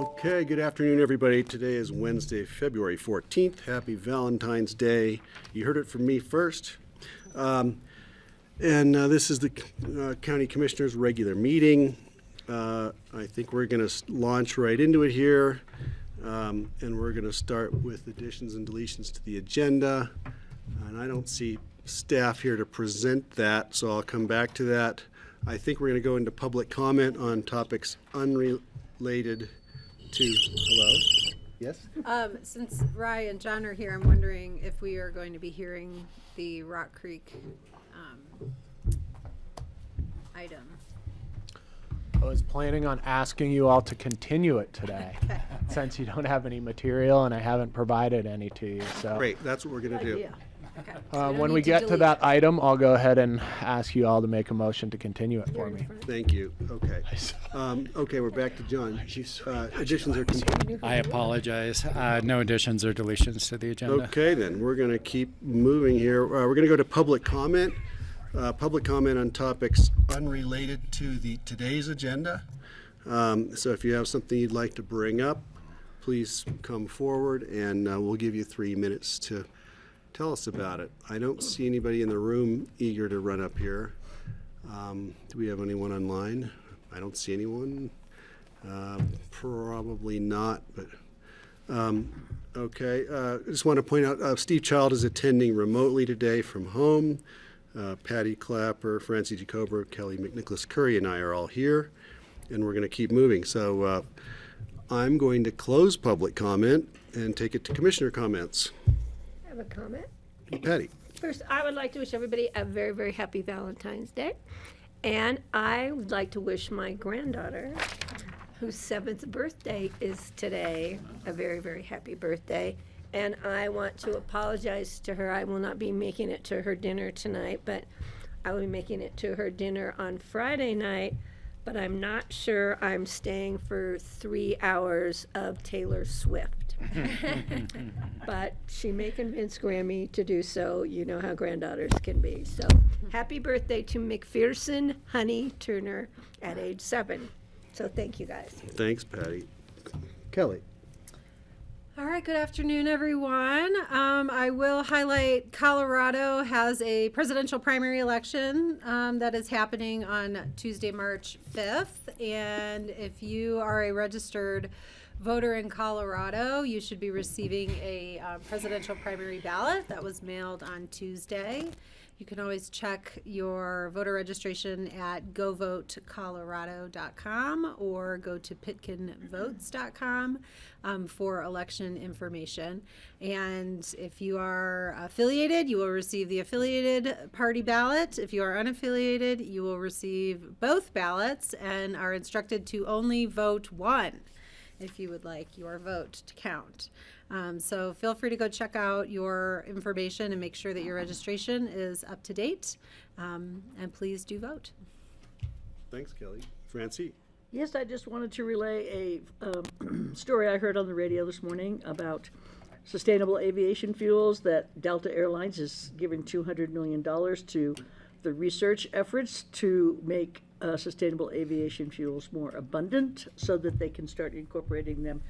Okay, good afternoon, everybody. Today is Wednesday, February 14th. Happy Valentine's Day. You heard it from me first. This is the County Commissioners' regular meeting. I think we're going to launch right into it here. And we're going to start with additions and deletions to the agenda. And I don't see staff here to present that, so I'll come back to that. I think we're going to go into public comment on topics unrelated to, hello? Yes? Since Rye and John are here, I'm wondering if we are going to be hearing the Rock Creek item. I was planning on asking you all to continue it today, since you don't have any material and I haven't provided any to you. So Great, that's what we're going to do. Okay. So when we get to that item, I'll go ahead and ask you all to make a motion to continue it for me. Thank you. Okay. Okay, we're back to John. Additions or I apologize. No additions or deletions to the agenda. Okay, then we're going to keep moving here. We're going to go to public comment. Public comment on topics unrelated to today's agenda. So if you have something you'd like to bring up, please come forward, and we'll give you 3 minutes to tell us about it. I don't see anybody in the room eager to run up here. Do we have anyone online? I don't see anyone. Probably not, but okay. I just want to point out Steve Child is attending remotely today from home. Patty Clapper, Francie Jacober, Kelly McNicholas Curry, and I are all here, and we're going to keep moving. So I'm going to close public comment and take it to commissioner comments. I have a comment. Patty. First, I would like to wish everybody a very, very happy Valentine's Day. And I would like to wish my granddaughter, whose 7th birthday is today, a very, very happy birthday. And I want to apologize to her. I will not be making it to her dinner tonight, but I will be making it to her dinner on Friday night. But I'm not sure I'm staying for 3 hours of Taylor Swift. But she may convince Grammy to do so. You know how granddaughters can be. So happy birthday to McPherson Honey Turner at age 7. So thank you guys. Thanks, Patty. Kelly. All right, good afternoon, everyone. I will highlight Colorado has a presidential primary election that is happening on Tuesday, March 5th. And if you are a registered voter in Colorado, you should be receiving a presidential primary ballot that was mailed on Tuesday. You can always check your voter registration at govotecolorado.com or go to pitkinvotes.com for election information. And if you are affiliated, you will receive the affiliated party ballot. If you are unaffiliated, you will receive both ballots and are instructed to only vote one if you would like your vote to count. So feel free to go check out your information and make sure that your registration is up to date. And please do vote. Thanks, Kelly. Francie. Yes, I just wanted to relay a story I heard on the radio this morning about sustainable aviation fuels, that Delta Airlines is giving $200 million to the research efforts to make sustainable aviation fuels more abundant so that they can start incorporating them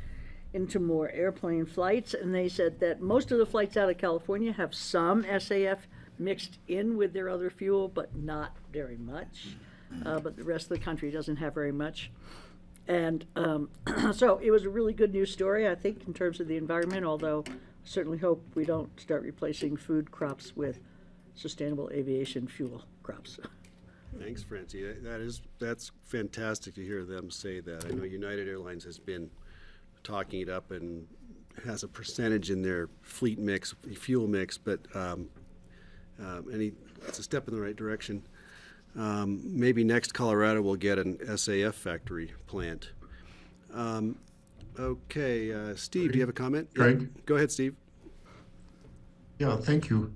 into more airplane flights. And they said that most of the flights out of California have some SAF mixed in with their other fuel, but not very much. But the rest of the country doesn't have very much. And so it was a really good news story, I think, in terms of the environment, although I certainly hope we don't start replacing food crops with sustainable aviation fuel crops. Thanks, Francie. That's fantastic to hear them say that. I know United Airlines has been talking it up and has a percentage in their fleet mix, fuel mix, but it's a step in the right direction. Maybe next Colorado will get an SAF factory plant. Okay, Steve, do you have a comment? Greg? Yeah. Go ahead, Steve. Yeah, thank you.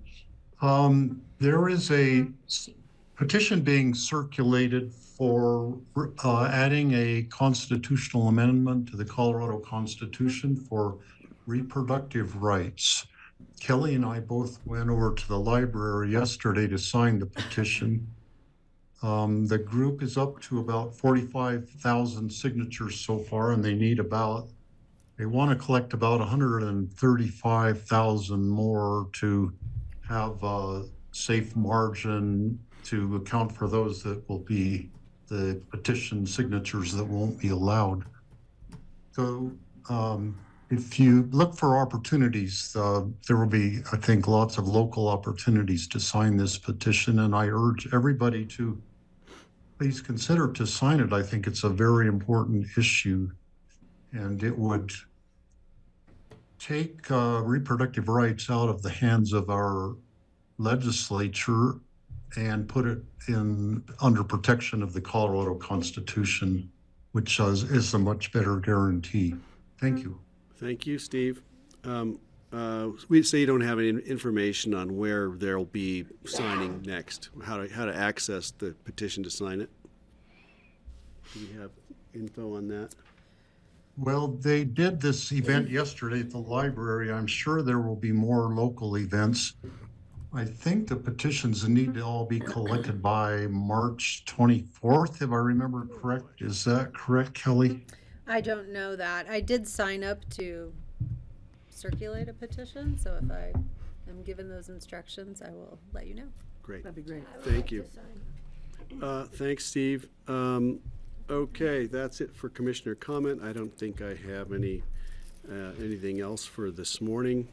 There is a petition being circulated for adding a constitutional amendment to the Colorado Constitution for reproductive rights. Kelly and I both went over to the library yesterday to sign the petition. The group is up to about 45,000 signatures so far, and they want to collect about 135,000 more to have a safe margin to account for those that will be the petition signatures that won't be allowed. So if you look for opportunities, there will be, I think, lots of local opportunities to sign this petition, and I urge everybody to please consider to sign it. I think it's a very important issue, and it would take reproductive rights out of the hands of our legislature and put it under protection of the Colorado Constitution, which is a much better guarantee. Thank you. Thank you, Steve. We say you don't have any information on where there'll be signing next, how to access the petition to sign it. Do you have info on that? Well, they did this event yesterday at the library. I'm sure there will be more local events. I think the petitions need to all be collected by March 24th, if I remember correct. Is that correct, Kelly? I don't know that. I did sign up to circulate a petition, so if I am given those instructions, I will let you know. Great. That'd be great. Thank you. Thanks, Steve. Okay, that's it for commissioner comment. I don't think I have anything else for this morning.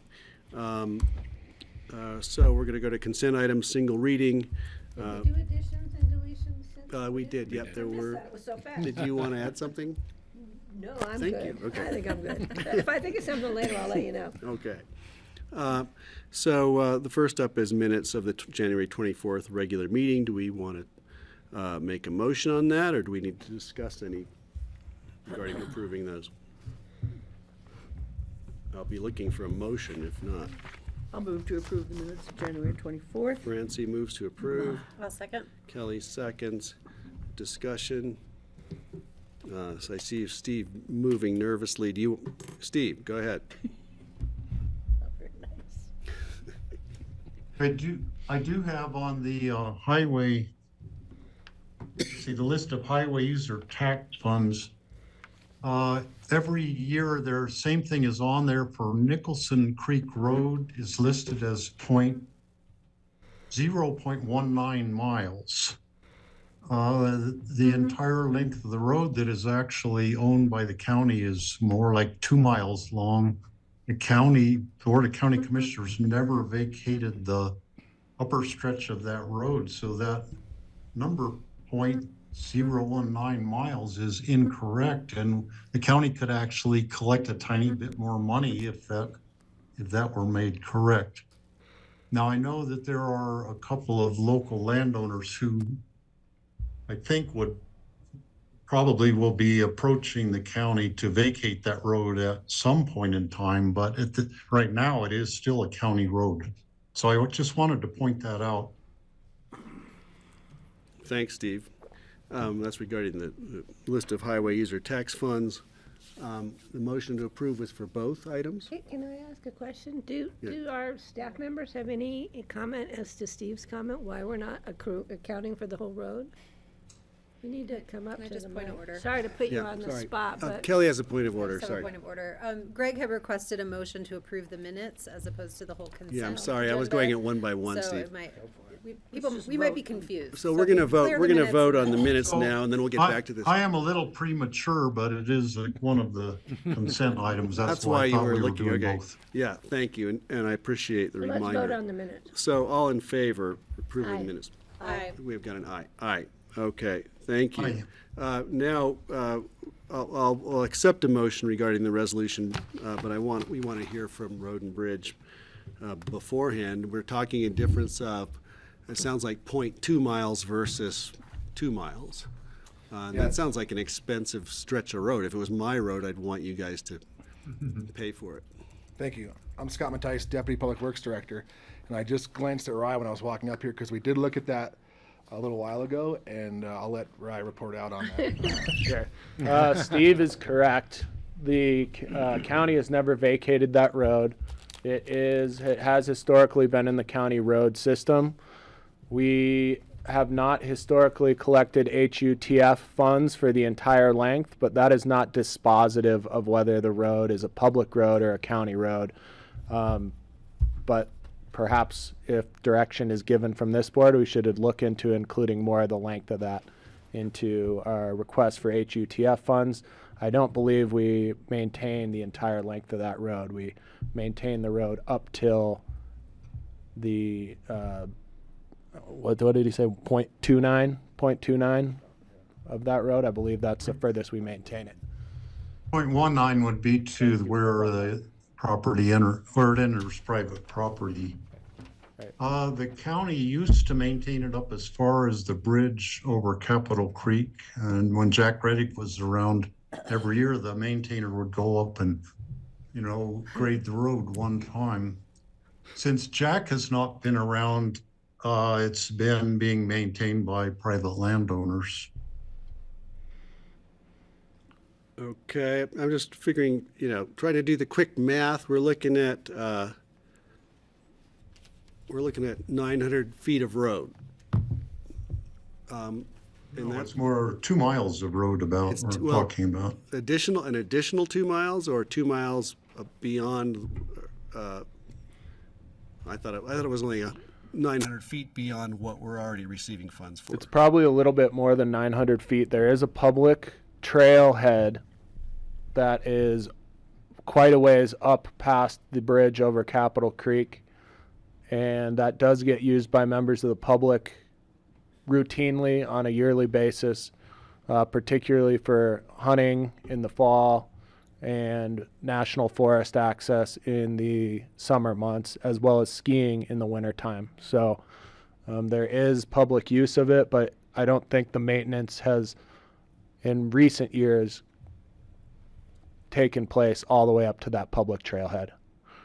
So we're going to go to consent items, single reading. Did we do additions and deletions? since We then? did, yep, there I missed were. that. It was so fast. Did you want to add something? No, I'm Thank good. you. Okay. I think I'm good. If I think of something later, I'll let you know. Okay. So the first up is minutes of the January 24th regular meeting. Do we want to make a motion on that, or do we need to discuss any regarding approving those? I'll be looking for a motion if not. I'll move to approve the minutes of January 24th. Francie moves to approve. I'll second. Kelly seconds. Discussion. So I see Steve moving nervously. Steve, go ahead. Very nice. I do have on the highway, see the list of highway user tax funds. Every year, their same thing is on there for Nicholson Creek Road is listed as 0.19 miles. The entire length of the road that is actually owned by the county is more like 2 miles long. The Board of County Commissioners never vacated the upper stretch of that road, so that number 0.019 miles is incorrect, and the county could actually collect a tiny bit more money if that were made correct. Now, I know that there are a couple of local landowners who I think probably will be approaching the county to vacate that road at some point in time, but right now it is still a county road. So I just wanted to point that out. Thanks, Steve. That's regarding the list of highway user tax funds. The motion to approve was for both items? Hey, can I ask a question? Do Yeah. our staff members have any comment as to Steve's comment, why we're not accounting for the whole road? You need to come up Can I to just the point of mic. order? Sorry to put you Yeah, on the sorry. spot, but Kelly has a point of I order, just have a sorry. point of order. Greg had requested a motion to approve the minutes as opposed to the whole consent. Yeah, I'm sorry, I was agenda, going it one by one, so Steve. it might, we might be confused. So we're going to if we clear vote, the we're going to minutes- vote on the minutes So, now, and then we'll get back to this. I am a little premature, but it is one of the consent items. That's why I you thought were we looking, doing okay. both. Yeah, thank you, and I appreciate the let's vote reminder. on the minutes. So all in favor, approving the Aye. minutes? Aye. We've got an aye. Aye. Okay, thank you. Aye. Now, I'll accept a motion regarding the resolution, but we want to hear from Road and Bridge beforehand. We're talking a difference of, it sounds like 0.2 miles versus 2 miles. That sounds like an expensive stretch of road. If it was my road, I'd want you guys to pay for it. Thank you. I'm Scott Mattice, Deputy Public Works Director, and I just glanced at Rye when I was walking up here because we did look at that a little while ago, and I'll let Rye report out on that. Sure. Steve is correct. The county has never vacated that road. It has historically been in the county road system. We have not historically collected HUTF funds for the entire length, but that is not dispositive of whether the road is a public road or a county road. But perhaps if direction is given from this board, we should look into including more of the length of that into our request for HUTF funds. I don't believe we maintain the entire length of that road. We maintain the road up till the, what did he say, 0.29 of that road? I believe that's the furthest we maintain it. 0.19 would be to where the property where it enters private property. Right. The county used to maintain it up as far as the bridge over Capitol Creek. And when Jack Reddick was around, every year the maintainer would go up and, grade the road one time. Since Jack has not been around, it's been being maintained by private landowners. Okay, I'm just figuring, trying to do the quick math. We're looking at 900 feet of road. And No, that's it's more 2 miles of road It's we're well, talking about. an additional 2 miles or 2 miles beyond, I thought it was only 900 feet beyond what we're already receiving funds for. It's probably a little bit more than 900 feet. There is a public trailhead that is quite a ways up past the bridge over Capitol Creek, and that does get used by members of the public routinely on a yearly basis, particularly for hunting in the fall and national forest access in the summer months, as well as skiing in the wintertime. So there is public use of it, but I don't think the maintenance has in recent years taken place all the way up to that public trailhead.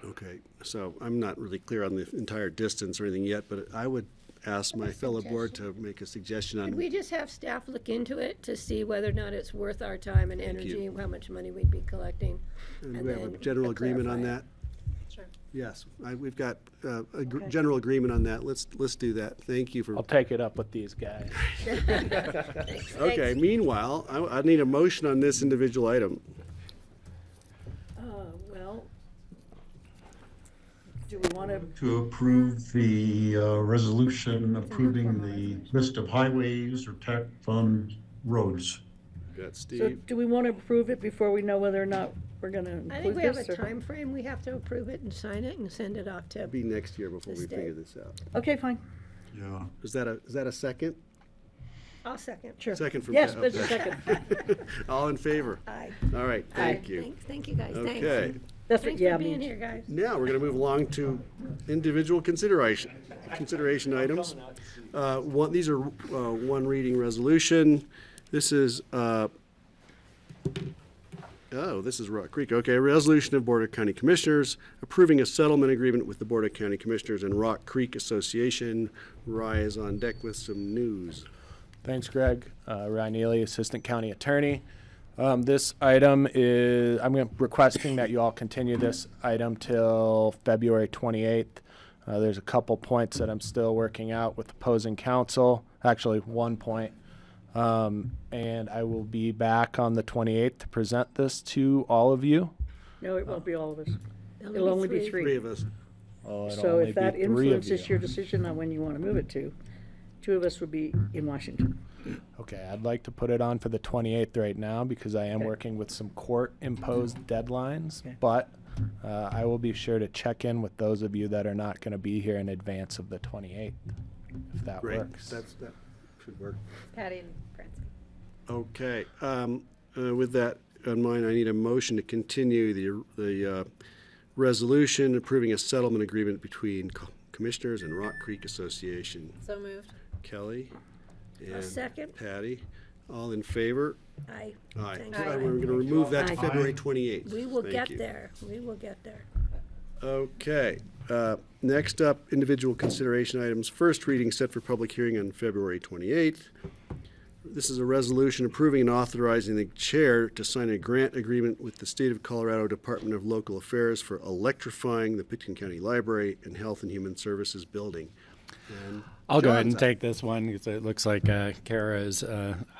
Okay, so I'm not really clear on the entire distance or anything yet, but I would ask my fellow board to make a suggestion Could on, we just have staff look into it to see whether or not it's worth our time and energy, and how much money we'd be collecting? and and we have a then general agreement on clarify that? Sure. Yes, we've got general agreement on that. Let's do that. Thank you for. I'll take it up with these guys. Thanks. Okay, meanwhile, I need a motion on this individual item. Well, do we want to, To approve the resolution approving the list of highways or TAC fund roads. Got so Steve. do we want to approve it before we know whether or not we're going to I think include we have this? a or- time frame. We have to approve it and sign it and send it off to. Be next year before we This day. figure this out. Okay, fine. Yeah. Is that a second? I'll second. Sure. Second from Yes, Pat, but a okay. second. All in favor? Aye. All right, thank you. Thank you, guys. Thanks. Okay, That's what, Thanks yeah, for I being mean, here, guys. now we're gonna move along to individual consideration items. These are one reading resolution. This is, this is Rock Creek. Okay, resolution of Board of County Commissioners approving a settlement agreement with the Board of County Commissioners and Rock Creek Association. Rye is on deck with some news. Thanks, Greg. Ryan Neely, Assistant County Attorney. This item is, requesting that you all continue this item till February 28th. There's a couple points that I'm still working out with opposing counsel, actually 1 point. And I will be back on the 28th to present this to all of you. no, it won't be all of us. Only It'll only be Three three. of us. Oh, it'll So only if be that 3 of influences you. your decision on when you want to move it to, 2 of us would be in Washington. Okay, I'd like to put it on for the 28th right now because I am Okay. working with some court-imposed deadlines. Okay. But I will be sure to check in with those of you that are not going to be here in advance of the 28th, if that Great, works. that should work. Patty and Francie. Okay, with that in mind, I need a motion to continue the resolution approving a settlement agreement between Commissioners and Rock Creek Association. So moved. Kelly and second. Patty, all in favor? Aye. Aye. Thank We're you. going to remove that to Aye. February 28th. We will Thank get you. there. We will get there. Okay, next up, individual consideration items. First reading set for public hearing on February 28th. This is a resolution approving and authorizing the chair to sign a grant agreement with the State of Colorado Department of Local Affairs for electrifying the Pitkin County Library and Health and Human Services building. And I'll go ahead John's and take this one because it looks like Kara is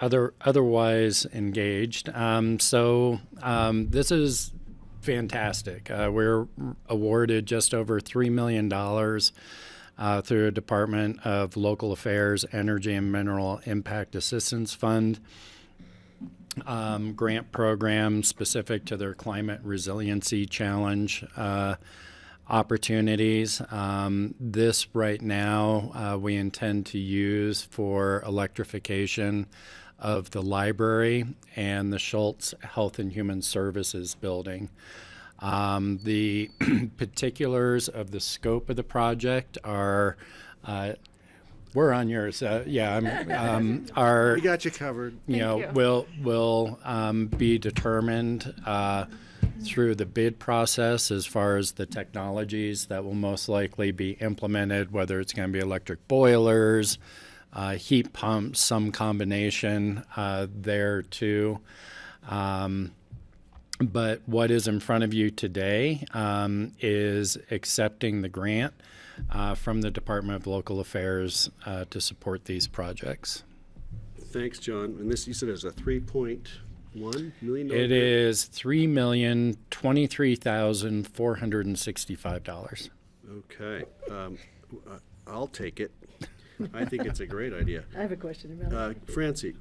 otherwise engaged. This is fantastic. We're awarded just over $3 million through a Department of Local Affairs Energy and Mineral Impact Assistance Fund grant program specific to their climate resiliency challenge opportunities. This right now we intend to use for electrification of the library and the Schultz Health and Human Services building. The particulars of the scope of the project are, we're on yours. Are we got you covered. will be determined through the bid process as far as the technologies that will most likely be implemented, whether it's going to be electric boilers, heat pumps, some combination there too. But what is in front of you today is accepting the grant from the Department of Local Affairs to support these projects. Thanks, John. And this, you said, is a $3.1 million? It is $3,023,465. Okay. I'll take it. I think it's a great idea. I have a question about it. Francie,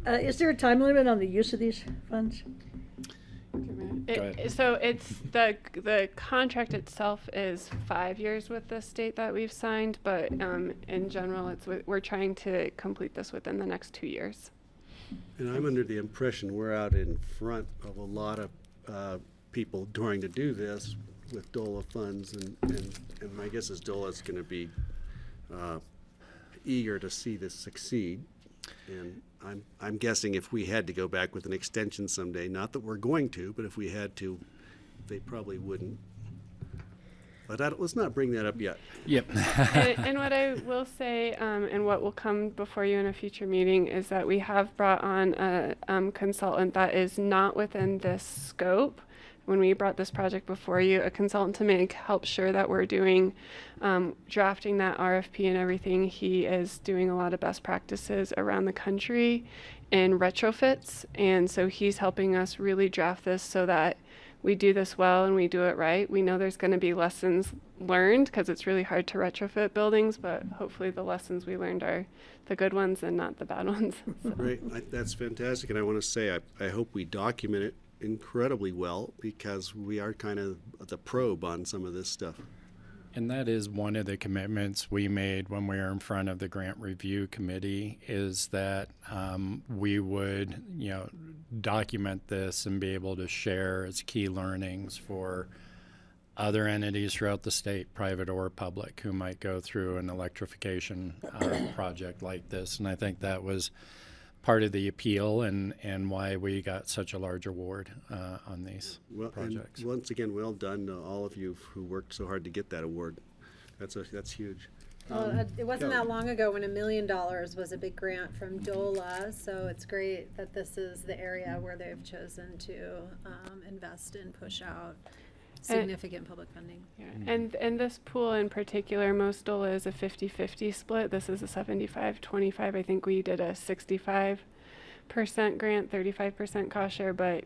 Is there a time limit on the use of these funds? So it's the contract itself is 5 years with the state that we've signed, but in general, we're trying to complete this within the next 2 years. and I'm under the impression we're out in front of a lot of people trying to do this with DOLA funds, and my guess is DOLA's going to be eager to see this succeed. And I'm guessing if we had to go back with an extension someday, not that we're going to, but if we had to, they probably wouldn't. But let's not bring that up yet. Yep. And what I will say, and what will come before you in a future meeting, is that we have brought on a consultant that is not within this scope. When we brought this project before you, a consultant to help sure that we're doing, drafting that RFP and everything. He is doing a lot of best practices around the country in retrofits. And so he's helping us really draft this so that we do this well and we do it right. We know there's going to be lessons learned because it's really hard to retrofit buildings, but hopefully the lessons we learned are the good ones and not the bad ones. So. Right, that's fantastic, and I want to say I hope we document it incredibly well, because we are kind of the probe on some of this stuff. And that is one of the commitments we made when we were in front of the grant review committee, is that we would, document this and be able to share as key learnings for other entities throughout the state, private or public, who might go through an electrification project like this. And I think that was part of the appeal and why we got such a large award on these projects. And once again, well done to all of you who worked so hard to get that award. That's huge. Well, it wasn't that long ago when $1 million was a big grant from DOLA, so it's great that this is the area where they've chosen to invest and push out significant public funding. Yeah. And this pool in particular, most DOLA is a 50-50 split. This is a 75-25. I think we did a 65% grant, 35% cost share, but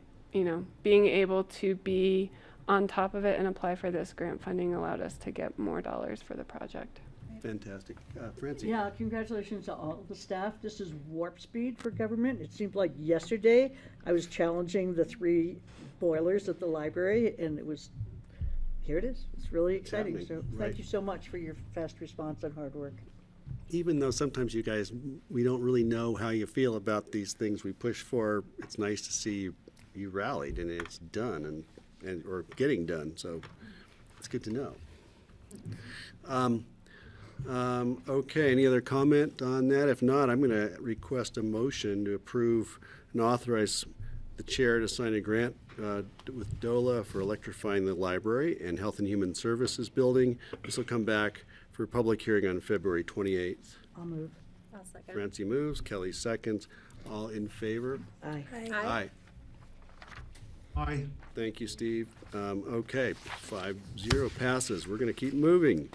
being able to be on top of it and apply for this grant funding allowed us to get more dollars for the project. Fantastic. Francie? Yeah, congratulations to all the staff. This is warp speed for government. It seemed like yesterday I was challenging the 3 boilers at the library, and here it is. It's really exciting. happening, So right. thank you so much for your fast response and hard work. Even though sometimes you guys, we don't really know how you feel about these things we push for, it's nice to see you rallied and it's done and or getting done. So it's good to know. Okay, any other comment on that? If not, I'm going to request a motion to approve and authorize the chair to sign a grant with DOLA for electrifying the library and Health and Human Services building. This will come back for public hearing on February 28th. I'll move. I'll second. Francie moves, Kelly seconds. All in favor? Aye. Aye. Aye. Thank you, Steve. Okay, 5-0 passes. We're going to keep moving.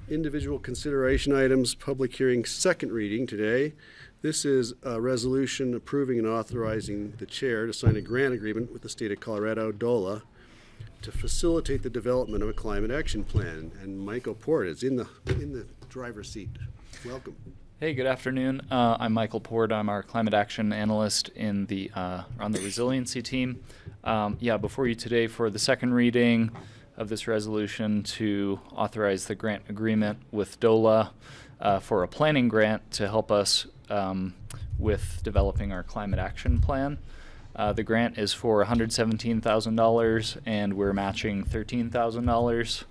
Individual consideration items, public hearing, second reading today. This is a resolution approving and authorizing the chair to sign a grant agreement with the state of Colorado, DOLA, to facilitate the development of a climate action plan. And Michael Port is in the driver's seat. Welcome. Hey, good afternoon. I'm Michael Port. I'm our climate action analyst in the on the resiliency team. Before you today for the second reading of this resolution to authorize the grant agreement with DOLA for a planning grant to help us with developing our climate action plan. The grant is for $117,000 and we're matching $13,000.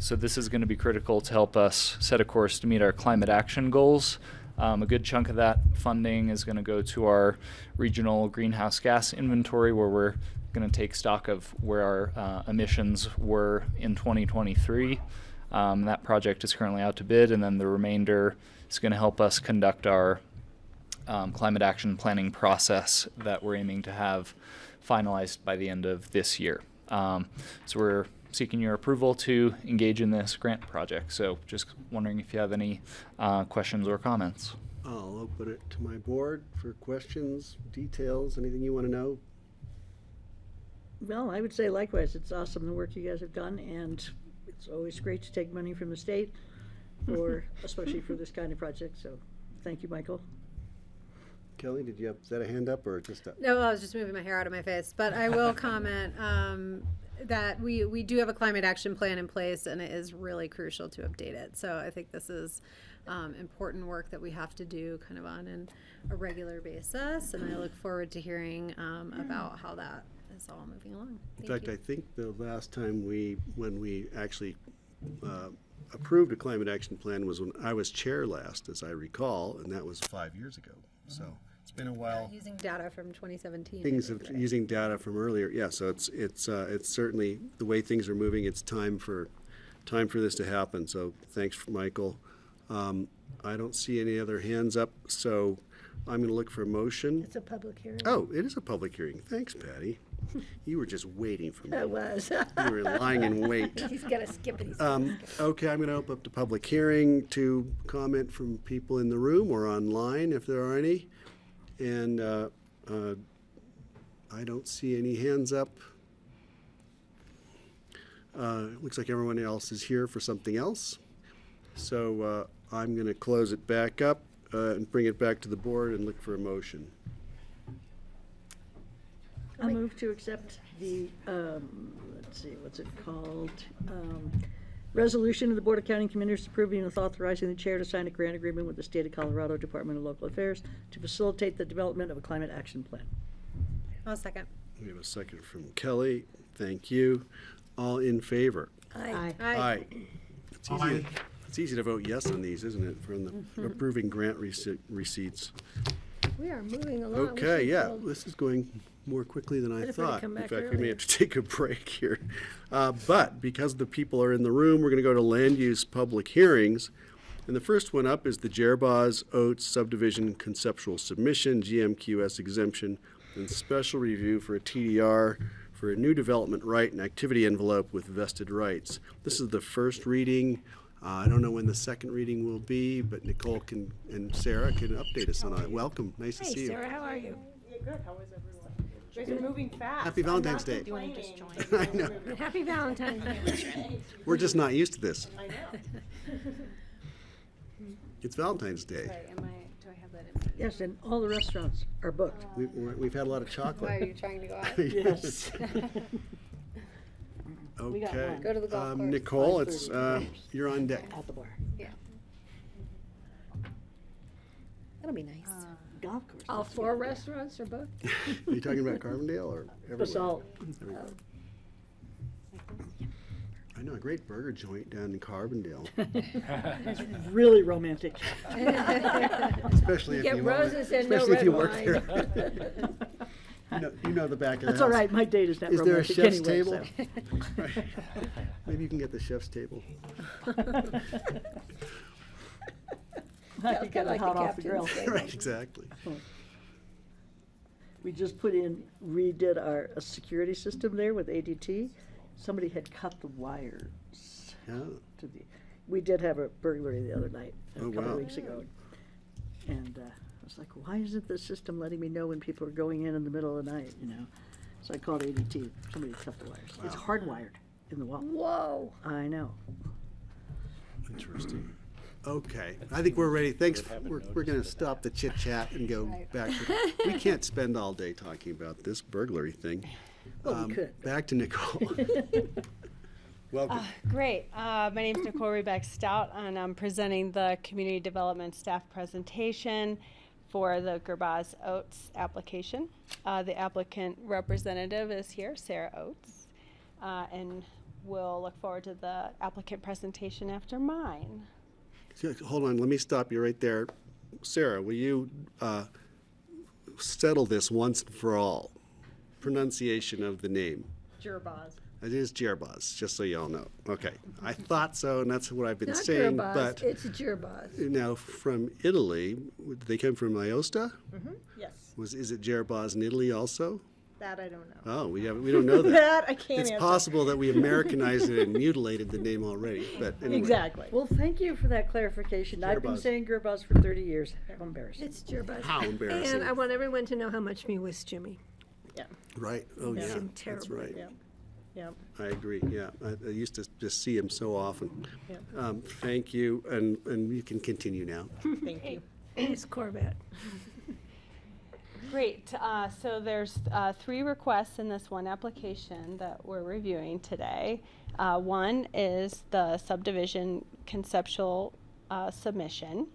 So this is going to be critical to help us set a course to meet our climate action goals. A good chunk of that funding is going to go to our regional greenhouse gas inventory, where we're going to take stock of where our emissions were in 2023. That project is currently out to bid, and then the remainder is going to help us conduct our climate action planning process that we're aiming to have finalized by the end of this year. So we're seeking your approval to engage in this grant project. So just wondering if you have any questions or comments. I'll open it to my board for questions, details, anything you want to know. Well, I would say likewise, it's awesome the work you guys have done, and it's always great to take money from the state for, especially for this kind of project, so thank you, Michael. Kelly, did you have, is that a hand up or just a? No, I was just moving my hair out of my face, but I will comment that we do have a climate action plan in place, and it is really crucial to update it. So I think this is important work that we have to do kind of on a regular basis, and I look forward to hearing about how that is all moving along. In fact, I think the last time when we actually approved a climate action plan was when I was chair last, as I recall, and that was 5 years ago. So it's been a while. Using data from 2017. Things of using data from earlier, yeah. So it's certainly the way things are moving. It's time for this to happen. So thanks, Michael. I don't see any other hands up, so I'm going to look for a motion. It's a public hearing. Oh, it is a public hearing. Thanks, Patty. You were just waiting for me. It was. You were lying in wait. He's got to skip it. Okay, I'm going to open up the public hearing to comment from people in the room or online, if there are any. And I don't see any hands up. Looks like everyone else is here for something else. So I'm going to close it back up and bring it back to the board and look for a motion. I move to accept the, let's see, what's it called? Resolution of the Board of County Commissioners approving and authorizing the chair to sign a grant agreement with the State of Colorado Department of Local Affairs to facilitate the development of a climate action plan. I'll second. We have a second from Kelly. Thank you. All in favor? Aye. Aye. It's easy to vote yes on these, isn't it, from the approving grant receipts? We are moving along. We Okay, should yeah, go- this is going more quickly than I Better for it to thought. come In back fact, we may earlier. have to take a break here. But because the people are in the room, we're going to go to land use public hearings. And the first one up is the Jerboz Oats subdivision conceptual submission, GMQS exemption, and special review for a TDR for a new development right and activity envelope with vested rights. This is the first reading. I don't know when the second reading will be, but Nicole and Sarah can update us on it. Welcome. Nice to Hey, see you. Sarah, how are you? Good. How is everyone? You guys are moving fast. Happy Valentine's Day. Do you want to just join? I know. Happy Valentine's Day. We're just not used to this. I know. It's Valentine's Day. Sorry, do I have that in? Yes, and all the restaurants are booked. We've had a lot of Why are chocolate. you trying to go out? Yes. Okay. Go to the golf course. Nicole, it's, you're on deck. At the bar. Yeah. That'll be nice. Golf course. All four restaurants are booked? Are you talking about Carbondale or everywhere? Basalt. Everywhere. I know a great burger joint down in Carbondale, Really romantic. especially if Get you own it. roses and no Especially if red you work wine. there. You know the back of the house. That's all right, my date is not Is there a romantic chef's anyway, table? so. Maybe you can get the chef's table. I could get it like hot the off the grill. captain's table. Right, exactly. We just redid our security system there with ADT. Somebody had cut the wires Oh. to the, we did have a burglary the other night, a Oh, couple wow. of weeks ago. And I was like, why isn't the system letting me know when people are going in the middle of the night, you know? So I called ADT, somebody cut the wires. It's hardwired in the wall. Whoa. I know. Interesting. Okay, I think we're ready. Thanks. We're going to stop the chit chat and go back. We can't spend all day talking about this burglary thing. Well, we could. Back to Nicole. Welcome. Great. My name is Nicole Rebeck Stout, and I'm presenting the Community Development Staff presentation for the Gerbaz Oates application. The applicant representative is here, Sarah Oates, and we'll look forward to the applicant presentation after mine. Hold on, let me stop you right there. Sarah, will you settle this once and for all? Pronunciation of the name. Gerbaz. It is Gerbaz, just so you all know. Okay, I thought so, and that's what I've been Not saying. Gerbaz, But it's Gerbaz. now, from Italy, did they come from Aosta? Yes, Is it Gerbaz in Italy also? that I don't know. Oh, we don't know that. That I can't It's answer. possible that we Americanized it and mutilated the name already. But anyway. Exactly. Well, thank you for that clarification. I've been Gerbaz. saying Gerbaz for 30 years. How embarrassing. It's Gerbaz. How embarrassing. And I want everyone to know how much we miss Jimmy. Yeah. Right. Oh, Miss yeah. him That's terribly. right. Yeah. Yeah. I agree. Yeah, I used to just see him so often. Yeah. Thank you, and you can continue now. Thank you. It's Corvette. Great. So there's 3 requests in this one application that we're reviewing today. One is the subdivision conceptual submission.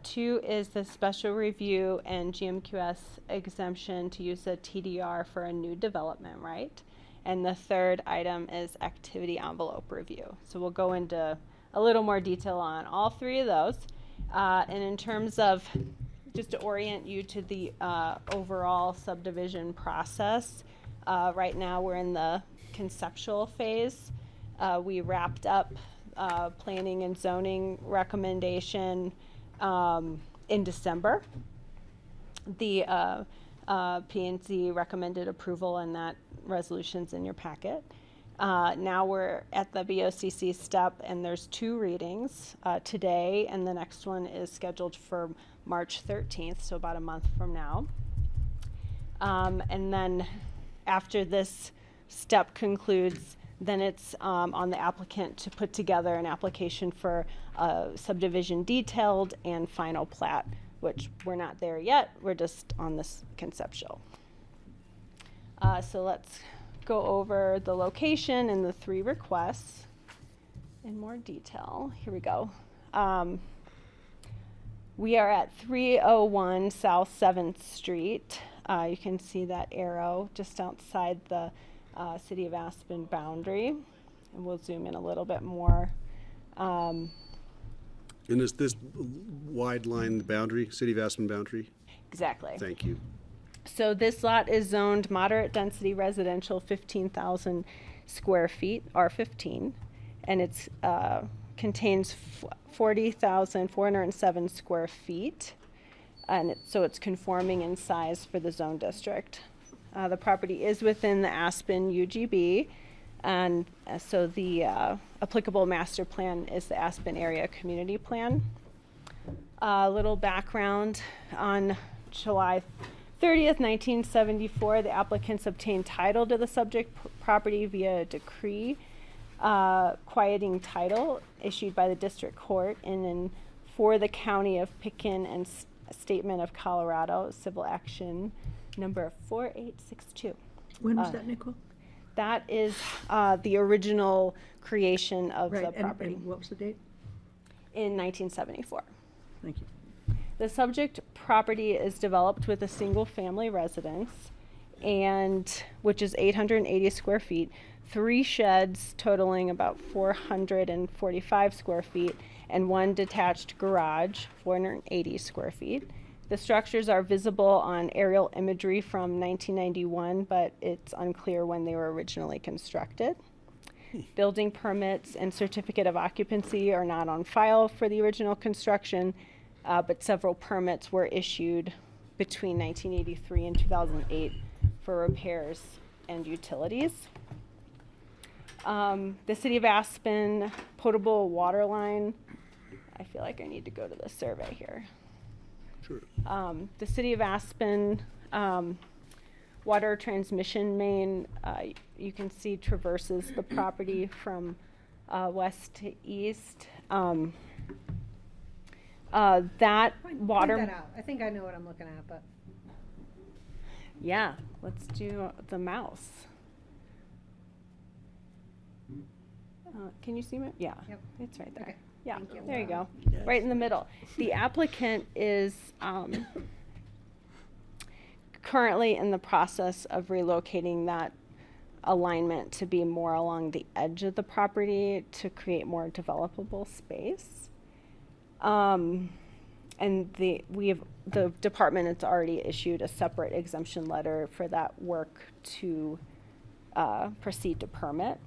2 is the special review and GMQS exemption to use a TDR for a new development right. And the 3rd item is activity envelope review. So we'll go into a little more detail on all 3 of those. And in terms of just to orient you to the overall subdivision process, right now we're in the conceptual phase. We wrapped up planning and zoning recommendation in December. The P&Z recommended approval, and that resolution's in your packet. Now we're at the BoCC step, and there's 2 readings today, and the next one is scheduled for March 13th, so about a month from now. And then after this step concludes, then it's on the applicant to put together an application for subdivision detailed and final plat, which we're not there yet. We're just on this conceptual. So let's go over the location and the 3 requests in more detail. Here we go. We are at 301 South 7th Street. You can see that arrow just outside the City of Aspen boundary. And we'll zoom in a little bit more. And is this wide line the boundary, City of Aspen boundary? Exactly. Thank you. So this lot is zoned moderate density residential, 15,000 square feet, R15, and it's contains 40,407 square feet, and so it's conforming in size for the zone district. The property is within the Aspen UGB, and so the applicable master plan is the Aspen Area Community Plan. A little background: on July 30th, 1974, the applicants obtained title to the subject property via decree quieting title issued by the district court and for the county of Pitkin and statement of Colorado, civil action number 4862. When was that, Nicole? That is the original creation of the Right, property and what was the date? in 1974. Thank you. The subject property is developed with a single family residence, and which is 880 square feet, 3 sheds totaling about 445 square feet, and 1 detached garage, 480 square feet. The structures are visible on aerial imagery from 1991, but it's unclear when they were originally constructed. Building permits and certificate of occupancy are not on file for the original construction, but several permits were issued between 1983 and 2008 for repairs and utilities. The City of Aspen potable water line, I feel like I need to go to the survey here. Sure. The City of Aspen water transmission main, you can see traverses the property from west to east. That water. Point that out. I think I know what I'm looking at, but. Yeah, let's do the mouse. Can you see it? Yeah, Yep. it's right there. Okay. Yeah, Thank you. there you go. Right in the middle. The applicant is currently in the process of relocating that alignment to be more along the edge of the property to create more developable space. And the department has already issued a separate exemption letter for that work to proceed to permit.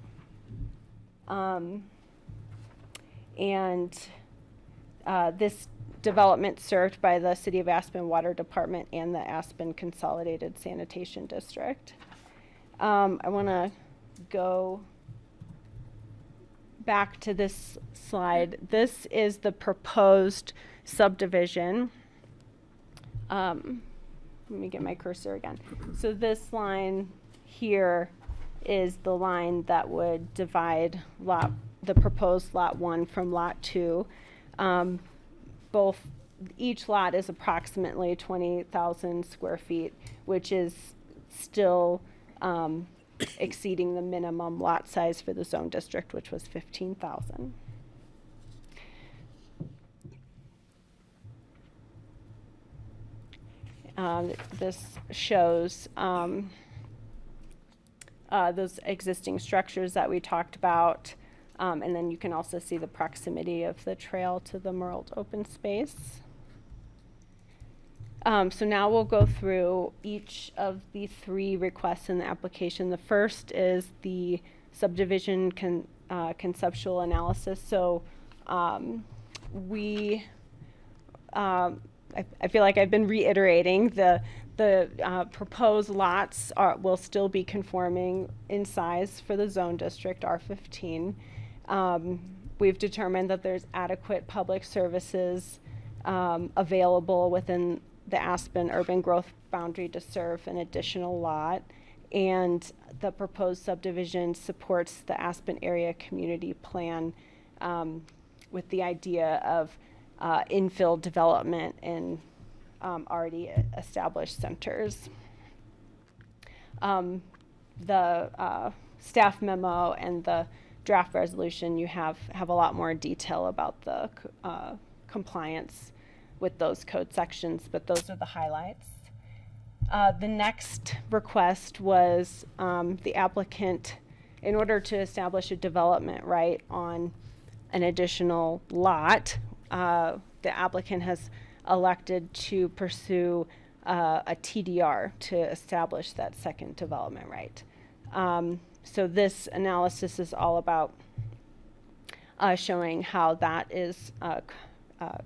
This development served by the City of Aspen Water Department and the Aspen Consolidated Sanitation District. I want to go back to this slide. This is the proposed subdivision. Let me get my cursor again. So this line here is the line that would divide the proposed lot 1 from lot 2. Each lot is approximately 20,000 square feet, which is still exceeding the minimum lot size for the zone district, which was 15,000. This shows those existing structures that we talked about, and then you can also see the proximity of the trail to the Merled open space. So now we'll go through each of the 3 requests in the application. The first is the subdivision conceptual analysis. So I feel like I've been reiterating the proposed lots will still be conforming in size for the zone district R15. We've determined that there's adequate public services available within the Aspen urban growth boundary to serve an additional lot, and the proposed subdivision supports the Aspen area community plan with the idea of infill development in already established centers. The staff memo and the draft resolution, you have a lot more detail about the compliance with those code sections, but those are the highlights. The next request was the applicant, in order to establish a development right on an additional lot, the applicant has elected to pursue a TDR to establish that second development right. So this analysis is all about showing how that is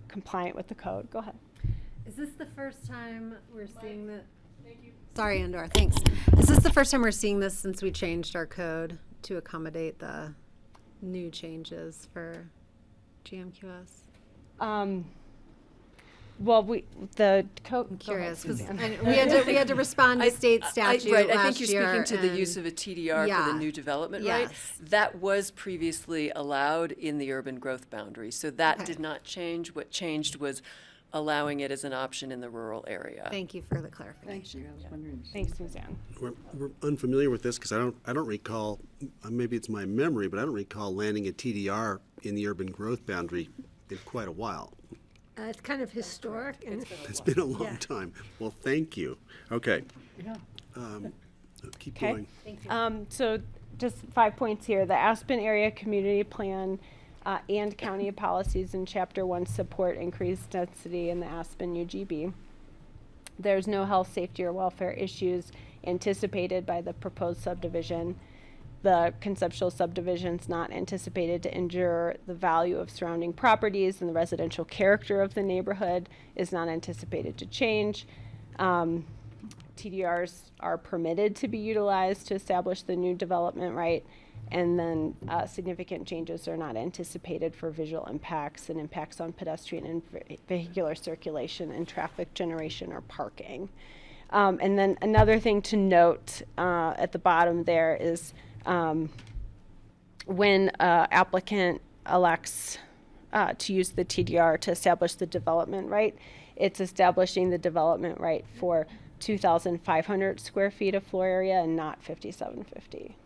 compliant with the code. Go ahead. Is this the first time we're seeing that? Sorry, Andor, thanks. Is this the first time we're seeing this since we changed our code to accommodate the new changes for GMQS? Well, the code. I'm curious because we had to respond to state statute right. last I think you're year, speaking to the use of a TDR for the new development, right? Yes. That was previously allowed in the urban growth boundary, so that Okay. did not change. What changed was allowing it as an option in the rural area. Thank you for the clarification. I was wondering. Thanks, Suzanne. We're unfamiliar with this because I don't recall, maybe it's my memory, but I don't recall landing a TDR in the urban growth boundary in quite a while. It's kind of historic. And It's been a long time. Well, thank you. Okay. Keep Okay. going. So just 5 points here. The Aspen Area Community Plan and county policies in Chapter 1 support increased density in the Aspen UGB. There's no health, safety, or welfare issues anticipated by the proposed subdivision. The conceptual subdivision is not anticipated to injure the value of surrounding properties, and the residential character of the neighborhood is not anticipated to change. TDRs are permitted to be utilized to establish the new development right, and then significant changes are not anticipated for visual impacts and impacts on pedestrian and vehicular circulation and traffic generation or parking. And then another thing to note at the bottom there is when applicant elects to use the TDR to establish the development right, it's establishing the development right for 2,500 square feet of floor area and not 5,750.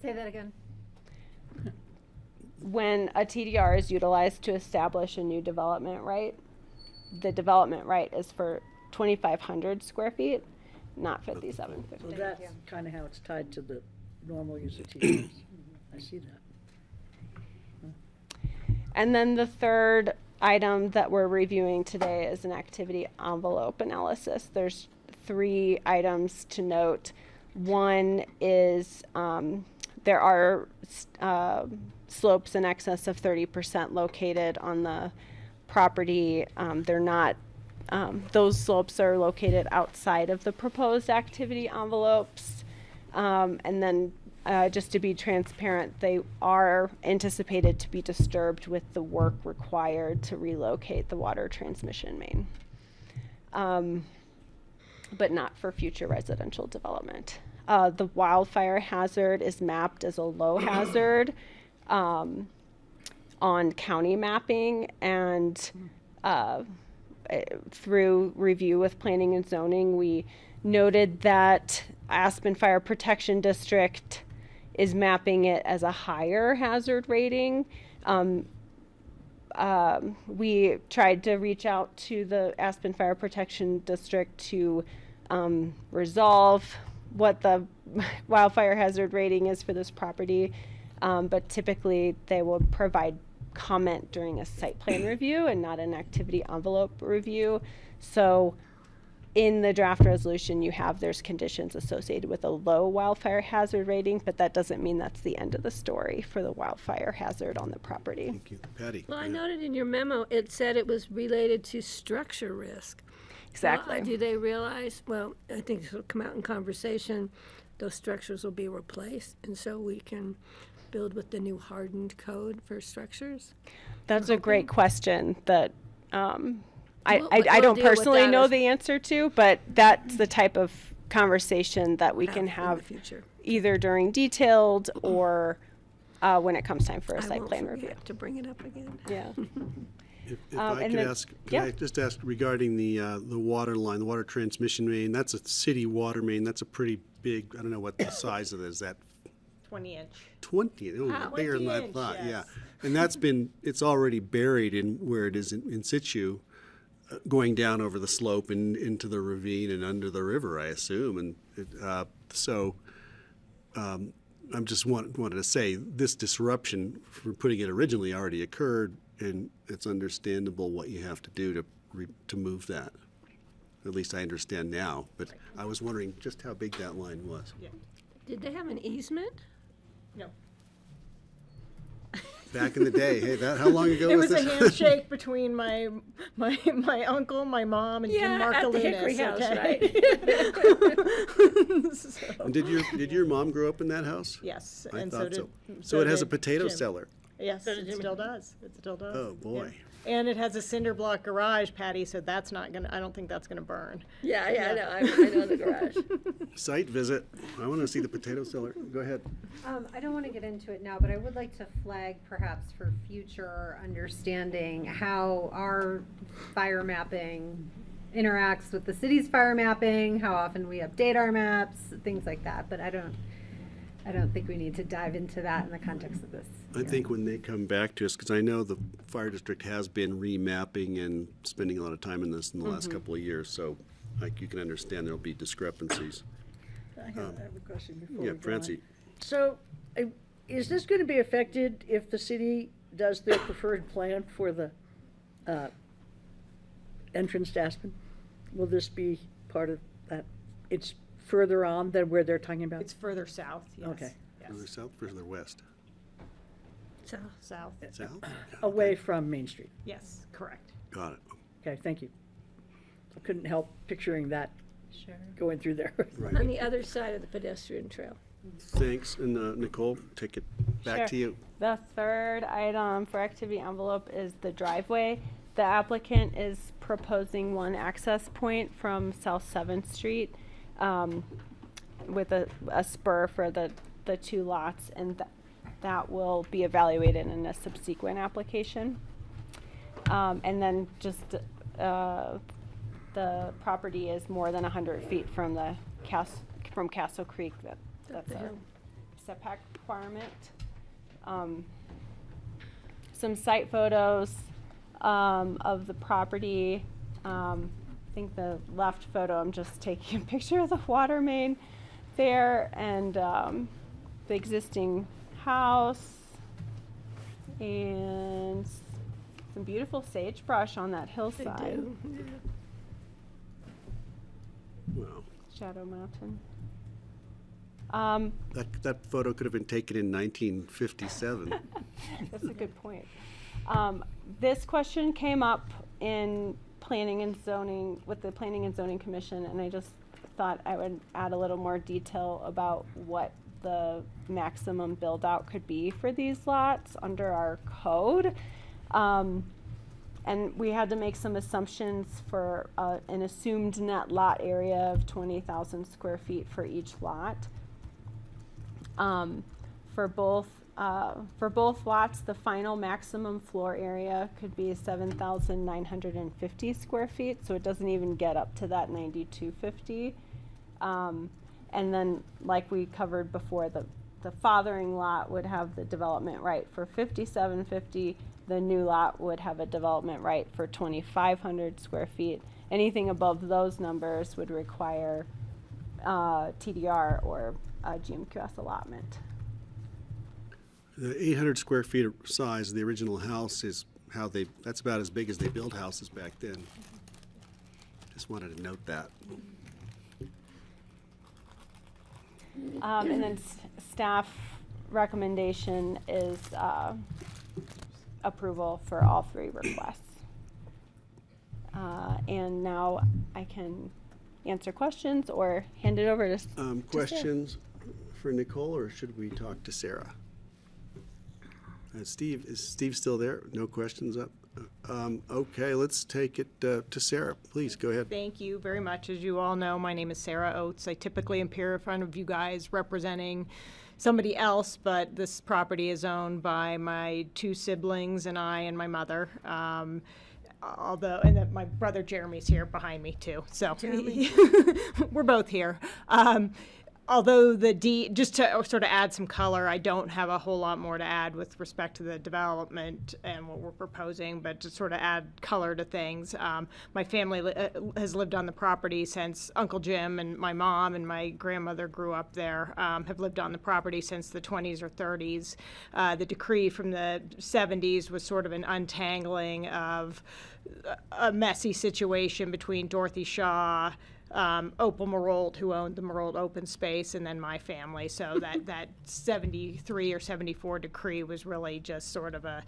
Say that again. When a TDR is utilized to establish a new development right, the development right is for 2,500 square feet, not 5,750. So that's kind of how it's tied to the normal use of TDRs. I see that. And then the third item that we're reviewing today is an activity envelope analysis. There's 3 items to note. One is there are slopes in excess of 30% located on the property. They're not, those slopes are located outside of the proposed activity envelopes. And then just to be transparent, they are anticipated to be disturbed with the work required to relocate the water transmission main, but not for future residential development. The wildfire hazard is mapped as a low hazard on county mapping, and through review with planning and zoning, we noted that Aspen Fire Protection District is mapping it as a higher hazard rating. We tried to reach out to the Aspen Fire Protection District to resolve what the wildfire hazard rating is for this property, but typically they will provide comment during a site plan review and not an activity envelope review. So in the draft resolution you have, there's conditions associated with a low wildfire hazard rating, but that doesn't mean that's the end of the story for the wildfire hazard on the property. Thank you. Patty? Well, I noted in your memo, it said it was related to structure risk. Exactly. Do they realize, well, I think this will come out in conversation, those structures will be replaced, and so we can build with the new hardened code for structures? That's a great question that I We'll don't deal with personally that know as- the answer to, but that's the type of conversation that we can in the have future. either during detailed or when it comes time for a I site won't plan forget review. to bring it up again. Yeah. If Um, I and could then- ask, can yeah. I just ask regarding the water line, the water transmission main? That's a city water main. That's a pretty big, I don't know what the size of it is. That 20-inch. 20, oh, Wow. bigger than I 20-inch, thought, yeah. yes. And that's been, it's already buried in where it is in situ, going down over the slope and into the ravine and under the river, I assume. And I'm just wanted to say this disruption for putting it originally already occurred, and it's understandable what you have to do to move that. At least I understand now, but I was wondering just how big that line was. Did they have an easement? No. Back in the day, hey, how long ago It was was a this? handshake between my uncle, my mom, and Jim Yeah, at the Hickory Markolinas, House, okay? And did your mom grow up in that house? Yes, I and so thought did. so. So it has a did potato Jim. cellar. Yes, it still does. It still does. Oh, boy. Yeah. And it has a cinder block garage, Patty, so that's not gonna, I don't think that's gonna burn. Yeah, I know, I know the garage. Site visit. I want to see the potato cellar. Go ahead. I don't want to get into it now, but I would like to flag perhaps for future understanding how our fire mapping interacts with the city's fire mapping, how often we update our maps, things like that. But I don't think we need to dive into that in the context of this. I think when they come back to us, because I know the fire district has been remapping and spending a lot of time in this in the last couple of years, so like you can understand there'll be discrepancies. I have a question before Yeah, we go on. Francie. So, is this going to be affected if the city does their preferred plan for the entrance to Aspen? Will this be part of that? It's further on than where they're talking about? It's further south, yes. Okay. Yes. Further south, further west? So, South, South? Away from Main Street. yes, correct. Got it. Okay, thank you. I couldn't help picturing that Sure. going through there. Right. On the other side of the pedestrian trail. Thanks, and Nicole, take it back Sure. to you. The third item for activity envelope is the driveway. The applicant is proposing one access point from South 7th Street with a spur for the two lots, and that will be evaluated in a subsequent application. And then just the property is more than 100 feet from from Castle Creek. That's a setback requirement. Some site photos of the property. I think the left photo, I'm just taking a picture of the water main there, and the existing house, and some beautiful sagebrush on that hillside. Wow. Shadow Mountain. That photo could have been taken in 1957. That's a good point. This question came up in planning and zoning, with the Planning and Zoning Commission, and I just thought I would add a little more detail about what the maximum build out could be for these lots under our code. And we had to make some assumptions for an assumed net lot area of 20,000 square feet for each lot. For both lots, the final maximum floor area could be 7,950 square feet, so it doesn't even get up to that 9,250. And then, like we covered before, the fathering lot would have the development right for 5,750. The new lot would have a development right for 2,500 square feet. Anything above those numbers would require TDR or a GMQS allotment. The 800 square feet of size of the original house is that's about as big as they built houses back then. Just wanted to note that. And then staff recommendation is approval for all three requests. And now I can answer questions or hand it over to Sarah. Questions for Nicole, or should we talk to Sarah? Steve, is Steve still there? No questions up? Okay, let's take it to Sarah. Please, go ahead. Thank you very much. As you all know, my name is Sarah Oates. I typically appear in front of you guys representing somebody else, but this property is owned by my two siblings and I and my mother. And then my brother Jeremy's here behind me too. So we're both here. Although just to sort of add some color, I don't have a whole lot more to add with respect to the development and what we're proposing, but to sort of add color to things. My family has lived on the property since Uncle Jim and my mom and my grandmother grew up there, have lived on the property since the 20s or 30s. The decree from the 70s was sort of an untangling of a messy situation between Dorothy Shaw, Opal Marold, who owned the Marold Open Space, and then my family. So that 73 or 74 decree was really just sort of a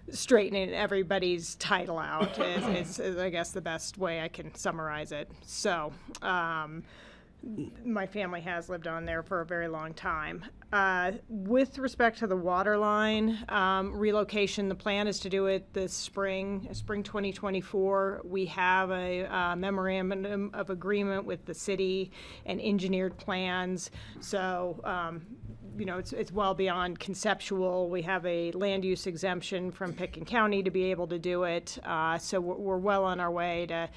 straightening everybody's title out is I guess the best way I can summarize it. So my family has lived on there for a very long time. With respect to the water line relocation, the plan is to do it this spring 2024. We have a memorandum of agreement with the city and engineered plans. So, it's well beyond conceptual. We have a land use exemption from Picken County to be able to do it. So we're well on our way to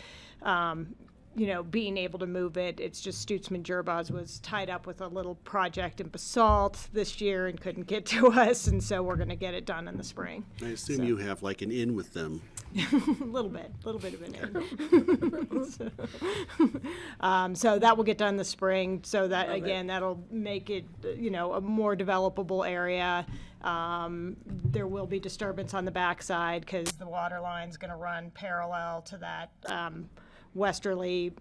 being able to move it. It's just Stutzman Gerbaz was tied up with a little project in Basalt this year and couldn't get to us, and so we're going to get it done in the spring. I assume you have like an in with them. a little bit of an in. So that will get done this spring. So that that'll make it a more developable area. There will be disturbance on the backside because the water line's going to run parallel to that westerly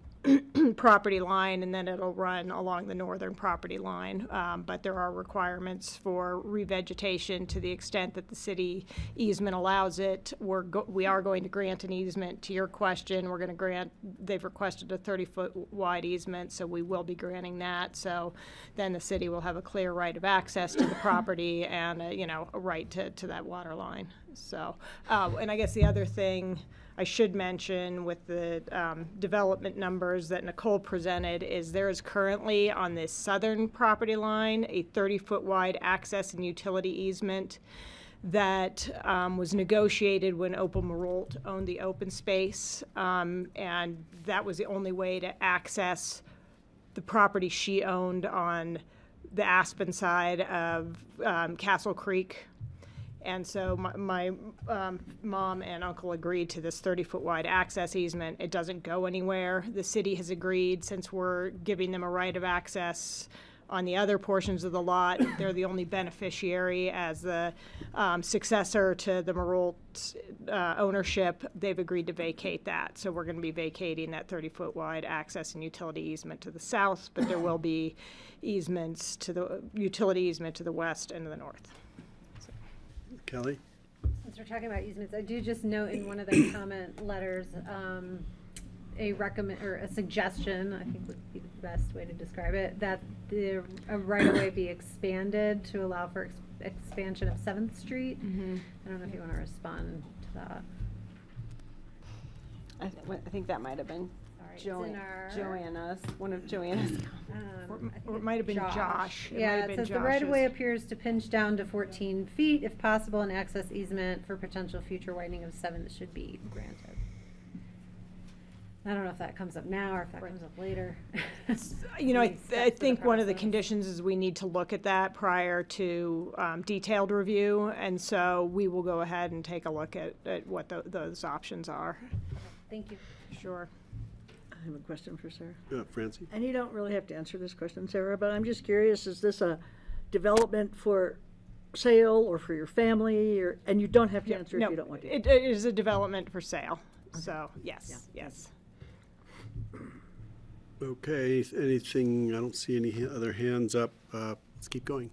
property line, and then it'll run along the northern property line. But there are requirements for revegetation to the extent that the city easement allows it. We are going to grant an easement. To your question, we're going to grant, they've requested a 30-foot wide easement, so we will be granting that. So then the city will have a clear right of access to the property and, a right to that water line. So, and I guess the other thing I should mention with the development numbers that Nicole presented is there is currently on this southern property line a 30-foot wide access and utility easement that was negotiated when Opal Marult owned the open space, and that was the only way to access the property she owned on the Aspen side of Castle Creek. And so my mom and uncle agreed to this 30-foot wide access easement. It doesn't go anywhere. The city has agreed, since we're giving them a right of access on the other portions of the lot, they're the only beneficiary as the successor to the Marult ownership. They've agreed to vacate that. So we're going to be vacating that 30-foot wide access and utility easement to the south, but there will be easements to the utility easement to the west and to the north. Kelly? Since we're talking about easements, I do just note in one of the comment letters, a suggestion, I think would be the best way to describe it, that the right-of-way be expanded to allow for expansion of 7th Street. I don't know if you want to respond to that. I think that might have been Joanna's, one of Joanna's. Or it might have been Josh. Yeah, it says the right-of-way appears to pinch down to 14 feet. If possible, an access easement for potential future widening of 7th should be granted. I don't know if that comes up now or if that comes up later. I think one of the conditions is we need to look at that prior to detailed review, and so we will go ahead and take a look at what those options are. Thank you. Sure. I have a question for Sarah. Francie? And you don't really have to answer this question, Sarah, but I'm just curious, is this a development for sale or for your family? And you don't have to answer if you don't want to. It is a development for sale. Okay. So, yes, yes. Okay, anything, I don't see any other hands up. Let's keep going.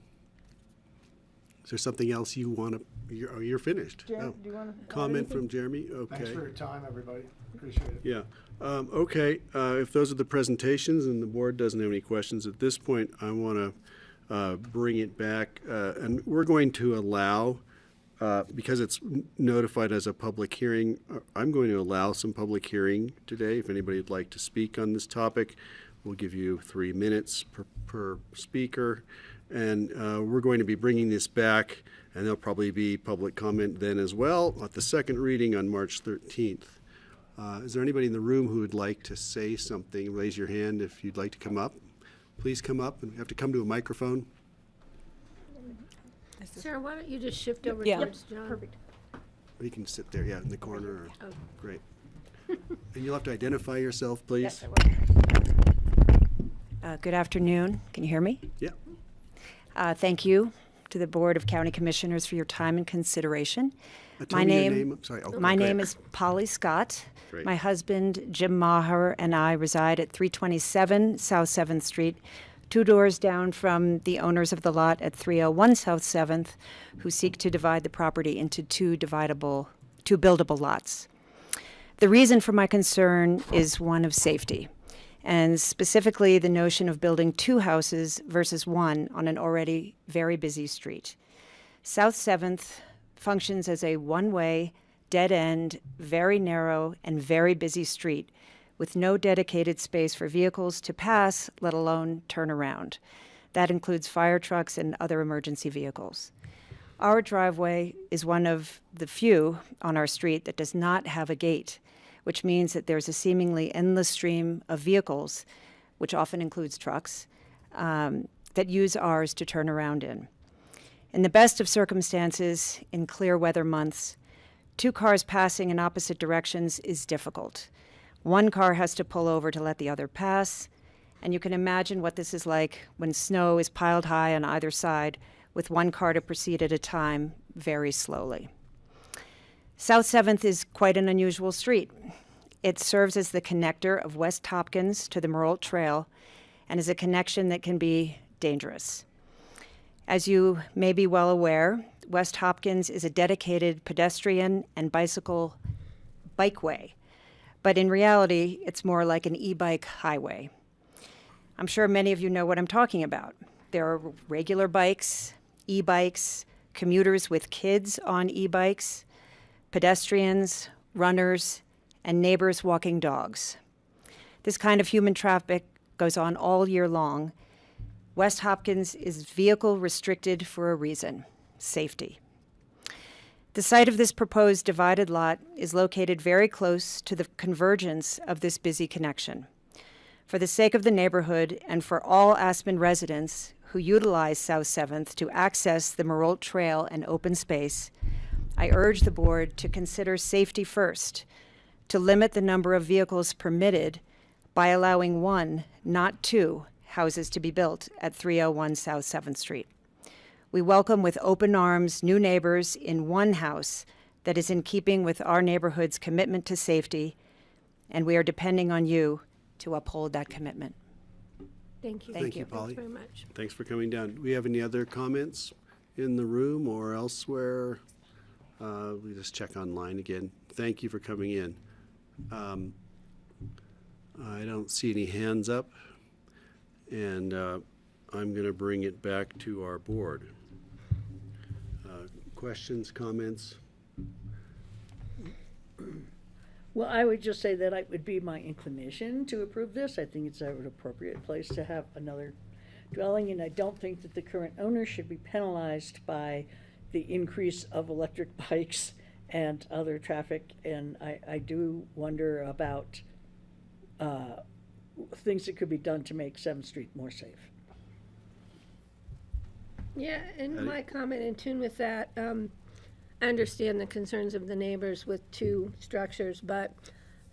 Is there something else you want to, you're finished? Jeremy, do you want to comment from Jeremy? Okay. Thanks for your time, everybody. Appreciate it. Yeah. Okay, if those are the presentations and the board doesn't have any questions at this point, I want to bring it back. And we're going to allow, because it's notified as a public hearing, I'm going to allow some public hearing today. If anybody would like to speak on this topic, we'll give you 3 minutes per speaker. And we're going to be bringing this back, and there'll probably be public comment then as well at the second reading on March 13th. Is there anybody in the room who would like to say something? Raise your hand if you'd like to come up. Please come up, and you have to come to a microphone. Sarah, why don't you just shift over Yeah. towards John? Perfect. Or you can sit there, in the corner. Great. And you'll have to identify yourself, please. Yes, I will. Good afternoon. Can you hear me? Yeah. Thank you to the Board of County Commissioners for your time and consideration. Tell me your name. Sorry. Oh, My okay. name is Polly Scott. Great. My husband, Jim Maher, and I reside at 327 South 7th Street, 2 doors down from the owners of the lot at 301 South 7th, who seek to divide the property into two buildable lots. The reason for my concern is one of safety, and specifically the notion of building 2 houses versus 1 on an already very busy street. South 7th functions as a one-way, dead-end, very narrow, and very busy street with no dedicated space for vehicles to pass, let alone turn around. That includes fire trucks and other emergency vehicles. Our driveway is one of the few on our street that does not have a gate, which means that there's a seemingly endless stream of vehicles, which often includes trucks, that use ours to turn around in. In the best of circumstances, in clear weather months, 2 cars passing in opposite directions is difficult. 1 car has to pull over to let the other pass, and you can imagine what this is like when snow is piled high on either side, with 1 car to proceed at a time, very slowly. South 7th is quite an unusual street. It serves as the connector of West Hopkins to the Merle Trail and is a connection that can be dangerous. As you may be well aware, West Hopkins is a dedicated pedestrian and bicycle bikeway, but in reality, it's more like an e-bike highway. I'm sure many of you know what I'm talking about. There are regular bikes, e-bikes, commuters with kids on e-bikes, pedestrians, runners, and neighbors walking dogs. This kind of human traffic goes on all year long. West Hopkins is vehicle restricted for a reason: safety. The site of this proposed divided lot is located very close to the convergence of this busy connection. For the sake of the neighborhood and for all Aspen residents who utilize South 7th to access the Merle Trail and open space, I urge the board to consider safety first, to limit the number of vehicles permitted by allowing 1, not 2, houses to be built at 301 South 7th Street. We welcome with open arms new neighbors in one house that is in keeping with our neighborhood's commitment to safety, and we are depending on you to uphold that commitment. Thank you. Thank you, Polly. Thanks very much. Thanks for coming down. Do we have any other comments in the room or elsewhere? We just check online again. Thank you for coming in. I don't see any hands up, and I'm going to bring it back to our board. Questions, comments? Well, I would just say that it would be my inclination to approve this. I think it's an appropriate place to have another dwelling, and I don't think that the current owner should be penalized by the increase of electric bikes and other traffic. And I do wonder about things that could be done to make 7th Street more safe. Yeah, and my comment in tune with that, I understand the concerns of the neighbors with 2 structures, but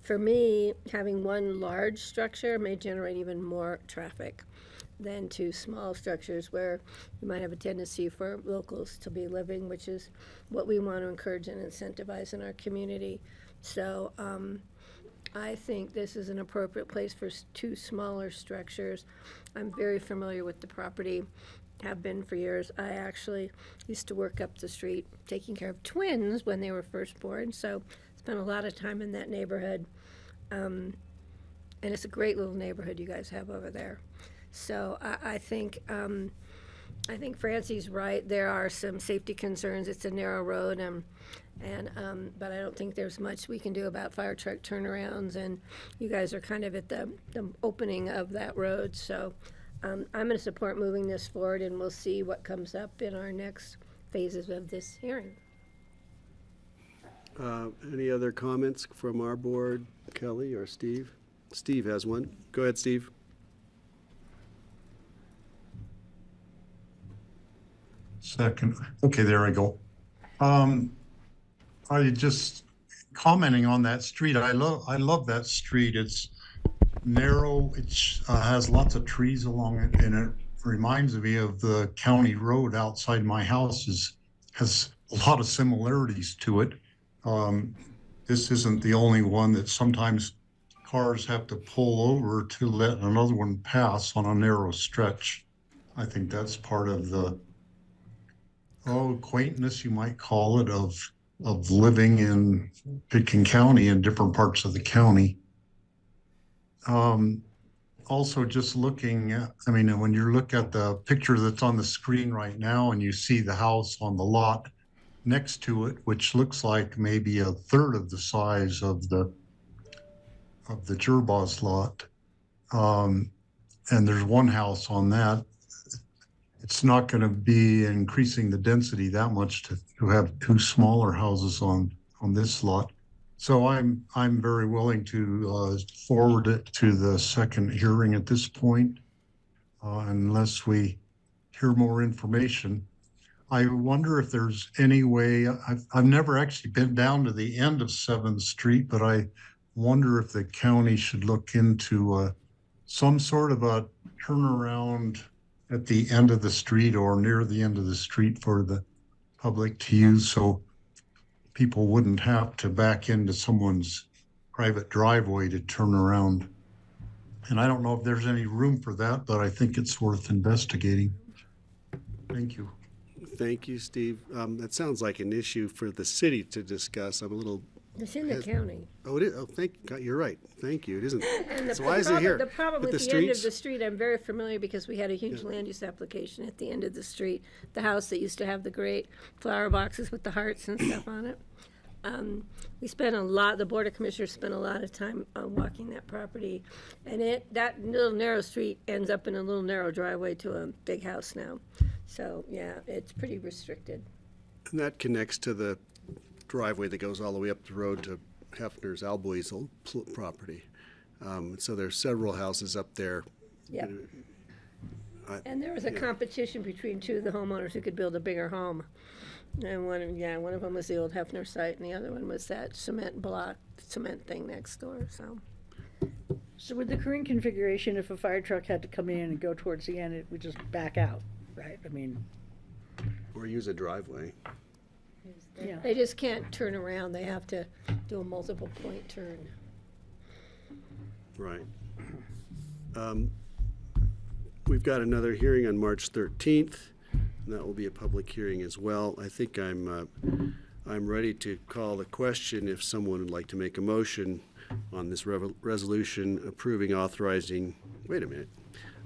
for me, having 1 large structure may generate even more traffic than 2 small structures where you might have a tendency for locals to be living, which is what we want to encourage and incentivize in our community. So I think this is an appropriate place for 2 smaller structures. I'm very familiar with the property, have been for years. I actually used to work up the street taking care of twins when they were first born, so spent a lot of time in that neighborhood. And it's a great little neighborhood you guys have over there. So I think Francie's right. There are some safety concerns. It's a narrow road, but I don't think there's much we can do about fire truck turnarounds, and you guys are kind of at the opening of that road. So I'm going to support moving this forward, and we'll see what comes up in our next phases of this hearing. Any other comments from our board, Kelly or Steve? Steve has one. Go ahead, Steve. Second. Okay, there I go. I just commenting on that street. I love that street. It's narrow. It has lots of trees along it, and it reminds me of the county road outside my house. Has a lot of similarities to it. This isn't the only one that sometimes cars have to pull over to let another one pass on a narrow stretch. I think that's part of the quaintness, you might call it, of living in Pitkin County and different parts of the county. Also, just looking at, when you look at the picture that's on the screen right now and you see the house on the lot next to it, which looks like maybe a third of the size of the Gerbaugh lot, and there's one house on that, it's not going to be increasing the density that much to have 2 smaller houses on this lot. So I'm very willing to forward it to the second hearing at this point, unless we hear more information. I wonder if there's any way, I've never actually been down to the end of 7th Street, but I wonder if the county should look into some sort of a turnaround at the end of the street or near the end of the street for the public to use, so people wouldn't have to back into someone's private driveway to turn around. And I don't know if there's any room for that, but I think it's worth investigating. Thank you. Thank you, Steve. That sounds like an issue for the city to discuss. I'm a little. It's in the county. Oh, it is. Oh, thank God, you're right. Thank you. It isn't. And So why is it here? The problem With with the the end of streets? the street, I'm very familiar because we had a huge land use application at the end of the street. The house that used to have the great flower boxes with the hearts and stuff on it. We spent the Board of Commissioners spent a lot of time walking that property. And that little narrow street ends up in a little narrow driveway to a big house now. So, yeah, it's pretty restricted. And that connects to the driveway that goes all the way up the road to Hefner's Alboy's old property. So there's several houses up there. Yep. And there was a competition between two of the homeowners who could build a bigger home. And one of them was the old Hefner site, and the other one was that cement thing next door, so. So with the current configuration, if a fire truck had to come in and go towards the end, it would just back out, right? I mean, Or use a driveway. yeah. They just can't turn around, they have to do a multiple point turn. Right. We've got another hearing on March 13th, and that will be a public hearing as well. I think I'm ready to call the question if someone would like to make a motion on this resolution approving, authorizing, wait a minute.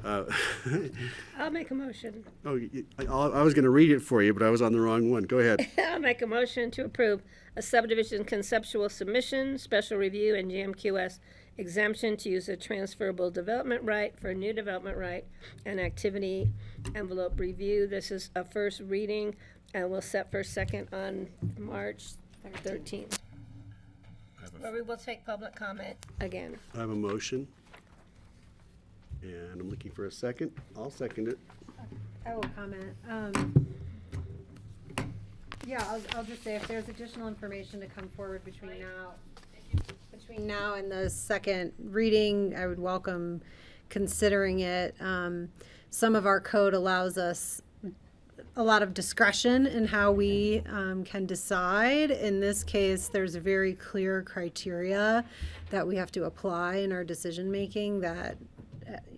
I'll make a motion. Oh, I was going to read it for you, but I was on the wrong one. Go ahead. I'll make a motion to approve a subdivision conceptual submission, special review, and GMQS exemption to use a transferable development right for a new development right and activity envelope review. This is a first reading, and we'll set for second on March 13th. Where we will take public comment again. I have a motion, and I'm looking for a second. I'll second it. I will comment. Yeah, I'll just say if there's additional information to come forward between now and the second reading, I would welcome considering it. Some of our code allows us a lot of discretion in how we can decide. In this case, there's a very clear criteria that we have to apply in our decision making that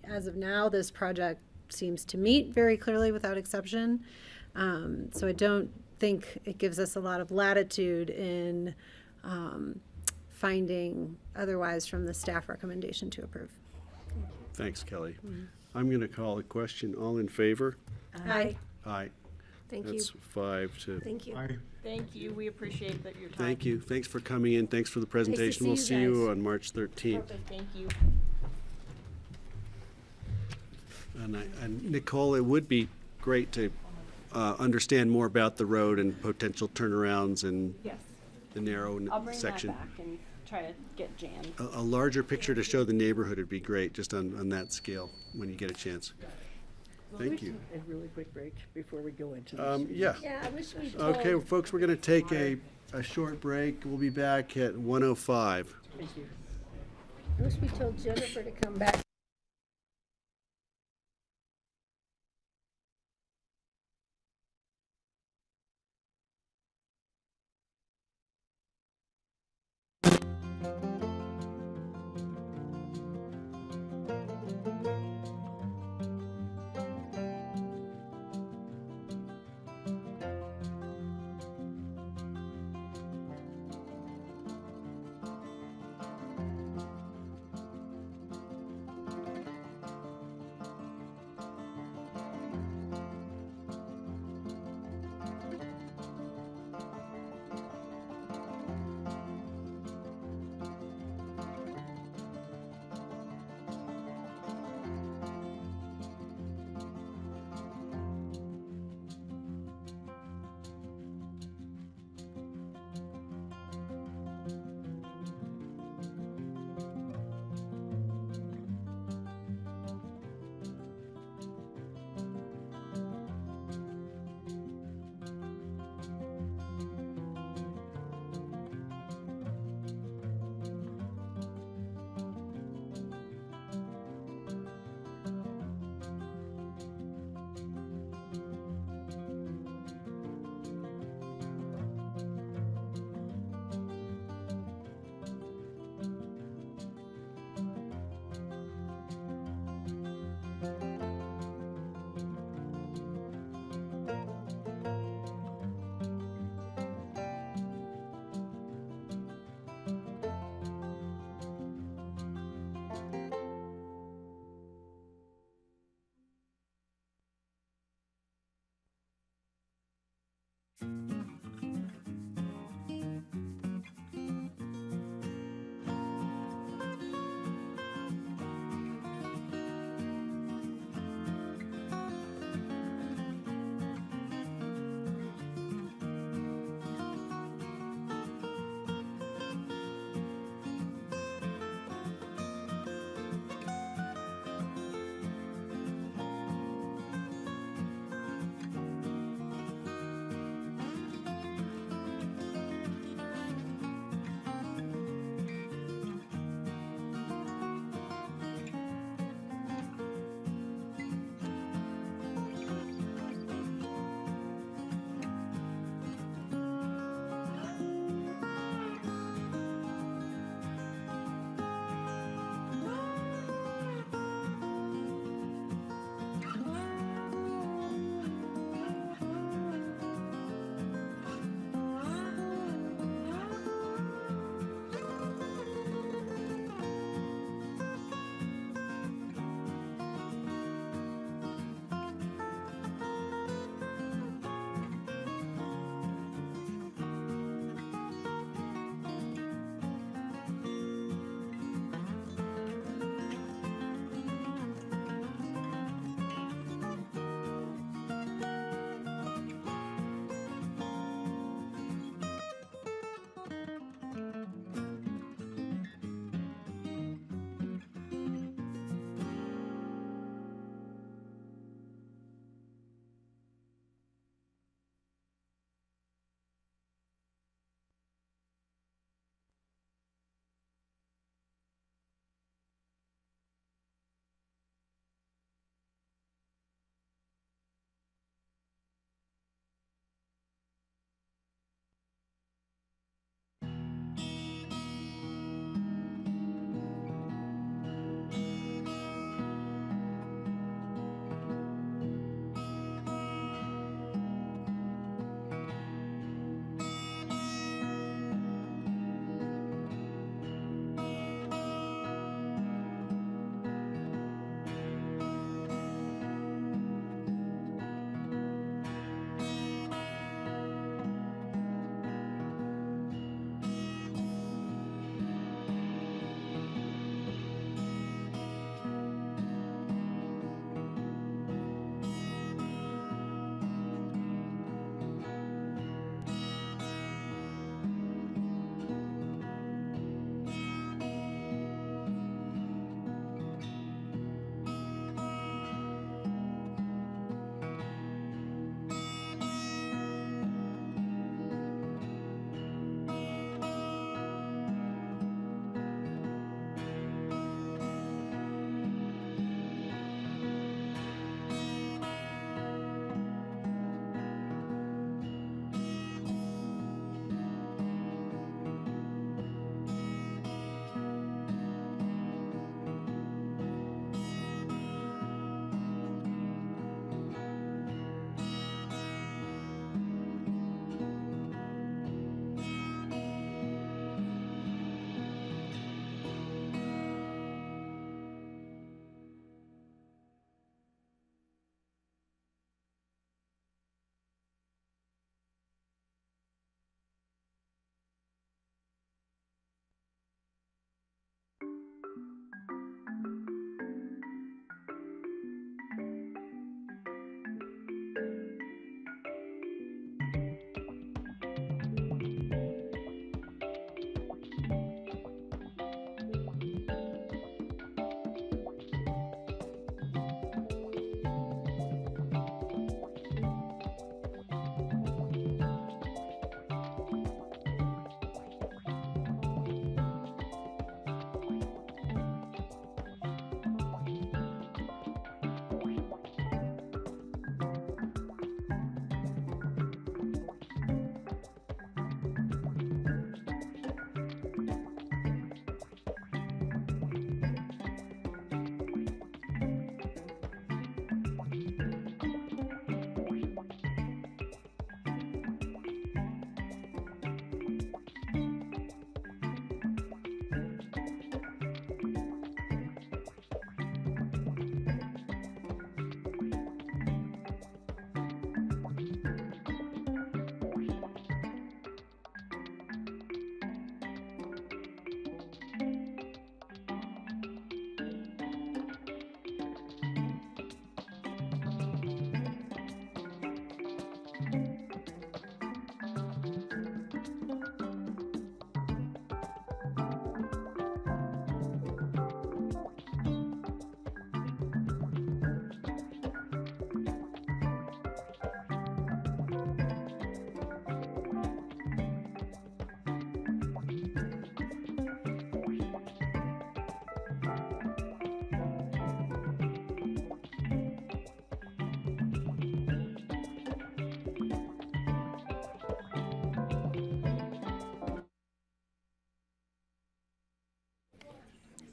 as of now, this project seems to meet very clearly without exception. So I don't think it gives us a lot of latitude in finding otherwise from the staff recommendation to approve. Thanks, Kelly. I'm going to call the question. All in favor? Aye. Aye. Thank you. That's 5 to. Thank you. Thank you, we appreciate that your time. Thank you. Thanks for coming in. Thanks for the presentation. see We'll you see you guys. on March 13th. Thank you. And Nicole, it would be great to understand more about the road and potential turnarounds and Yes. the narrow I'll bring section. that back and try to get jammed. A larger picture to show the neighborhood would be great, just on that scale, when you get a chance. Thank you. A really quick break before we go into this. Yeah. Yeah, I wish we told. Okay, folks, we're going to take a short break. We'll be back at 1:05. Thank you. I wish we told Jennifer to come back.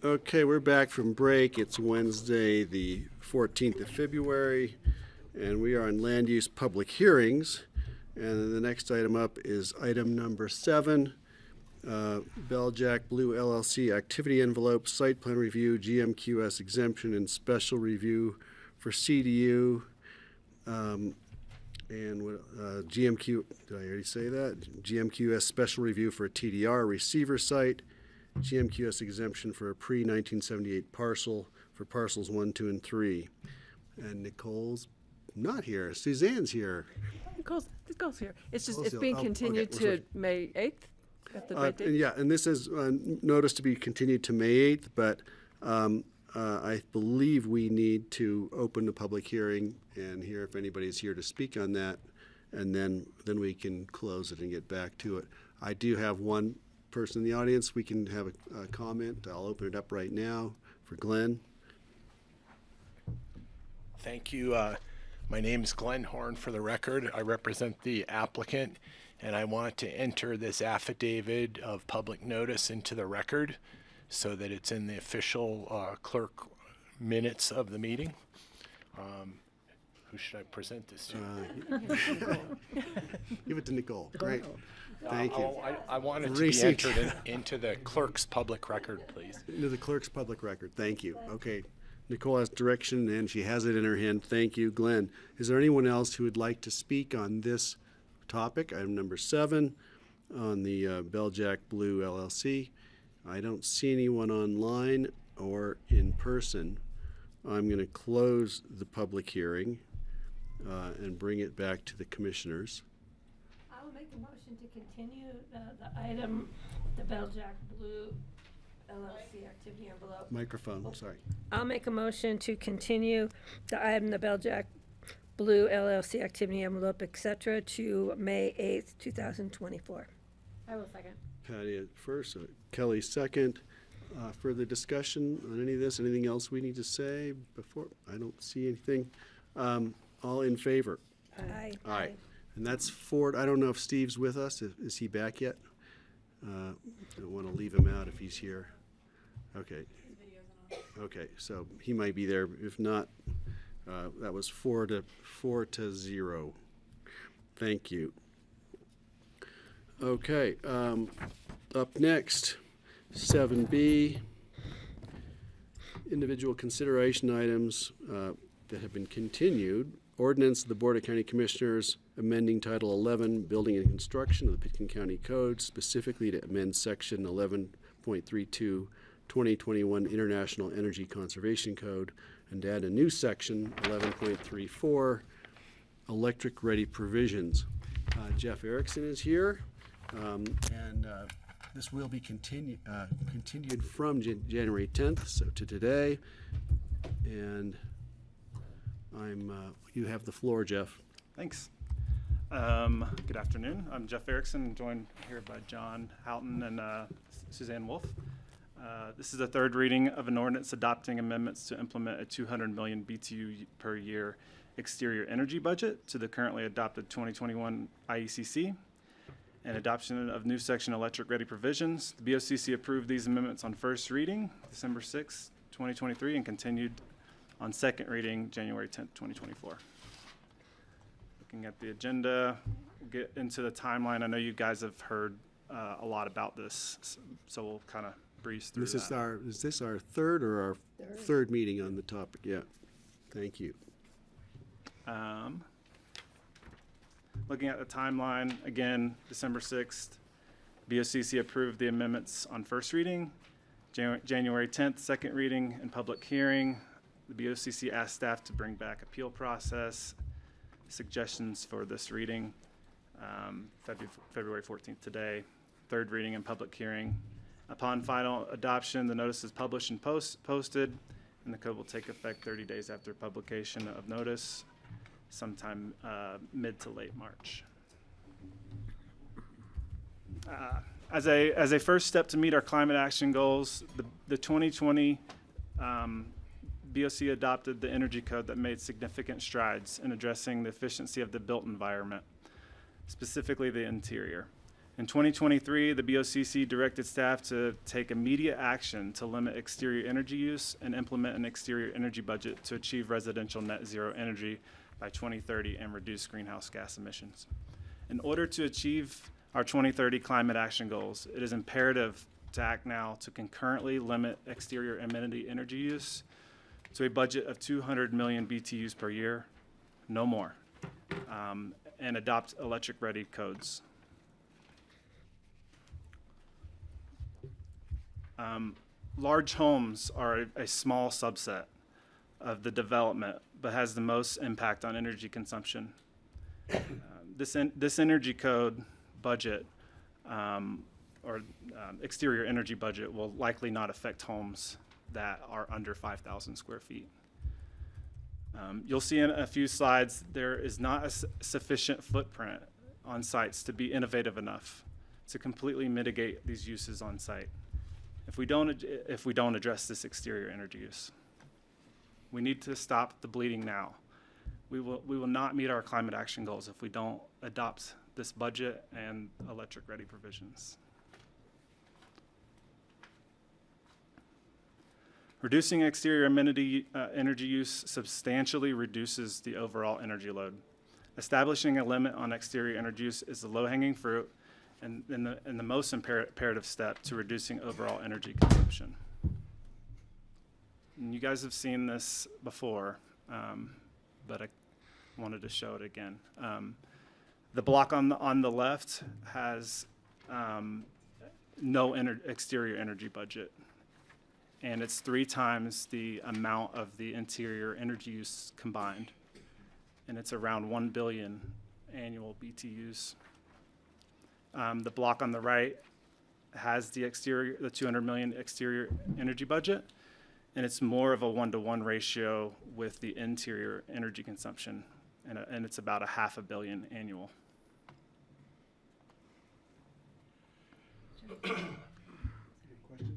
Okay, we're back from break. It's Wednesday, the 14th of February, and we are on land use public hearings. And the next item up is item number 7, Beljack Blue LLC activity envelope, site plan review, GMQS exemption, and special review for CDU. And what, GMQ, did I already say that? GMQS special review for a TDR receiver site, GMQS exemption for a pre-1978 parcel for parcels 1, 2, and 3. And Nicole's not here. Suzanne's here. Nicole's here. It's just, Nicole's it's here. being Oh, continued okay, we're to May 8th? At the right date? And yeah, and this is noticed to be continued to May 8th, but I believe we need to open the public hearing and hear if anybody's here to speak on that, and then we can close it and get back to it. I do have one person in the audience. We can have a comment. I'll open it up right now for Glenn. Thank you. My name is Glenn Horn for the record. I represent the applicant, and I want to enter this affidavit of public notice into the record so that it's in the official clerk minutes of the meeting. Who should I present this to? Give it to Nicole. Great. Thank you. I want it to be entered into the clerk's public record, please. Into the clerk's public record. Thank you. Okay. Nicole has direction, and she has it in her hand. Thank you, Glenn. Is there anyone else who would like to speak on this topic, item number 7, on the Beljack Blue LLC? I don't see anyone online or in person. I'm going to close the public hearing and bring it back to the commissioners. I will make a motion to continue the item, the Beljack Blue LLC activity envelope. Microphone, sorry. I'll make a motion to continue the item, the Beljack Blue LLC activity envelope, et cetera, to May 8th, 2024. I will second. Patty at first, Kelly second. Further discussion on any of this? Anything else we need to say before? I don't see anything. All in favor? Aye. Aye. And that's Ford. I don't know if Steve's with us. Is he back yet? I don't want to leave him out if he's here. Okay. Okay, so he might be there. If not, that was 4 to 0. Thank you. Okay, up next, 7B, individual consideration items that have been continued. Ordinance of the Board of County Commissioners amending Title 11, Building and Construction of the Pitkin County Code, specifically to amend Section 11.32, 2021 International Energy Conservation Code, and to add a new section, 11.34, Electric Ready Provisions. Jeff Erickson is here, and this will be continued from January 10th, so to today. And you have the floor, Jeff. Thanks. Good afternoon. I'm Jeff Erickson, joined here by John Houghton and Suzanne Wolf. This is the third reading of an ordinance adopting amendments to implement a 200 million BTU per year exterior energy budget to the currently adopted 2021 IECC, and adoption of new section electric ready provisions. The BoCC approved these amendments on first reading, December 6, 2023, and continued on second reading, January 10th, 2024. Looking at the agenda, we'll get into the timeline. I know you guys have heard a lot about this, so we'll kind of breeze through that. Is this our third or our third meeting on the topic? Yeah. Thank you. Looking at the timeline, again, December 6th, BoCC approved the amendments on first reading, January 10th, second reading, and public hearing. The BoCC asked staff to bring back appeal process suggestions for this reading, February 14th today, third reading and public hearing. Upon final adoption, the notice is published and posted, and the code will take effect 30 days after publication of notice, sometime mid to late March. As a first step to meet our climate action goals, the 2020 BoC adopted the energy code that made significant strides in addressing the efficiency of the built environment, specifically the interior. In 2023, the BoCC directed staff to take immediate action to limit exterior energy use and implement an exterior energy budget to achieve residential net zero energy by 2030 and reduce greenhouse gas emissions. In order to achieve our 2030 climate action goals, it is imperative to act now to concurrently limit exterior amenity energy use to a budget of 200 million BTUs per year, no more, and adopt electric-ready codes. Large homes are a small subset of the development, but has the most impact on energy consumption. This energy code budget exterior energy budget will likely not affect homes that are under 5,000 square feet. You'll see in a few slides there is not a sufficient footprint on sites to be innovative enough to completely mitigate these uses on site if we don't address this exterior energy use. We need to stop the bleeding now. We will not meet our climate action goals if we don't adopt this budget and electric-ready provisions. Reducing exterior amenity energy use substantially reduces the overall energy load. Establishing a limit on exterior energy use is the low-hanging fruit and the most imperative step to reducing overall energy consumption. And you guys have seen this before, but I wanted to show it again. The block on the left has no exterior energy budget, and it's 3 times the amount of the interior energy use combined, and it's around 1 billion annual BTUs. The block on the right has the 200 million exterior energy budget, and it's more of a 1-to-1 ratio with the interior energy consumption, and it's about $500 million annual.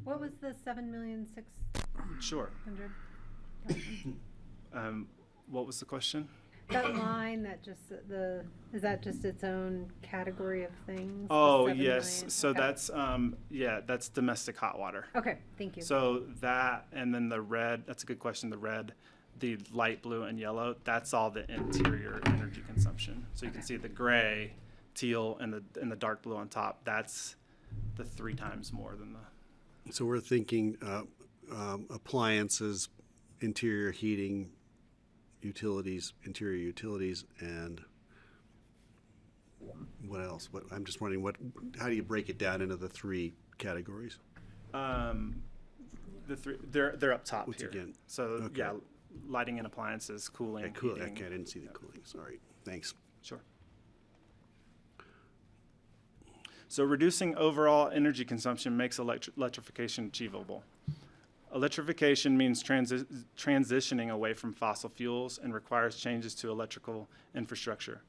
What was the 7,600,000? Sure. What was the question? That line, is that just its own category of things? Oh, 7 yes. million? So Okay. that's domestic hot water. Okay, thank you. So that, and then the red, that's a good question, the light blue and yellow, that's all the interior energy consumption. So you can see the gray, teal, and the dark blue on top, that's the 3 times more than the. So we're thinking appliances, interior heating, interior utilities, and what else? I'm just wondering how do you break it down into the 3 categories? The 3, they're up top Once here. again, So okay. yeah, lighting and appliances, cooling, Cool. heating. Okay, I didn't see the cooling. Sorry. Thanks. Sure. So reducing overall energy consumption makes electrification achievable. Electrification means transitioning away from fossil fuels and requires changes to electrical infrastructure.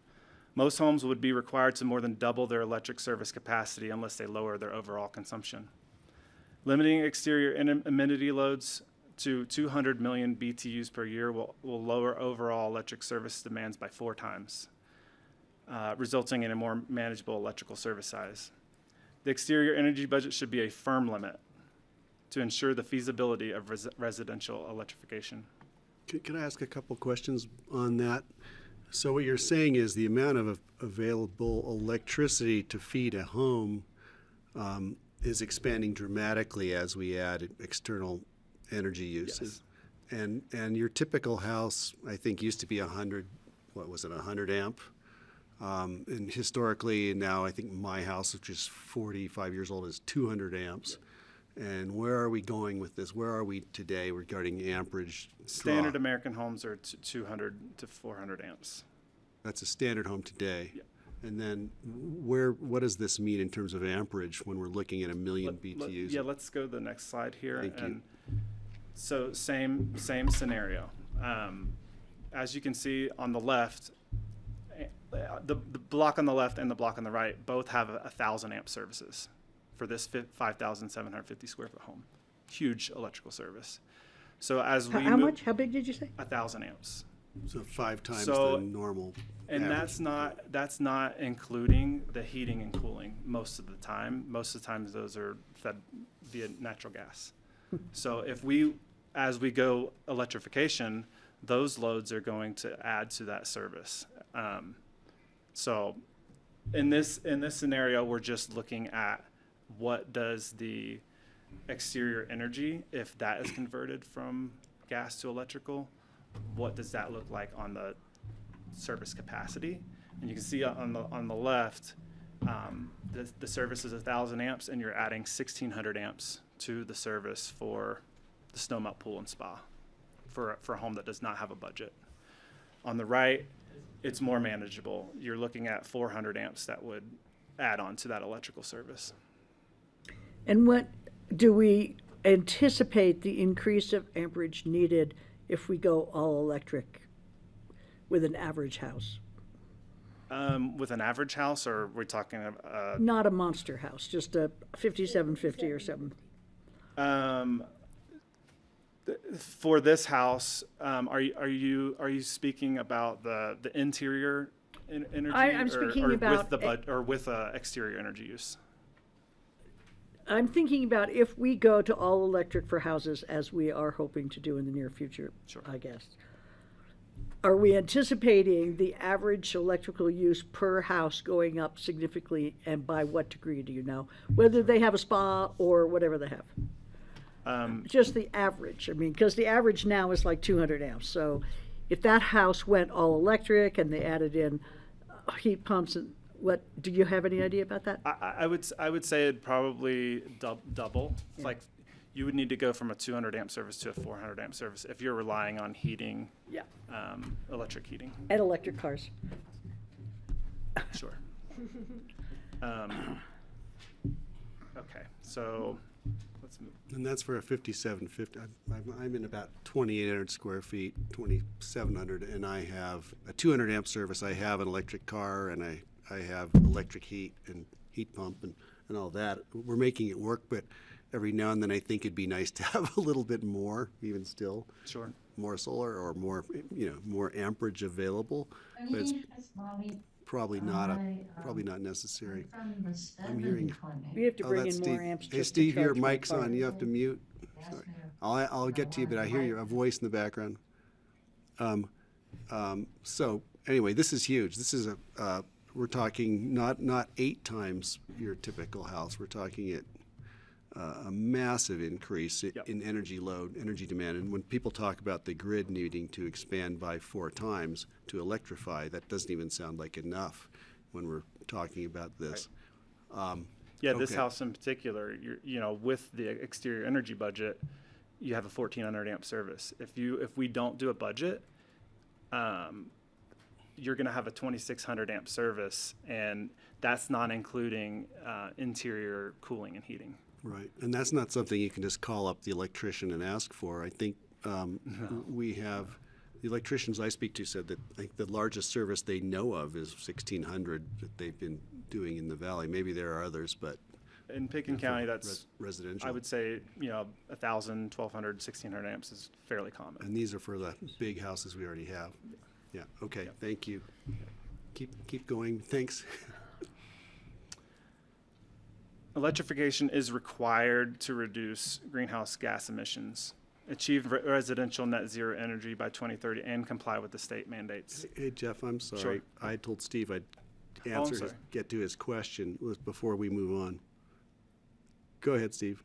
Most homes would be required to more than double their electric service capacity unless they lower their overall consumption. Limiting exterior amenity loads to 200 million BTUs per year will lower overall electric service demands by 4 times, resulting in a more manageable electrical service size. The exterior energy budget should be a firm limit to ensure the feasibility of residential electrification. Can I ask a couple questions on that? So what you're saying is the amount of available electricity to feed a home is expanding dramatically as we add external energy uses. Yes. And your typical house, I think, used to be 100 amp? And historically, now I think my house, which is 45 years old, is 200 amps. And where are we going with this? Where are we today regarding amperage draw? Standard American homes are 200 to 400 amps. That's a standard home today. Yeah. And then what does this mean in terms of amperage when we're looking at 1 million BTUs? Yeah, let's go to the next slide here. Thank you. So same scenario. As you can see on the left, the block on the left and the block on the right both have 1,000 amp services for this 5,750 square foot home. Huge electrical service. So as we How much? How big did you say? 1,000 amps. So 5 times So- the normal. And average. that's not including the heating and cooling most of the time. Most of the times those are fed via natural gas. So as we go electrification, those loads are going to add to that service. So in this scenario, we're just looking at what does the exterior energy, if that is converted from gas to electrical, what does that look like on the service capacity? And you can see on the left, the service is 1,000 amps, and you're adding 1,600 amps to the service for the snowmelt pool and spa for a home that does not have a budget. On the right, it's more manageable. You're looking at 400 amps that would add on to that electrical service. And what do we anticipate the increase of amperage needed if we go all electric with an average house? With an average house, or we're talking Not a monster house, just a 5750 or something. For this house, are you speaking about the interior energy? I'm speaking about with exterior energy use. I'm thinking about if we go to all electric for houses, as we are hoping to do in the near future, Sure. I guess. Are we anticipating the average electrical use per house going up significantly, and by what degree, do you know? Whether they have a spa or whatever they have. Just the average. I mean, because the average now is like 200 amps. So if that house went all electric and they added in heat pumps, and what, do you have any idea about that? I would say it'd probably double. It's like you would need to go from a 200 amp service to a 400 amp service if you're relying on heating. Yeah. Electric heating. And electric cars. Sure. Okay, so let's move. And that's for a 5750. I'm in about 2,800 square feet, 2,700, and I have a 200 amp service. I have an electric car, and I have electric heat and heat pump and all that. We're making it work, but every now and then I think it'd be nice to have a little bit more, even still. Sure. More solar or more, more amperage available. But it's probably not necessary. I'm hearing. We have to Oh, bring that's in more Steve. amps Hey, just to Steve, your charge my mic's car. on. You have to mute. Sorry. I'll get to you, but I hear your voice in the background. So anyway, this is huge. This is we're talking not 8 times your typical house. We're talking a massive increase in energy load, energy demand. And when people talk about the grid needing to expand by 4 times to electrify, that doesn't even sound like enough when we're talking about this. This Okay. house in particular, with the exterior energy budget, you have a 1,400 amp service. If we don't do a budget, you're going to have a 2,600 amp service, and that's not including interior cooling and heating. Right, and that's not something you can just call up the electrician and ask for. I think we have, the electricians I speak to said that I think the largest service they know of is 1,600 that they've been doing in the valley. Maybe there are others, but In Pickens County, that's residential. I would say 1,000, 1,200, 1,600 amps is fairly common. And these are for the big houses we already have. Yeah, okay, thank you. Keep going, thanks. Electrification is required to reduce greenhouse gas emissions, achieve residential net zero energy by 2030, and comply with the state mandates. Hey, Jeff, I'm sorry. Sure. I told Steve I'd I'm sorry. get to his question before we move on. Go ahead, Steve.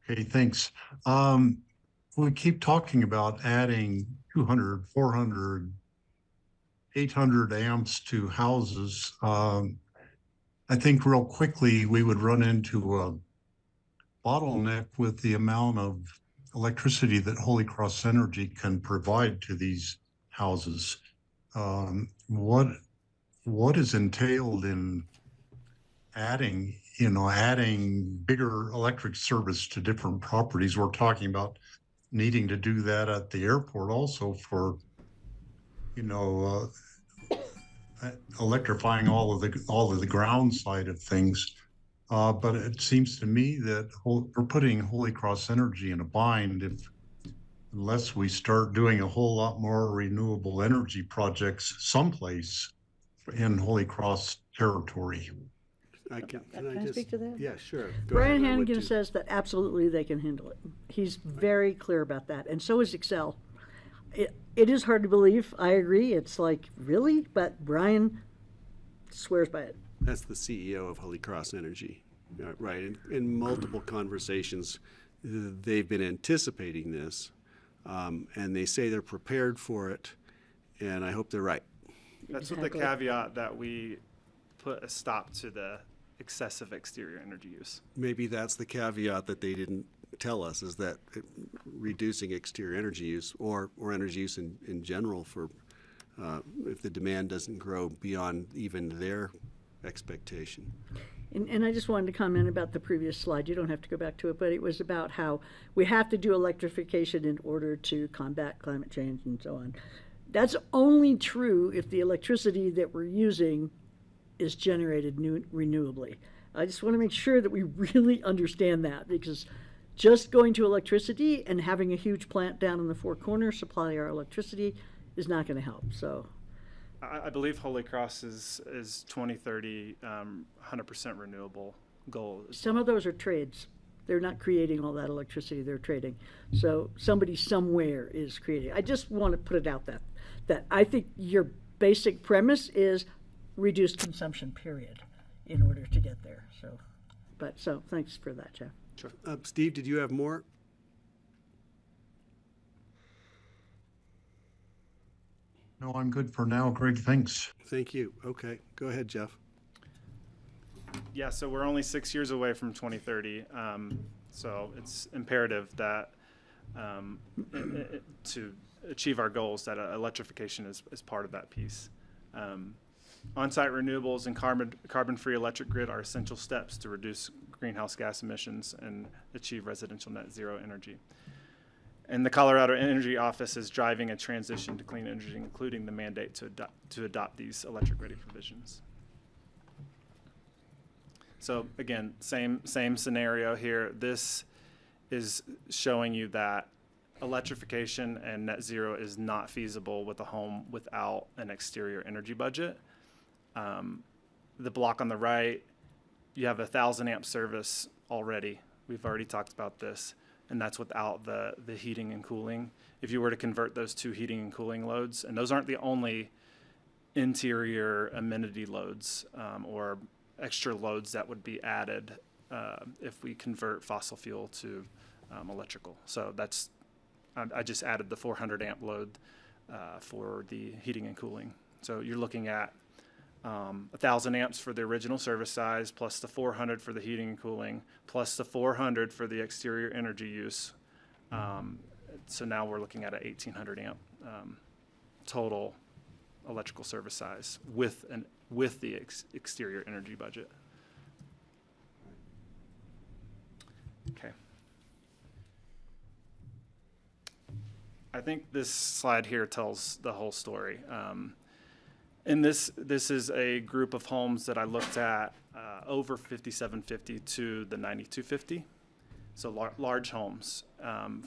Okay, thanks. We keep talking about adding 200, 400, 800 amps to houses. I think real quickly we would run into a bottleneck with the amount of electricity that Holy Cross Energy can provide to these houses. What is entailed in adding bigger electric service to different properties? We're talking about needing to do that at the airport also for, electrifying all of the ground side of things. But it seems to me that we're putting Holy Cross Energy in a bind if unless we start doing a whole lot more renewable energy projects someplace in Holy Cross territory. Can Can I speak to that? Yeah, sure. Go Brian ahead, I would Hannigan too. says that absolutely they can handle it. He's very clear about that, and so is Excel. It is hard to believe. I agree. It's like, really? But Brian swears by it. That's the CEO of Holy Cross Energy, right? In multiple conversations, they've been anticipating this, and they say they're prepared for it, and I hope they're right. That's with the caveat that we put a stop to the excessive exterior energy use. Maybe that's the caveat that they didn't tell us, is that reducing exterior energy use or energy use in general for if the demand doesn't grow beyond even their expectation. And I just wanted to comment about the previous slide. You don't have to go back to it, but it was about how we have to do electrification in order to combat climate change and so on. That's only true if the electricity that we're using is generated renewably. I just want to make sure that we really understand that, because just going to electricity and having a huge plant down in the Four Corners supply our electricity is not going to help. So I believe Holy Cross is 2030 100% renewable goal. Some of those are trades. They're not creating all that electricity, they're trading. So somebody somewhere is creating. I just want to put it out that I think your basic premise is reduced consumption, period, in order to get there. So thanks for that, Jeff. Sure. Steve, did you have more? No, I'm good for now. Greg, thanks. Thank you. Okay, go ahead, Jeff. Yeah, so we're only 6 years away from 2030. So it's imperative that to achieve our goals, that electrification is part of that piece. On-site renewables and carbon-free electric grid are essential steps to reduce greenhouse gas emissions and achieve residential net zero energy. And the Colorado Energy Office is driving a transition to clean energy, including the mandate to adopt these electric ready provisions. So again, same scenario here. This is showing you that electrification and net zero is not feasible with a home without an exterior energy budget. The block on the right, you have 1,000 amp service already. We've already talked about this, and that's without the heating and cooling. If you were to convert those two heating and cooling loads, and those aren't the only interior amenity loads or extra loads that would be added if we convert fossil fuel to electrical. So that's, I just added the 400 amp load for the heating and cooling. So you're looking at 1,000 amps for the original service size, plus the 400 for the heating and cooling, plus the 400 for the exterior energy use. So now we're looking at a 1,800 amp total electrical service size with the exterior energy budget. Okay. I think this slide here tells the whole story. And this is a group of homes that I looked at over 5750 to the 9250. So large homes.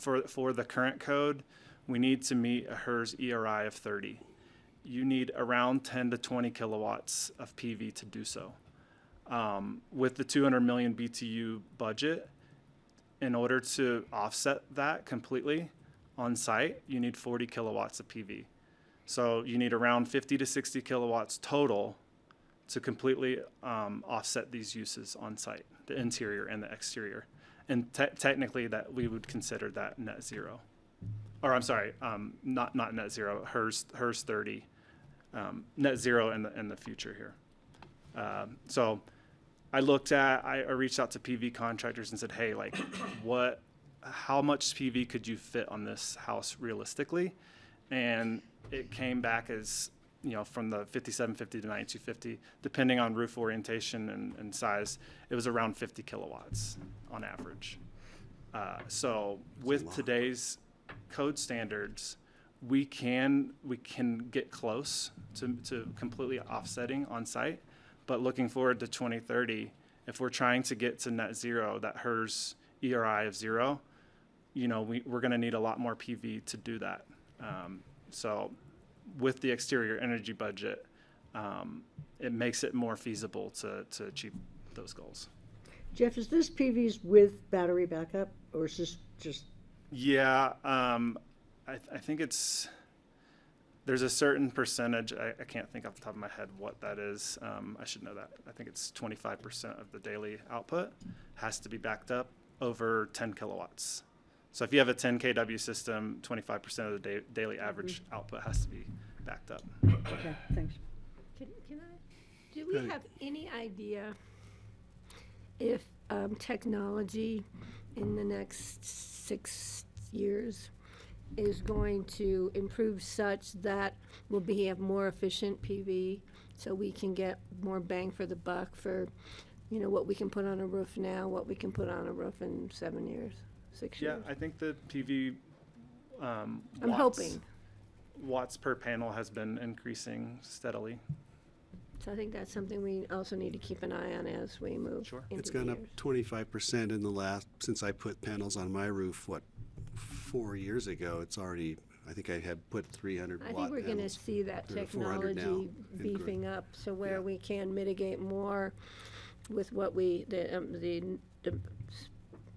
For the current code, we need to meet a HERS ERI of 30. You need around 10 to 20 kilowatts of PV to do so. With the 200 million BTU budget, in order to offset that completely on site, you need 40 kilowatts of PV. So you need around 50 to 60 kilowatts total to completely offset these uses on site, the interior and the exterior. And technically that we would consider that net zero. Or I'm sorry, not net zero, HERS 30, net zero in the future here. So I reached out to PV contractors and said, hey, like how much PV could you fit on this house realistically? And it came back as, from the 5750 to 9250, depending on roof orientation and size, it was around 50 kilowatts on average. So with today's code standards, we can get close to completely offsetting on site, but looking forward to 2030, if we're trying to get to net zero, that HERS ERI of 0, we're going to need a lot more PV to do that. So with the exterior energy budget, it makes it more feasible to achieve those goals. Jeff, is this PVs with battery backup, or is this just? Yeah, I think there's a certain percentage, I can't think off the top of my head what that is. I should know that. I think it's 25% of the daily output has to be backed up over 10 kilowatts. So if you have a 10 kW system, 25% of the daily average output has to be backed up. Okay, thanks. Do we have any idea if technology in the next 6 years is going to improve such that we'll have more efficient PV, so we can get more bang for the buck for, what we can put on a roof now, what we can put on a roof in 7 years, 6 years? Yeah, I think the PV I'm hoping. watts per panel has been increasing steadily. So I think that's something we also need to keep an eye on as we move into It's the gone up years. 25% in the since I put panels on my roof, 4 years ago. It's already, I think I had put 300 watt I think we're going to panels. see that They're 400 now technology in beefing up, so where we can mitigate more with what the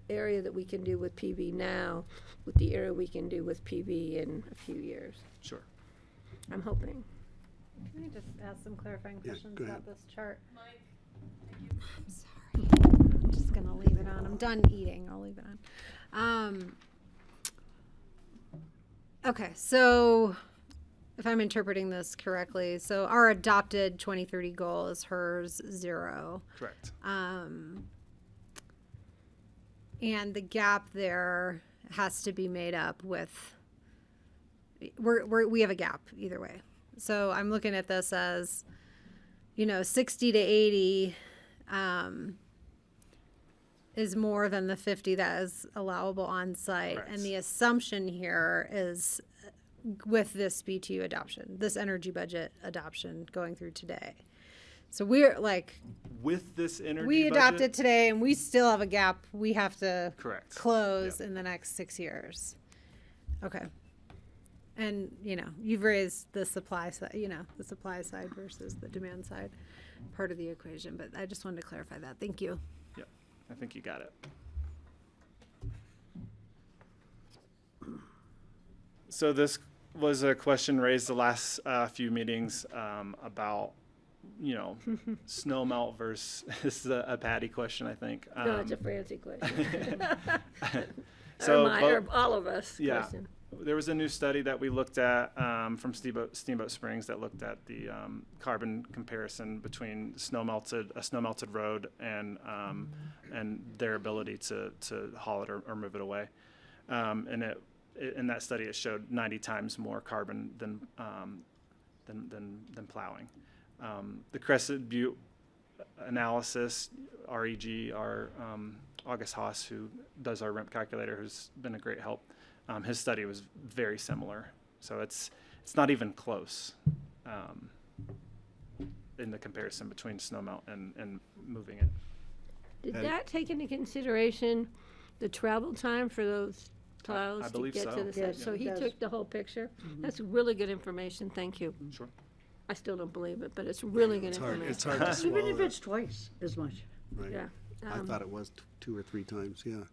area that we can do with PV now, with the area we can do with PV in a few years. Sure. I'm hoping. Can I just ask some clarifying Yeah, questions go about ahead. this chart? I'm sorry. I'm just gonna leave it on. I'm done eating. I'll leave it on. Okay, so if I'm interpreting this correctly, so our adopted 2030 goal is hers 0. Correct. And the gap there has to be made up with. We have a gap either way. So I'm looking at this as, 60 to 80 is more than the 50 that is allowable on site. Correct. And the assumption here is with this BTU adoption, this energy budget adoption going through today. So we're like, With this energy we budget, adopted today and we still have a gap we have to Correct. close Yep. in the next 6 years. Okay. And, you've raised the supply side, the supply side versus the demand side part of the equation, but I just wanted to clarify that. Thank you. Yep, I think you got it. So this was a question raised the last few meetings about, snow melt versus, this is a Patty question, I think. No, it's a Francie question. So or all of us Yeah. question. There was a new study that we looked at from Steamboat Springs that looked at the carbon comparison between a snow melted road and their ability to haul it or move it away. And in that study, it showed 90 times more carbon than plowing. The Crested Butte analysis, REG, our August Haas, who does our REMP calculator, who's been a great help. His study was very similar, so it's not even close in the comparison between snowmelt and moving it. Did that take into consideration the travel time for those plows I to believe get so. to the site? Yes, So it he does. took the whole picture? That's really good information, thank you. Sure. I still don't believe it, but it's really good It's hard information. to swallow. Even if that. it's twice as much. Right. Yeah. I thought it was 2 or 3 times, yeah.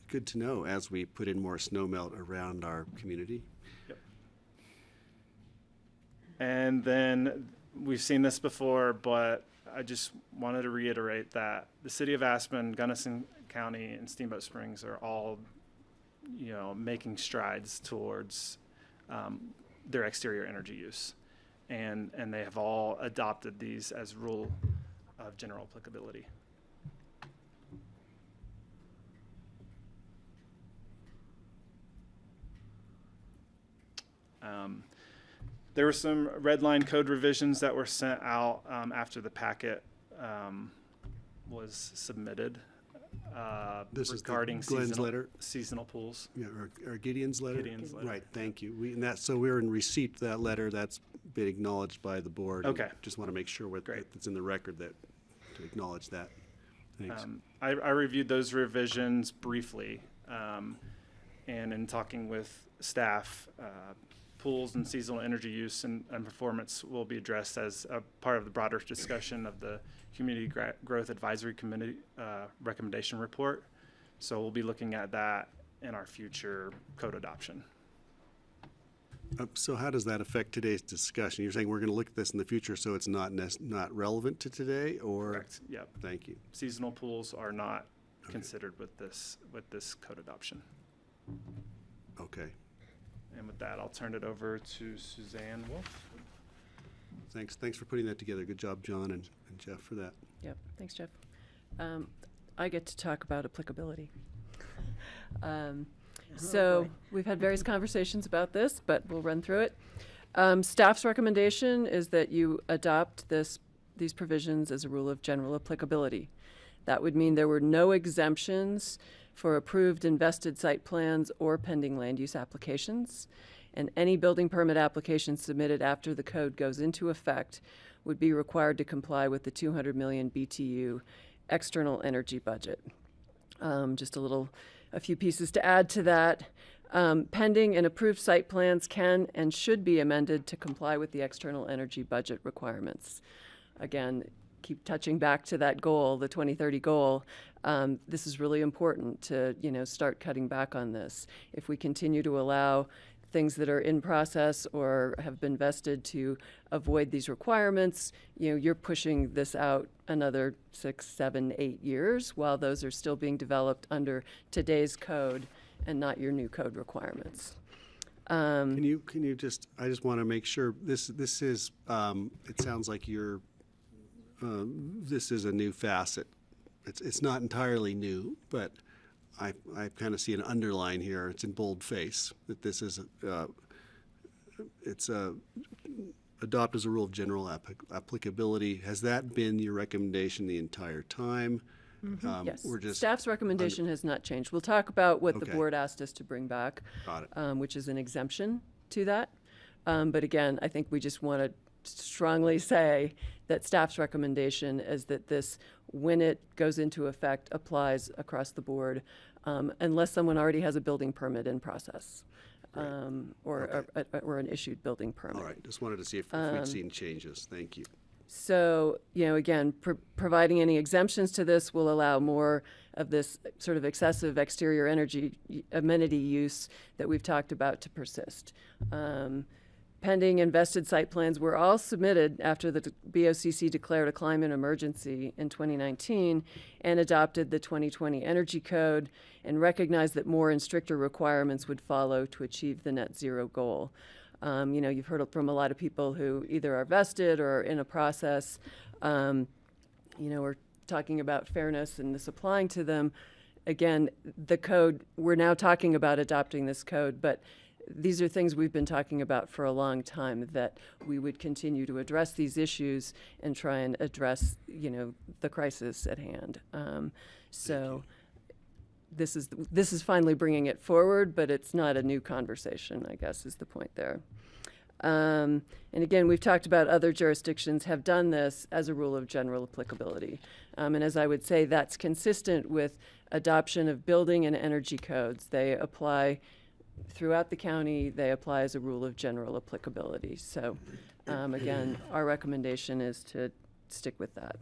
Good to know as we put in more snow melt around our community. Yep. And then we've seen this before, but I just wanted to reiterate that the city of Aspen, Gunnison County, and Steamboat Springs are all, making strides towards their exterior energy use. And they have all adopted these as rule of general applicability. There were some red line code revisions that were sent out after the packet was submitted This is the regarding Glenn's letter? seasonal pools. Yeah, or Gideon's letter? Gideon's letter. Right, thank you. So we're in receipt of that letter. That's been acknowledged by the board. and Okay. Just want to make sure Great. it's in the record to acknowledge that. Thanks. I reviewed those revisions briefly, and in talking with staff, pools and seasonal energy use and performance will be addressed as a part of the broader discussion of the Community Growth Advisory Committee recommendation report. So we'll be looking at that in our future code adoption. So how does that affect today's discussion? You're saying we're going to look at this in the future, so it's not not relevant to today, or? Correct. Yep. Thank you. Seasonal pools are not considered with this code adoption. Okay. And with that, I'll turn it over to Suzanne Wolf. Thanks for putting that together. Good job, John and Jeff, for that. Yep, thanks, Jeff. I get to talk about applicability. So we've had various conversations about this, but we'll run through it. Staff's recommendation is that you adopt these provisions as a rule of general applicability. That would mean there were no exemptions for approved and vested site plans or pending land use applications, and any building permit application submitted after the code goes into effect would be required to comply with the 200 million BTU external energy budget. Just a few pieces to add to that. Pending and approved site plans can and should be amended to comply with the external energy budget requirements. Again, keep touching back to that goal, the 2030 goal. This is really important to, start cutting back on this. If we continue to allow things that are in process or have been vested to avoid these requirements, you're pushing this out another 6, 7, 8 years while those are still being developed under today's code and not your new code requirements. Can you just, I just want to make sure this is, it sounds like this is a new facet. It's not entirely new, but I kind of see an underline here. It's in boldface that this is adopt as a rule of general applicability. Has that been your recommendation the entire time? Yes. Staff's recommendation has not changed. We'll talk about what the board asked us to bring back, which is an exemption to that. But again, I think we just want to strongly say that staff's recommendation is that this, when it goes into effect, applies across the board, unless someone already has a building permit in process, or an issued building permit. All right, just wanted to see if we'd seen changes. Thank you. So, again, providing any exemptions to this will allow more of this sort of excessive exterior energy amenity use that we've talked about to persist. Pending and vested site plans were all submitted after the BoCC declared a climate emergency in 2019 and adopted the 2020 Energy Code and recognized that more and stricter requirements would follow to achieve the net zero goal. You've heard from a lot of people who either are vested or are in a process, we're talking about fairness and this applying to them. Again, the code, we're now talking about adopting this code, but these are things we've been talking about for a long time, that we would continue to address these issues and try and address, the crisis at hand. So this is finally bringing it forward, but it's not a new conversation, I guess, is the point there. And again, we've talked about other jurisdictions have done this as a rule of general applicability. And as I would say, that's consistent with adoption of building and energy codes. They apply throughout the county. They apply as a rule of general applicability. So again, our recommendation is to stick with that.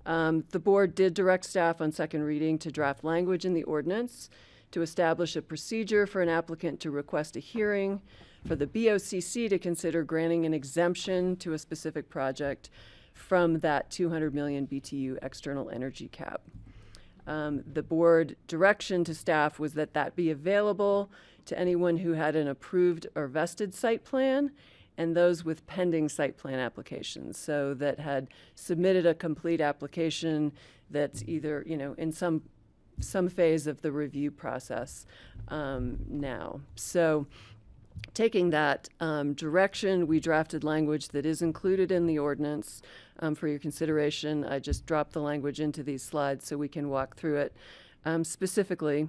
The board did direct staff on second reading to draft language in the ordinance to establish a procedure for an applicant to request a hearing, for the BoCC to consider granting an exemption to a specific project from that 200 million BTU external energy cap. The board direction to staff was that that be available to anyone who had an approved or vested site plan and those with pending site plan applications, so that had submitted a complete application that's either, in some phase of the review process now. So taking that direction, we drafted language that is included in the ordinance for your consideration. I just dropped the language into these slides so we can walk through it specifically.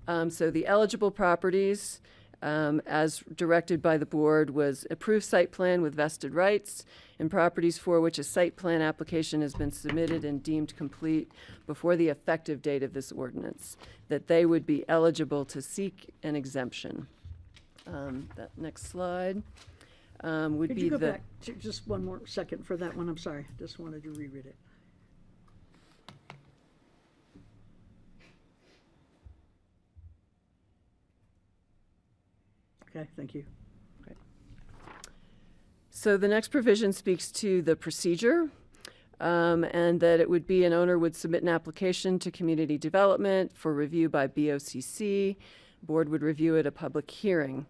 So the eligible properties as directed by the board, was approved site plan with vested rights in properties for which a site plan application has been submitted and deemed complete before the effective date of this ordinance, that they would be eligible to seek an exemption. That next slide would Could be you go the. back to just one more second for that one? I'm sorry, just wanted to reread it. Okay, thank you. So the next provision speaks to the procedure, and that it would be an owner would submit an application to community development for review by BoCC. Board would review at a public hearing.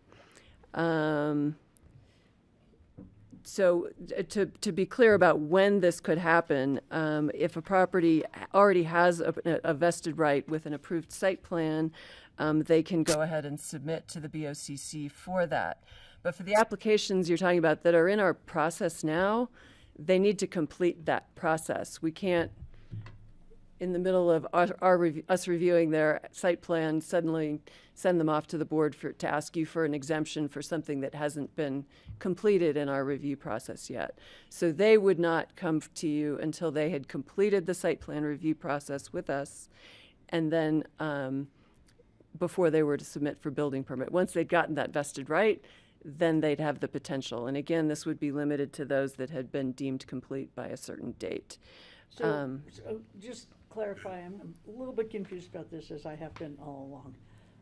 So to be clear about when this could happen, if a property already has a vested right with an approved site plan, they can go ahead and submit to the BoCC for that. But for the applications you're talking about that are in our process now, they need to complete that process. We can't, in the middle of us reviewing their site plan, suddenly send them off to the board to ask you for an exemption for something that hasn't been completed in our review process yet. So they would not come to you until they had completed the site plan review process with us, and then before they were to submit for building permit. Once they'd gotten that vested right, then they'd have the potential. And again, this would be limited to those that had been deemed complete by a certain date. So just clarify, I'm a little bit confused about this, as I have been all along,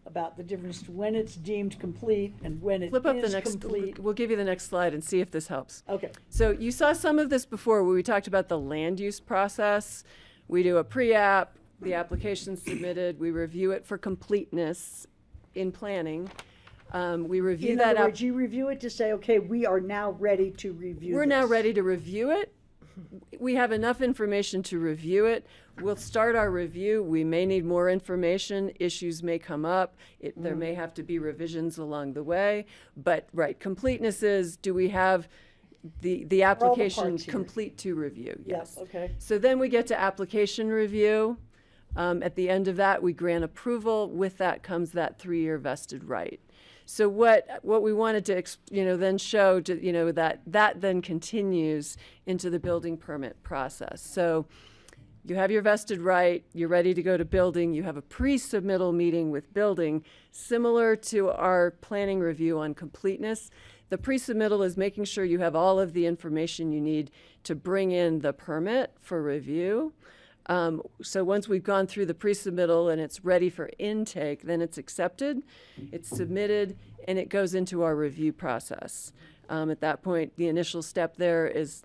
about the difference when it's deemed complete and when it Flip up the is next, complete. we'll give you the next slide and see if this helps. Okay. So you saw some of this before where we talked about the land use process. We do a pre-app, the application's submitted, we review it for completeness in planning. We review In that other words, you review it to say, okay, we are now ready to review We're this. now ready to review it. We have enough information to review it. We'll start our review. We may need more information. Issues may come up. There may have to be revisions along the way. But, right, completeness is, do we have the application parts here. complete to review? Yes. Yep, okay. So then we get to application review. At the end of that, we grant approval. With that comes that 3-year vested right. So what we wanted to then show that then continues into the building permit process. So you have your vested right, you're ready to go to building, you have a pre-submittal meeting with building, similar to our planning review on completeness. The pre-submittal is making sure you have all of the information you need to bring in the permit for review. So once we've gone through the pre-submittal and it's ready for intake, then it's accepted, it's submitted, and it goes into our review process. At that point, the initial step there is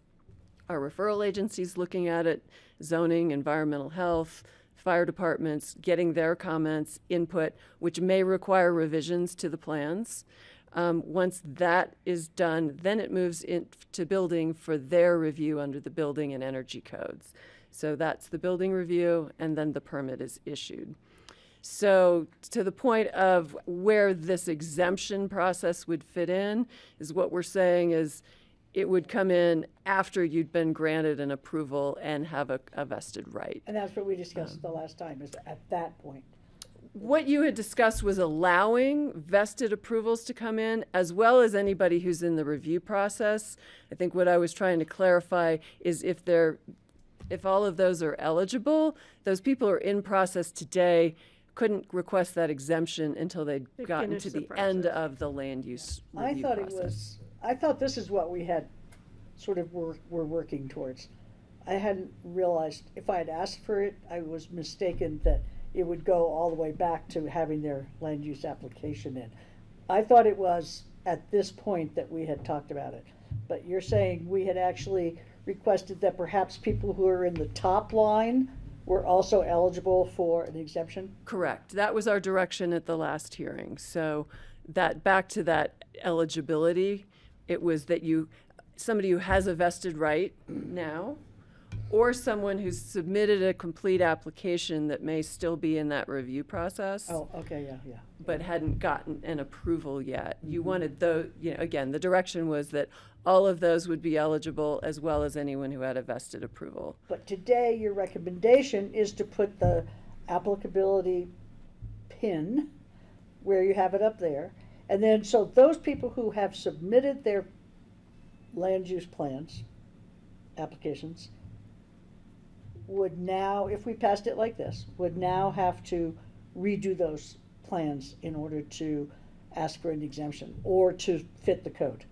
our referral agencies looking at it, zoning, environmental health, fire departments, getting their comments, input, which may require revisions to the plans. Once that is done, then it moves into building for their review under the building and energy codes. So that's the building review, and then the permit is issued. So to the point of where this exemption process would fit in is what we're saying is it would come in after you'd been granted an approval and have a vested right. And that's what we discussed the last time, is at that point. What you had discussed was allowing vested approvals to come in, as well as anybody who's in the review process. I think what I was trying to clarify is if all of those are eligible, those people who are in process today couldn't request that exemption until they'd gotten to the end of the land use review process. I thought this is what we had sort of were working towards. I hadn't realized, if I had asked for it, I was mistaken that it would go all the way back to having their land use application in. I thought it was at this point that we had talked about it. But you're saying we had actually requested that perhaps people who are in the top line were also eligible for an exemption? Correct. That was our direction at the last hearing. So that back to that eligibility, it was that somebody who has a vested right now, or someone who's submitted a complete application that may still be in that review process. Oh, okay, yeah. But hadn't gotten an approval yet. You wanted those, again, the direction was that all of those would be eligible, as well as anyone who had a vested approval. But today, your recommendation is to put the applicability pin where you have it up there, And then, so those people who have submitted their land use plans, applications, would now, if we passed it like this, would now have to redo those plans in order to ask for an exemption or to fit the code.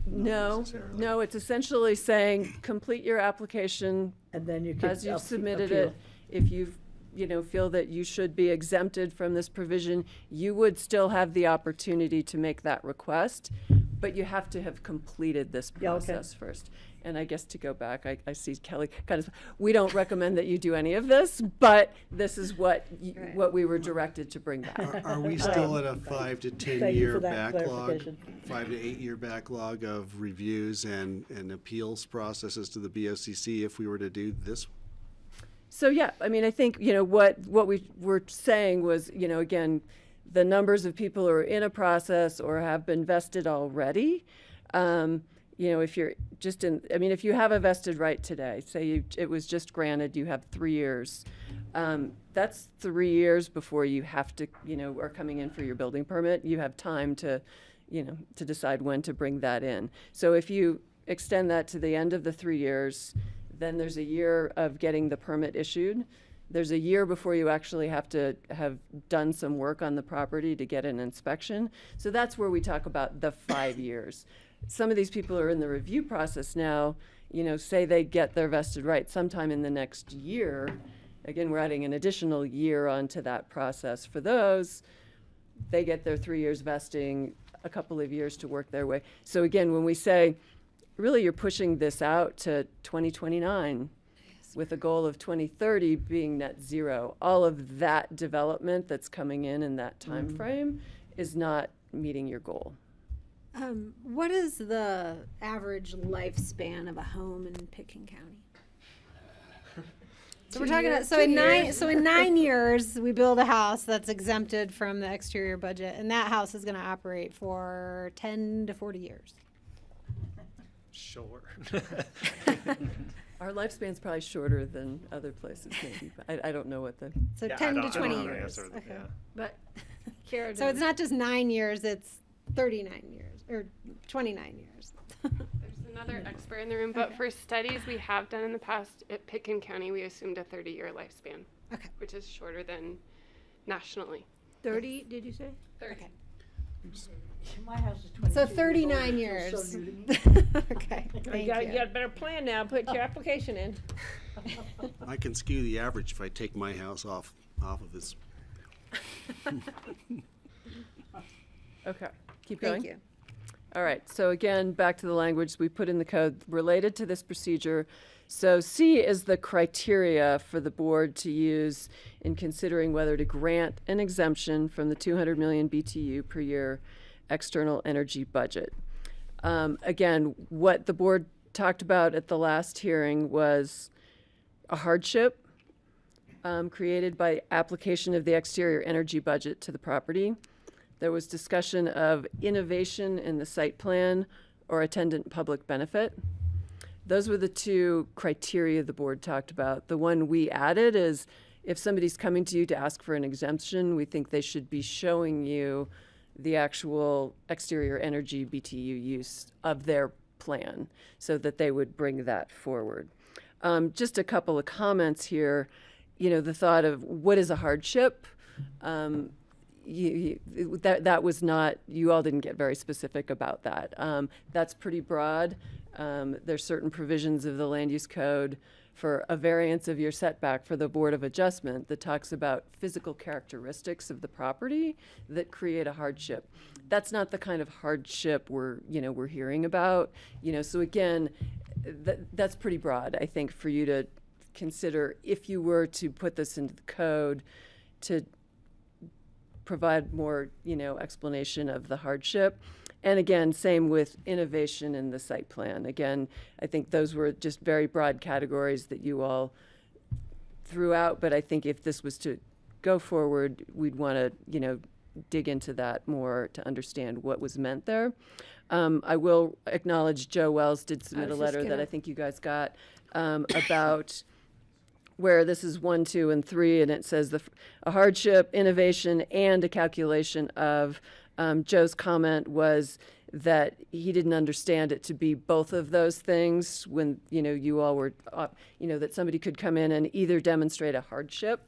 No, no, it's essentially saying, complete your application And then you can as you've appeal. submitted it. If you've, feel that you should be exempted from this provision, you would still have the opportunity to make that request, but you have to have completed this Yeah, okay. process first. And I guess to go back, I see Kelly kind of, we don't recommend that you do any of this, but this is what, what we were directed to bring back. Are we still at a 5 to 10 Thank you year for that backlog? clarification. 5 to 8 year backlog of reviews and appeals processes to the BoCC if we were to do this? So, yeah, I mean, I think, what we were saying was, again, the numbers of people who are in a process or have been vested already, if you're just if you have a vested right today, say it was just granted, you have 3 years, that's 3 years before you have to, are coming in for your building permit. You have time to, to decide when to bring that in. So if you extend that to the end of the 3 years, then there's a year of getting the permit issued. There's a year before you actually have to have done some work on the property to get an inspection. So that's where we talk about the 5 years. Some of these people are in the review process now, say they get their vested right sometime in the next year. Again, we're adding an additional year onto that process. For those, they get their 3 years vesting, a couple of years to work their way. So again, when we say, really you're pushing this out to 2029 with a goal of 2030 being net zero, all of that development that's coming in that time frame is not meeting your goal. What is the average lifespan of a home in Pitkin County? So we're talking about, in 9 years, we build a house that's exempted from the exterior budget, and that house is gonna operate for 10 to 40 years. Sure. Our lifespan's probably shorter than other places maybe, but I don't know what the. So Yeah, 10 I to don't 20 know the years. answer to that, Okay. yeah. But Kara So it's not just 9 years, it's 39 years, or 29 years. There's another expert in the room, but for studies we have done in the past at Pitkin County, we assumed a 30-year lifespan. Okay. Which is shorter than nationally. 30, did you say? 30. Okay. My house is 22 So years old. 39 It years. feels so new to me. Okay, You thank got you. a better plan now. Put your application in. I can skew the average if I take my house off of this. Okay, keep going. Thank you. All right, so again, back to the language we put in the code related to this procedure. So C is the criteria for the board to use in considering whether to grant an exemption from the 200 million BTU per year external energy budget. Again, what the board talked about at the last hearing was a hardship created by application of the exterior energy budget to the property. There was discussion of innovation in the site plan or attendant public benefit. Those were the two criteria the board talked about. The one we added is if somebody's coming to you to ask for an exemption, we think they should be showing you the actual exterior energy BTU use of their plan so that they would bring that forward. Just a couple of comments here. The thought of what is a hardship? That was not, you all didn't get very specific about that. That's pretty broad. There's certain provisions of the land use code for a variance of your setback for the Board of Adjustment that talks about physical characteristics of the property that create a hardship. That's not the kind of hardship we're hearing about. So again, that's pretty broad, I think, for you to consider if you were to put this into the code to provide more, explanation of the hardship. And again, same with innovation in the site plan. Again, I think those were just very broad categories that you all threw out, but I think if this was to go forward, we'd want to, dig into that more to understand what was meant there. I will acknowledge Joe Wells did submit a letter that I think you guys got about where this is 1, 2, and 3, and it says a hardship, innovation, and a calculation of, Joe's comment was that he didn't understand it to be both of those things when, you all were, that somebody could come in and either demonstrate a hardship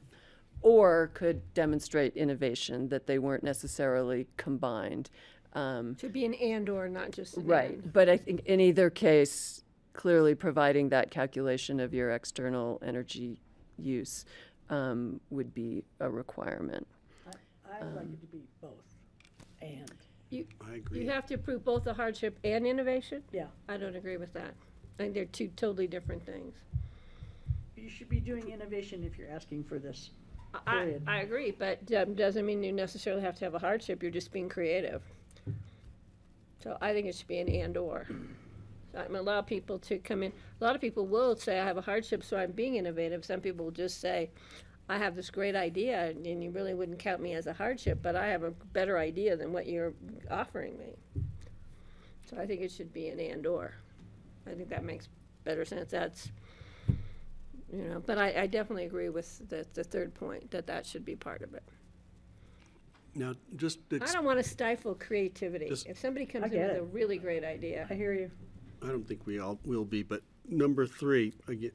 or could demonstrate innovation, that they weren't necessarily combined. Should be an and/or, not just an Right, and. but I think in either case, clearly providing that calculation of your external energy use would be a requirement. I'd like it to be both, and. I agree. You have to approve both the hardship and innovation? Yeah. I don't agree with that. I think they're two totally different things. You should be doing innovation if you're asking for this, I period. agree, but doesn't mean you necessarily have to have a hardship, you're just being creative. So I think it should be an and/or. So I'm allow people to come in, a lot of people will say, I have a hardship, so I'm being innovative. Some people will just say, I have this great idea, and you really wouldn't count me as a hardship, but I have a better idea than what you're offering me. So I think it should be an and/or. I think that makes better sense. That's, but I definitely agree with the third point, that should be part of it. Now, just I don't want to stifle creativity. If somebody comes in with a really great idea. I hear you. I don't think we all will be, but number 3, again,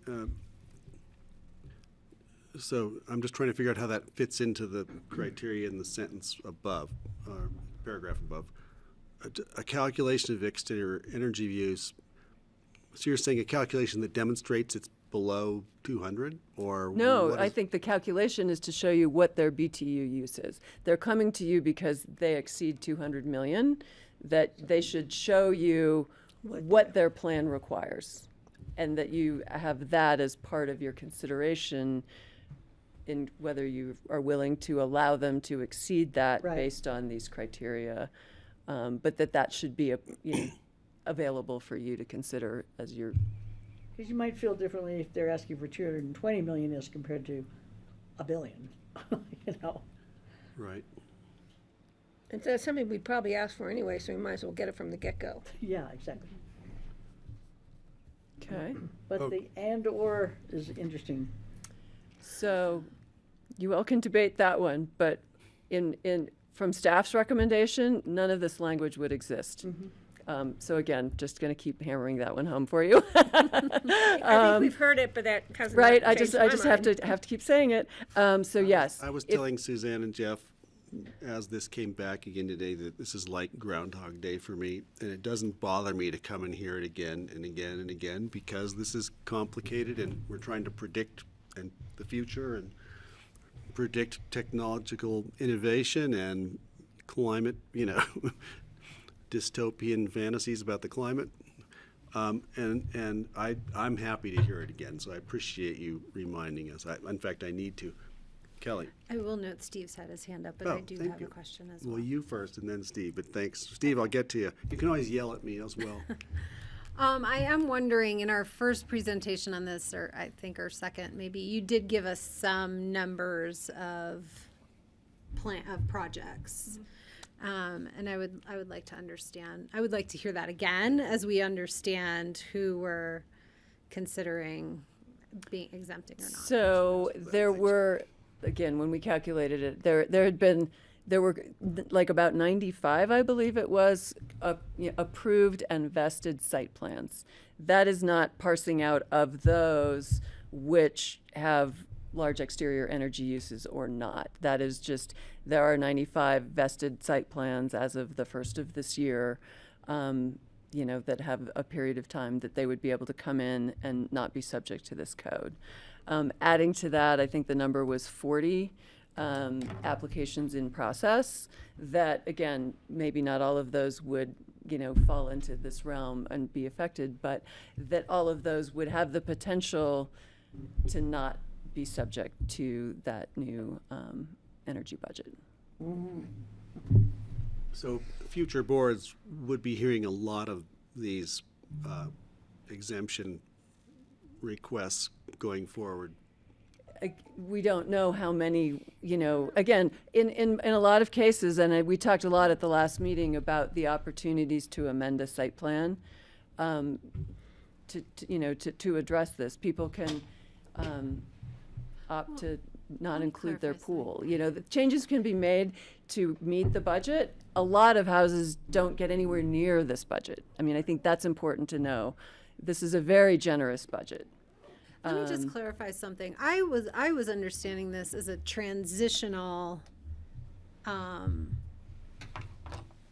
so I'm just trying to figure out how that fits into the criteria in the sentence above, paragraph above. A calculation of exterior energy use. So you're saying a calculation that demonstrates it's below 200, or No, what I is- think the calculation is to show you what their BTU use is. They're coming to you because they exceed 200 million, that they should show you what their plan requires, and that you have that as part of your consideration in whether you are willing to allow them to exceed that based on these criteria, but that should be available for you to consider as your. Because you might feel differently if they're asking for 220 million as compared to $1 billion, Right. And so that's something we'd probably ask for anyway, so we might as well get it from the get-go. Yeah, exactly. Okay. But the and/or is interesting. So you all can debate that one, but from staff's recommendation, none of this language would exist. So again, just going to keep hammering that one home for you. I think we've heard it, but that hasn't Right. changed I my just mind. have to keep saying it. So yes. I was telling Suzanne and Jeff, as this came back again today, that this is like Groundhog Day for me, and it doesn't bother me to come and hear it again and again and again, because this is complicated, and we're trying to predict the future and predict technological innovation and climate, dystopian fantasies about the climate. And I'm happy to hear it again, so I appreciate you reminding us. In fact, I need to. Kelly. I will note Steve's had his hand up, but I do have a question as well. Well, you first and then Steve, but thanks. Steve, I'll get to you. You can always yell at me as well. I am wondering, in our first presentation on this, or I think our second, maybe, you did give us some numbers of projects. And I would like to understand, I would like to hear that again as we understand who we're considering being exempting or not. So there were, again, when we calculated it, there were like about 95, I believe it was, approved and vested site plans. That is not parsing out of those which have large exterior energy uses or not. That is just, there are 95 vested site plans as of the first of this year, that have a period of time that they would be able to come in and not be subject to this code. Adding to that, I think the number was 40 applications in process that, again, maybe not all of those would, fall into this realm and be affected, but that all of those would have the potential to not be subject to that new energy budget. So future boards would be hearing a lot of these exemption requests going forward. We don't know how many, again, in a lot of cases, and we talked a lot at the last meeting about the opportunities to amend a site plan to address this. People can, opt to not include their pool. You know, the changes can be made to meet the budget. A lot of houses don't get anywhere near this budget. I mean, I think that's important to know. This is a very generous budget. Let me just clarify something. I was understanding this as a transitional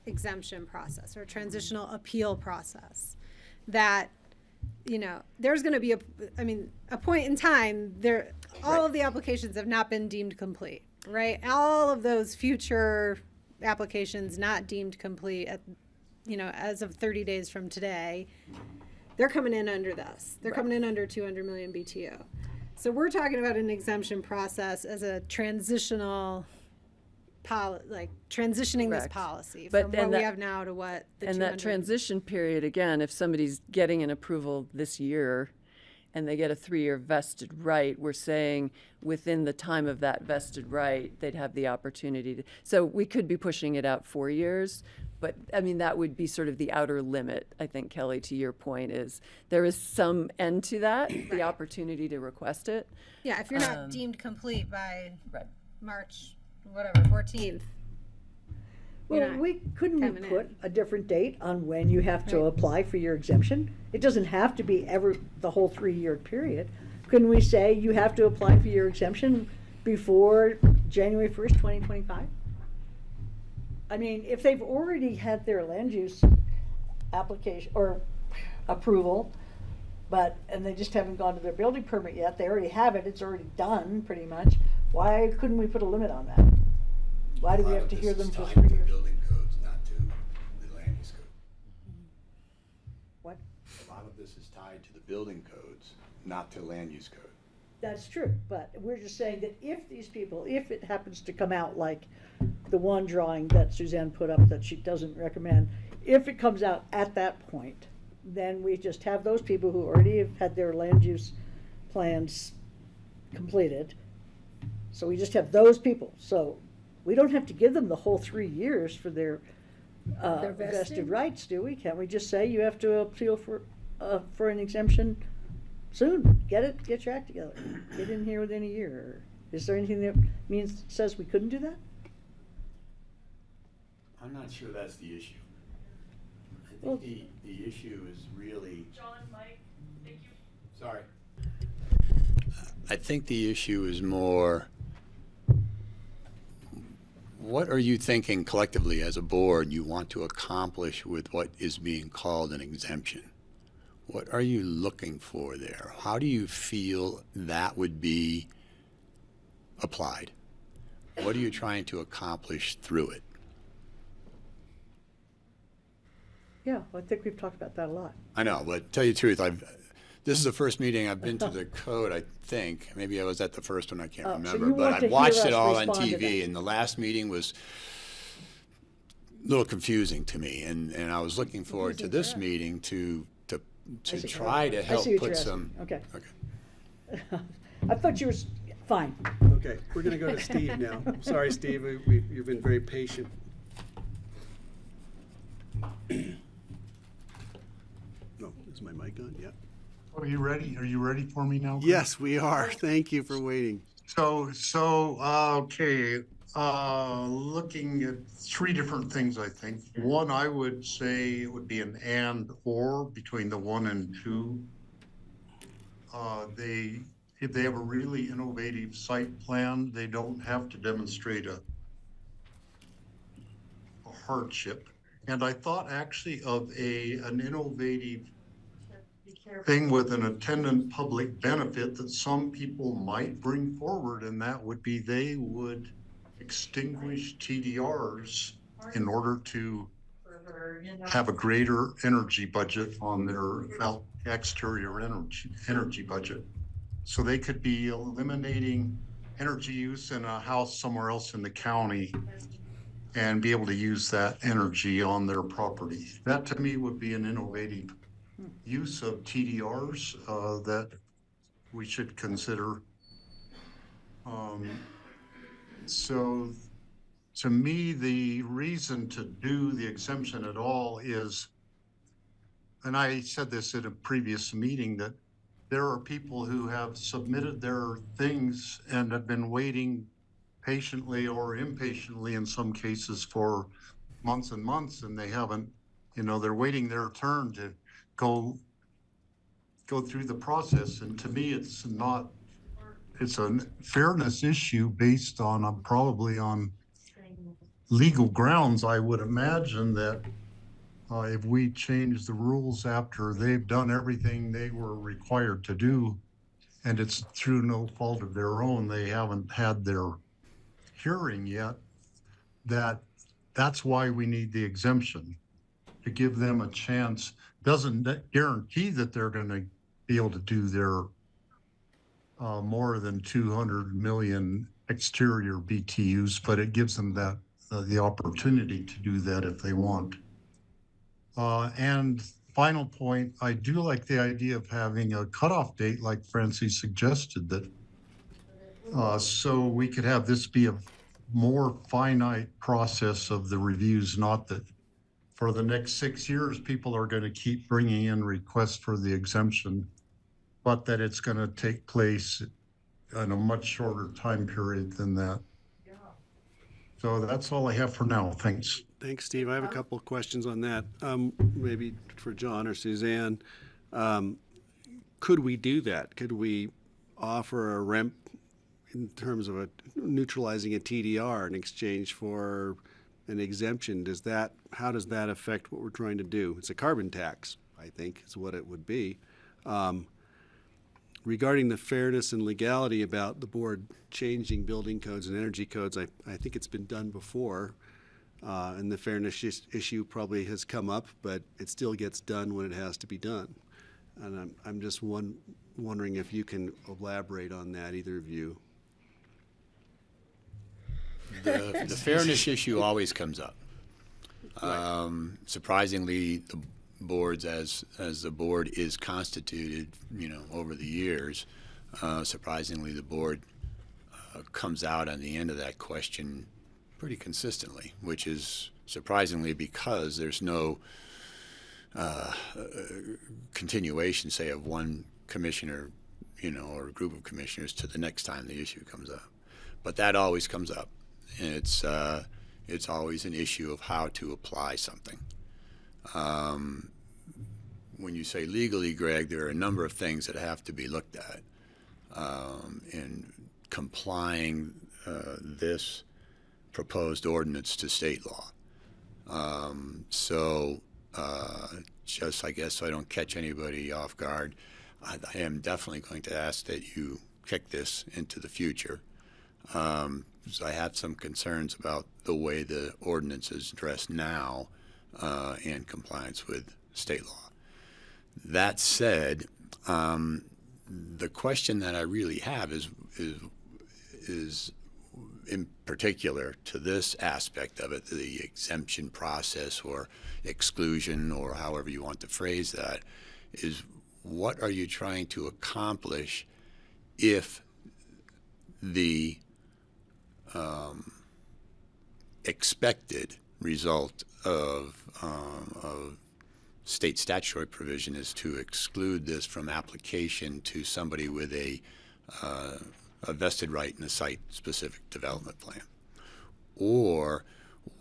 exemption process or a transitional appeal process. That, you know, there's going to be a point in time there. All of the applications have not been deemed complete, right? All of those future applications not deemed complete at, you know, as of 30 days from today. They're coming in under this. They're coming in under 200 million BTU. So we're talking about an exemption process as a transitional, transitioning this Correct. policy But- from and what we that- have now to what the And 200. that transition period, again, if somebody's getting an approval this year and they get a 3-year vested right, we're saying within the time of that vested right, they'd have the opportunity to. So we could be pushing it out 4 years, but I mean, that would be sort of the outer limit, I think, Kelly, to your point is there is some end to that, the opportunity to request it. Yeah, if you're not deemed complete by March, whatever, 14th. Well, couldn't we put a different date on when you have to apply for your exemption? It doesn't have to be the whole 3-year period. Couldn't we say you have to apply for your exemption before January 1st, 2025? I mean, if they've already had their land use application or approval, and they just haven't gone to their building permit yet, they already have it, it's already done pretty much. Why couldn't we put a limit on that? Why do we have to hear them for 3 years? Building codes, not to the land use code. What? A lot of this is tied to the building codes, not to land use code. That's true, but we're just saying that if these people, if it happens to come out like the one drawing that Suzanne put up that she doesn't recommend, if it comes out at that point, then we just have those people who already have had their land use plans completed. So we just have those people. So we don't have to give them the whole 3 years for their vested rights, do we? Can't we just say you have to appeal for an exemption soon? Get your act together. Get in here within a year. Is there anything that says we couldn't do that? I'm not sure that's the issue. I think the issue is really. John, Mike, thank you. Sorry. I think the issue is more, what are you thinking collectively as a board you want to accomplish with what is being called an exemption? What are you looking for there? How do you feel that would be applied? What are you trying to accomplish through it? Yeah, well, I think we've talked about that a lot. I know, but tell you the truth, this is the first meeting I've been to the code, I think. Maybe I was at the first one, I can't remember. But I've watched it all on TV, and the last meeting was a little confusing to me. And I was looking forward to this meeting to try to help put some. Okay. I thought you were fine. Okay, we're going to go to Steve now. Sorry, Steve, you've been very patient. Oh, is my mic on? Yeah. Are you ready? Are you ready for me now? Yes, we are. Thank you for waiting. Okay. Looking at 3 different things, I think. One, I would say it would be an and or between the 1 and 2. If they have a really innovative site plan, they don't have to demonstrate a hardship. And I thought actually of an innovative thing with an attendant public benefit that some people might bring forward, and that would be they would extinguish TDRs in order to have a greater energy budget on their exterior energy budget. So they could be eliminating energy use in a house somewhere else in the county and be able to use that energy on their property. That to me would be an innovative use of TDRs that we should consider. So to me, the reason to do the exemption at all is, and I said this at a previous meeting, that there are people who have submitted their things and have been waiting patiently or impatiently in some cases for months and months, and they haven't, they're waiting their turn to go through the process. And to me, it's a fairness issue based on probably on legal grounds. I would imagine that if we change the rules after they've done everything they were required to do, and it's through no fault of their own, they haven't had their hearing yet, that's why we need the exemption, to give them a chance. Doesn't guarantee that they're going to be able to do their more than 200 million exterior BTUs, but it gives them that the opportunity to do that if they want. And final point, I do like the idea of having a cutoff date like Francie suggested, that so we could have this be a more finite process of the reviews, not that for the next 6 years, people are going to keep bringing in requests for the exemption, but that it's going to take place in a much shorter time period than that. So that's all I have for now. Thanks. Thanks, Steve. I have a couple of questions on that. Maybe for John or Suzanne. Could we do that? Could we offer a REMP in terms of neutralizing a TDR in exchange for an exemption? How does that affect what we're trying to do? It's a carbon tax, I think, is what it would be. Regarding the fairness and legality about the board changing building codes and energy codes, I think it's been done before, and the fairness issue probably has come up, but it still gets done when it has to be done. And I'm just wondering if you can elaborate on that, either of you. The fairness issue always comes up. Surprisingly, the boards, as the board is constituted, over the years, surprisingly, the board comes out on the end of that question pretty consistently, which is surprisingly because there's no continuation, say, of one commissioner, or a group of commissioners to the next time the issue comes up. But that always comes up. And it's always an issue of how to apply something. When you say legally, Greg, there are a number of things that have to be looked at in complying this proposed ordinance to state law. Just, I guess, so I don't catch anybody off guard, I am definitely going to ask that you kick this into the future. So I have some concerns about the way the ordinance is addressed now in compliance with state law. That said, the question that I really have is in particular to this aspect of it, the exemption process or exclusion, or however you want to phrase that, is what are you trying to accomplish if the expected result of state statutory provision is to exclude this from application to somebody with a vested right in a site-specific development plan? Or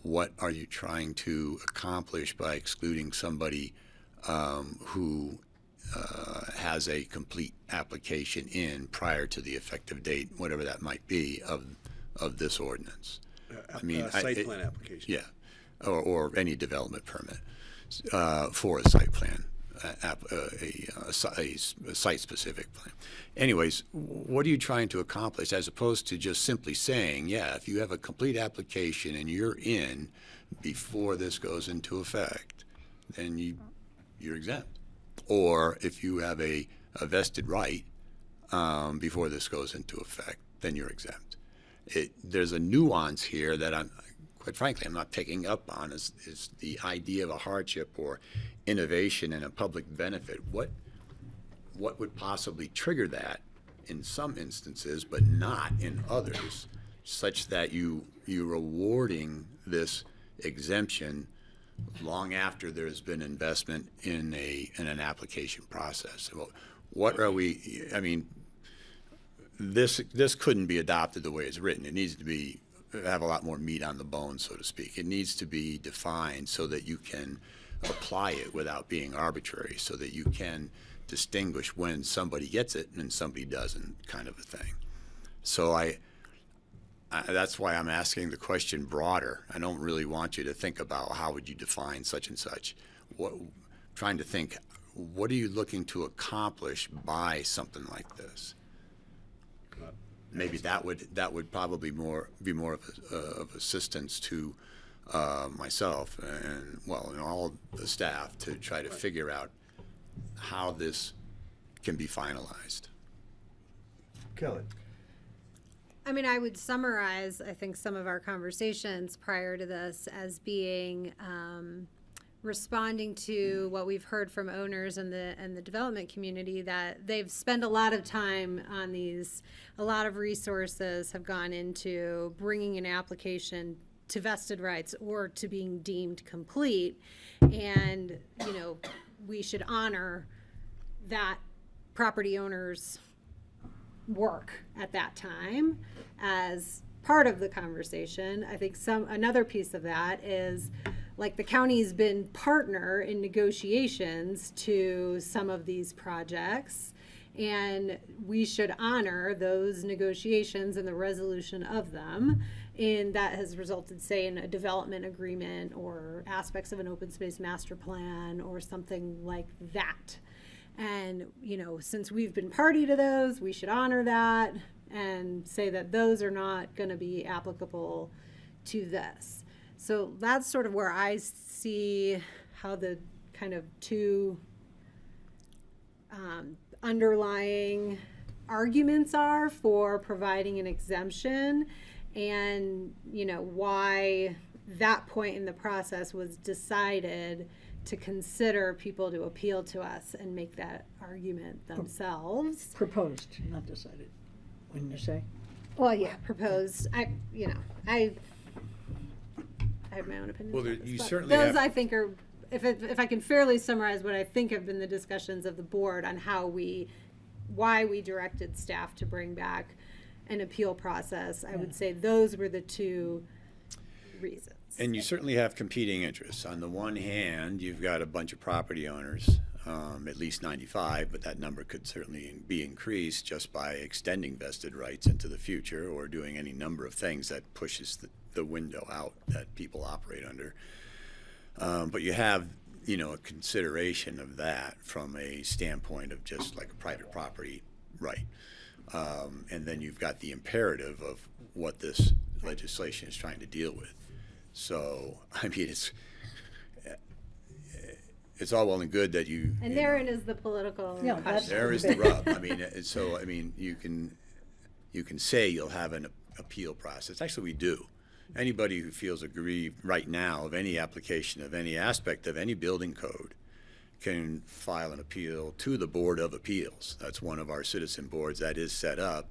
what are you trying to accomplish by excluding somebody who has a complete application in prior to the effective date, whatever that might be, of this ordinance? Site plan application. Yeah, or any development permit for a site plan, a site-specific plan. Anyways, what are you trying to accomplish, as opposed to just simply saying, yeah, if you have a complete application and you're in before this goes into effect, then you're exempt. Or if you have a vested right before this goes into effect, then you're exempt. There's a nuance here that quite frankly, I'm not picking up on, is the idea of a hardship or innovation and a public benefit. What would possibly trigger that in some instances, but not in others, such that you're rewarding this exemption long after there's been investment in an application process? what are we, I mean, this couldn't be adopted the way it's written. It needs to have a lot more meat on the bone, so to speak. It needs to be defined so that you can apply it without being arbitrary, so that you can distinguish when somebody gets it and somebody doesn't, kind of a thing. So that's why I'm asking the question broader. I don't really want you to think about how would you define such and such. Trying to think, what are you looking to accomplish by something like this? Maybe that would probably be more of assistance to myself and all the staff to try to figure out how this can be finalized. Kelly. I mean, I would summarize, I think, some of our conversations prior to this as being responding to what we've heard from owners and the development community, that they've spent a lot of time on these, a lot of resources have gone into bringing an application to vested rights or to being deemed complete. And, we should honor that property owner's work at that time as part of the conversation. I think another piece of that is, like, the county's been partner in negotiations to some of these projects, and we should honor those negotiations and the resolution of them. And that has resulted, say, in a development agreement or aspects of an open space master plan or something like that. And, since we've been party to those, we should honor that and say that those are not going to be applicable to this. So that's sort of where I see how the kind of two underlying arguments are for providing an exemption, and, why that point in the process was decided to consider people to appeal to us and make that argument themselves. Proposed, not decided, wouldn't you say? Well, yeah, proposed. I have my own opinion. Well, you certainly those have. I think are, if I can fairly summarize what I think have been the discussions of the board on why we directed staff to bring back an appeal process, I would say those were the two reasons. And you certainly have competing interests. On the one hand, you've got a bunch of property owners, at least 95, but that number could certainly be increased just by extending vested rights into the future or doing any number of things that pushes the window out that people operate under. But you have, a consideration of that from a standpoint of just like a private property right. And then you've got the imperative of what this legislation is trying to deal with. So, I mean, it's all well and good that you. And therein is the political question. There is the rub. I mean, you can say you'll have an appeal process. Actually, we do. Anybody who feels aggrieved right now of any application of any aspect of any building code can file an appeal to the Board of Appeals. That's one of our citizen boards that is set up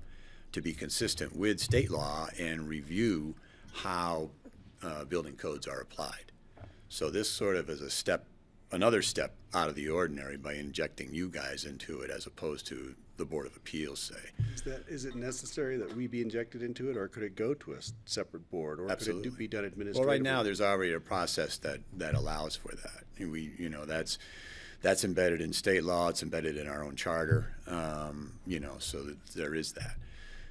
to be consistent with state law and review how building codes are applied. So this sort of is another step out of the ordinary by injecting you guys into it as opposed to the Board of Appeals, say. Is it necessary that we be injected into it, or could it go to a separate board, or Absolutely. Could it be done administratively? Well, right now there's already a process that allows for that. And that's embedded in state law. It's embedded in our own charter. So that there is that.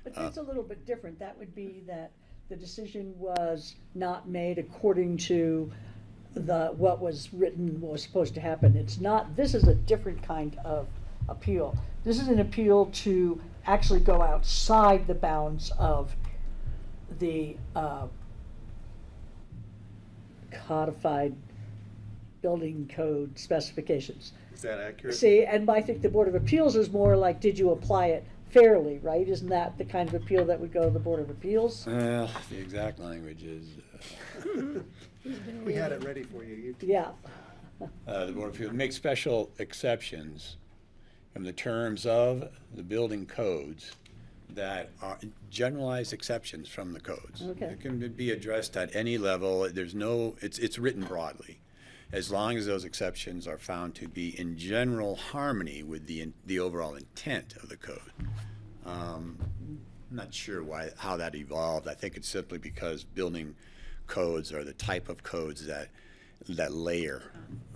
But that's a little bit different. That would be that the decision was not made according to what was written was supposed to happen. This is a different kind of appeal. This is an appeal to actually go outside the bounds of the codified building code specifications. Is that accurate? See, and I think the Board of Appeals is more like, did you apply it fairly, right? Isn't that the kind of appeal that would go to the Board of Appeals? The exact language is. We had it ready for you. Yeah. The Board of Appeals make special exceptions from the terms of the building codes that are generalized exceptions from the codes. Okay. It can be addressed at any level. It's written broadly. as long as those exceptions are found to be in general harmony with the overall intent of the code. I'm not sure how that evolved. I think it's simply because building codes are the type of codes that layer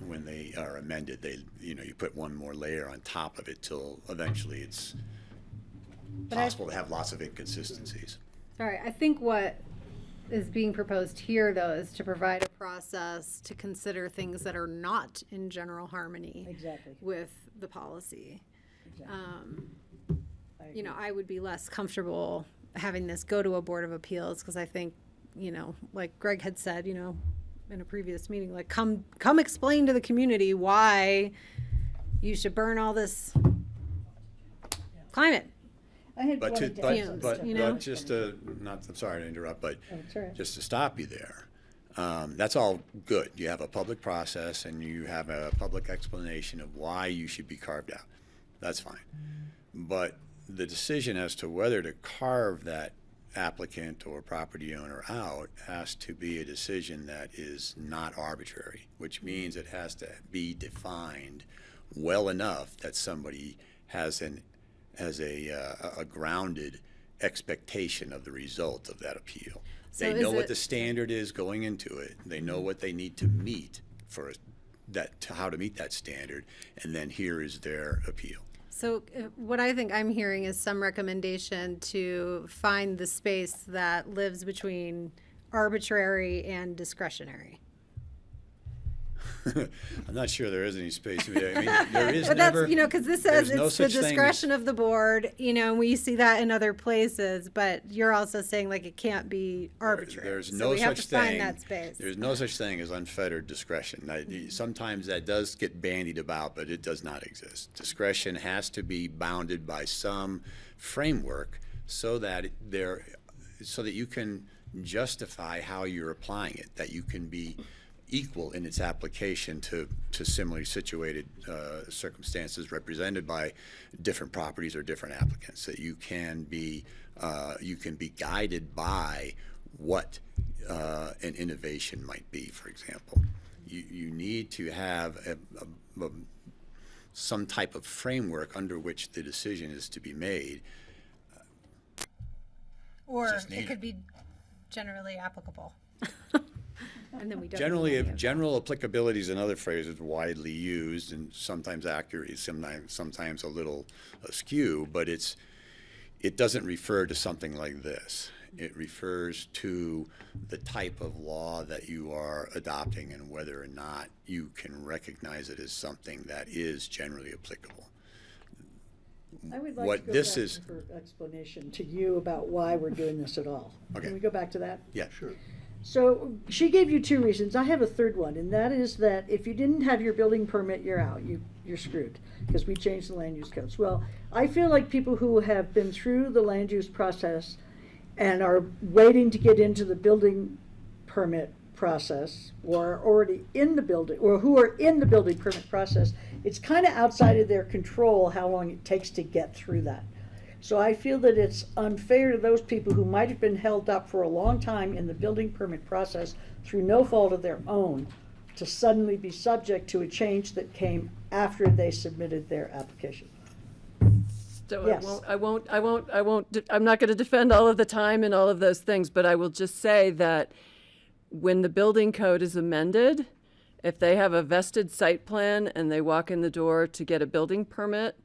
when they are amended. You put one more layer on top of it till eventually it's possible to have lots of inconsistencies. All right, I think what is being proposed here, though, is to provide a process to consider things that are not in general harmony with the policy. I would be less comfortable having this go to a Board of Appeals because I think, like Greg had said, in a previous meeting, like come explain to the community why you should burn all this climate. But just to, I'm sorry to interrupt, but just to stop you there, that's all good. You have a public process and you have a public explanation of why you should be carved out. That's fine. But the decision as to whether to carve that applicant or property owner out has to be a decision that is not arbitrary, which means it has to be defined well enough that somebody has a grounded expectation of the result of that appeal. They know what the standard is going into it. They know what they need to meet how to meet that standard, and then here is their appeal. So what I think I'm hearing is some recommendation to find the space that lives between arbitrary and discretionary. I'm not sure there is any space. I mean, there is but never. That's, because this says it's the discretion as, of the board, and we see that in other places, but you're also saying like it can't be arbitrary. There's so no we such have to thing. Find that space. There's no such thing as unfettered discretion. Sometimes that does get bandied about, but it does not exist. Discretion has to be bounded by some framework so that you can justify how you're applying it, that you can be equal in its application to similarly situated circumstances represented by different properties or different applicants, that you can be guided by what an innovation might be, for example. You need to have some type of framework under which the decision is to be made. Or it could be generally applicable. And then we don't general applicability is another phrase that's widely used and sometimes accurate, sometimes a little askew, but it doesn't refer to something like this. It refers to the type of law that you are adopting and whether or not you can recognize it as something that is generally applicable. I would like to go back for explanation to you about why we're doing this at all. Okay. Can we go back to that? Yeah, sure. So she gave you two reasons. I have a third one, and that is that if you didn't have your building permit, you're out. You're screwed because we changed the land use codes. Well, I feel like people who have been through the land use process and are waiting to get into the building permit process or are already in the building or who are in the building permit process, it's kind of outside of their control how long it takes to get through that. So I feel that it's unfair to those people who might have been held up for a long time in the building permit process through no fault of their own to suddenly be subject to a change that came after they submitted their application. So yes. I'm not going to defend all of the time and all of those things, but I will just say that when the building code is amended, if they have a vested site plan and they walk in the door to get a building permit,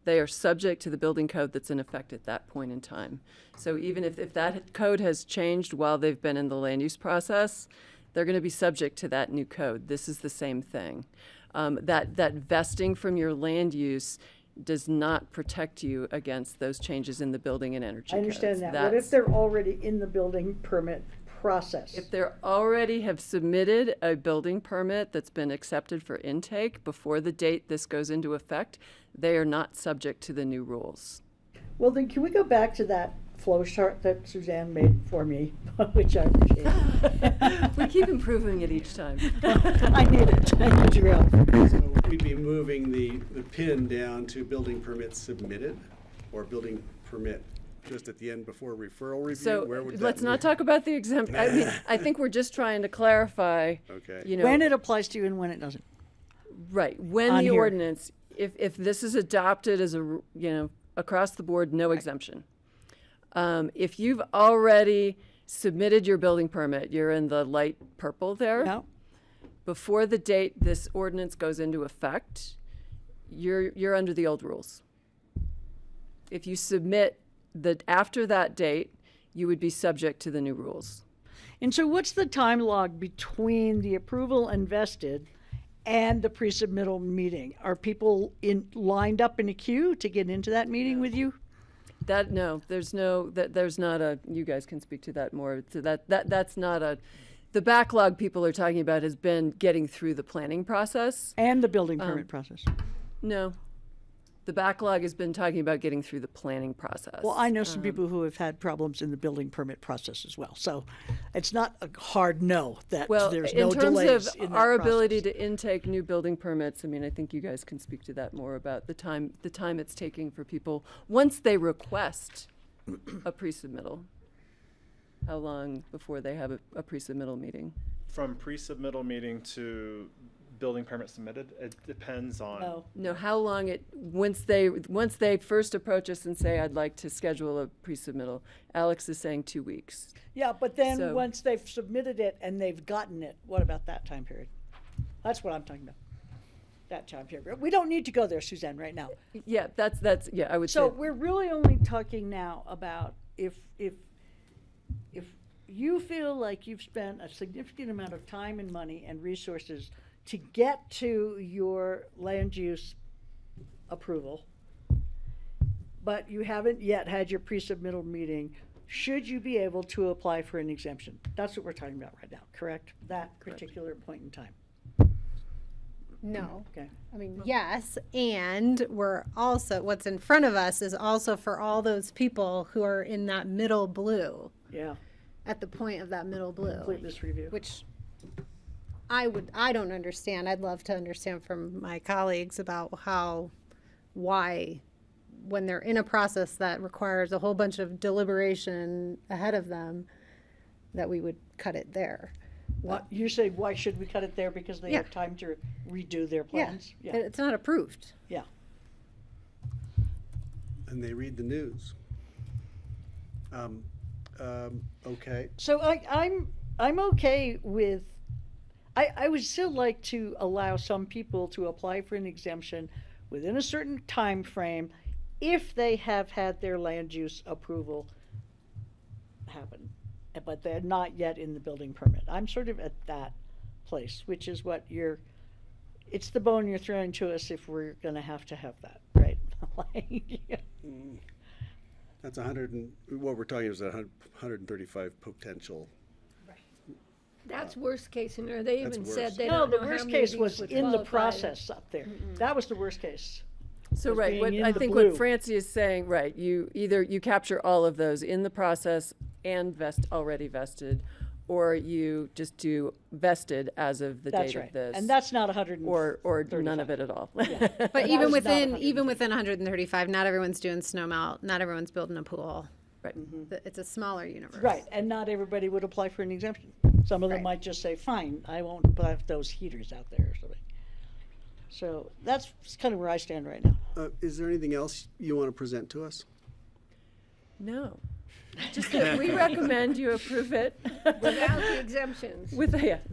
they are subject to the building code that's in effect at that point in time. So even if that code has changed while they've been in the land use process, they're going to be subject to that new code. This is the same thing. That vesting from your land use does not protect you against those changes in the building and energy codes. I understand that. What if they're already in the building permit process? If they already have submitted a building permit that's been accepted for intake before the date this goes into effect, they are not subject to the new rules. Well, then can we go back to that flow chart that Suzanne made for me, which I appreciate. We keep improving it each time. I need it. I need your help. So we'd be moving the pin down to building permit submitted or building permit just at the end before referral review? So Where would let's that not talk about the exempt. I mean, I think we're just trying to clarify. Okay. You know, When it applies to you and when it doesn't. right, when On the here. ordinance, if this is adopted as across the board, no exemption. If you've already submitted your building permit, you're in the light purple there. Yeah. Before the date this ordinance goes into effect, you're under the old rules. If you submit after that date, you would be subject to the new rules. And so what's the time log between the approval and vested and the pre-submittal meeting? Are people lined up in a queue to get into that meeting with you? There's not a, you guys can speak to that more. So that's not a, the backlog people are talking about has been getting through the planning process. And the building permit process? No. The backlog has been talking about getting through the planning process. Well, I know some people who have had problems in the building permit process as well. So it's not a hard no that there's no delays in terms of in that our process. ability to intake new building permits, I mean, I think you guys can speak to that more about the time it's taking for people once they request a pre-submittal. How long before they have a pre-submittal meeting? From pre-submittal meeting to building permit submitted, it depends on. No, how long once they first approach us and say, I'd like to schedule a pre-submittal, Alex is saying 2 weeks. Yeah, but then So- once they've submitted it and they've gotten it, what about that time period? That's what I'm talking about. That time period. We don't need to go there, Suzanne, right now. Yeah, that's yeah, I would So say. we're really only talking now about if you feel like you've spent a significant amount of time and money and resources to get to your land use approval, but you haven't yet had your pre-submittal meeting, should you be able to apply for an exemption? That's what we're talking about right now, correct? That particular point in time. No. Okay. I mean, yes, and we're also, what's in front of us is also for all those people who are in that middle blue. Yeah. At the point of that middle blue. Completeness review. Which I don't understand. I'd love to understand from my colleagues about why, when they're in a process that requires a whole bunch of deliberation ahead of them, that we would cut it there. What, you say, why should we cut it there? Because they Yeah. have time to redo their Yeah, plans? it's not approved. Yeah. And they read the news. Okay. So I'm okay with, I would still like to allow some people to apply for an exemption within a certain time frame if they have had their land use approval happen, but they're not yet in the building permit. I'm sort of at that place, which is what it's the bone you're throwing to us if we're gonna have that, right? Yeah. That's what we're talking is 135 potential. That's worst case scenario. They That's even worst. said they No, don't the know how worst many case of was these would in the qualify. process up there. That was the worst case. So was right, being what in I the think blue. what Francie is saying, right, you either you capture all of those in the process and already vested, or you just do vested as of the That's date right. of this. And that's not 100 or none of it at all. But That even was not within 135, not everyone's doing snow melt. Not everyone's building a pool. Right. It's a smaller universe. Right, and not everybody would apply for an exemption. Some of them Right. might just say, fine, I won't put those heaters out there or something. So that's kind of where I stand right now. Is there anything else you want to present to us? No. Just that we recommend you approve it Without the exemptions.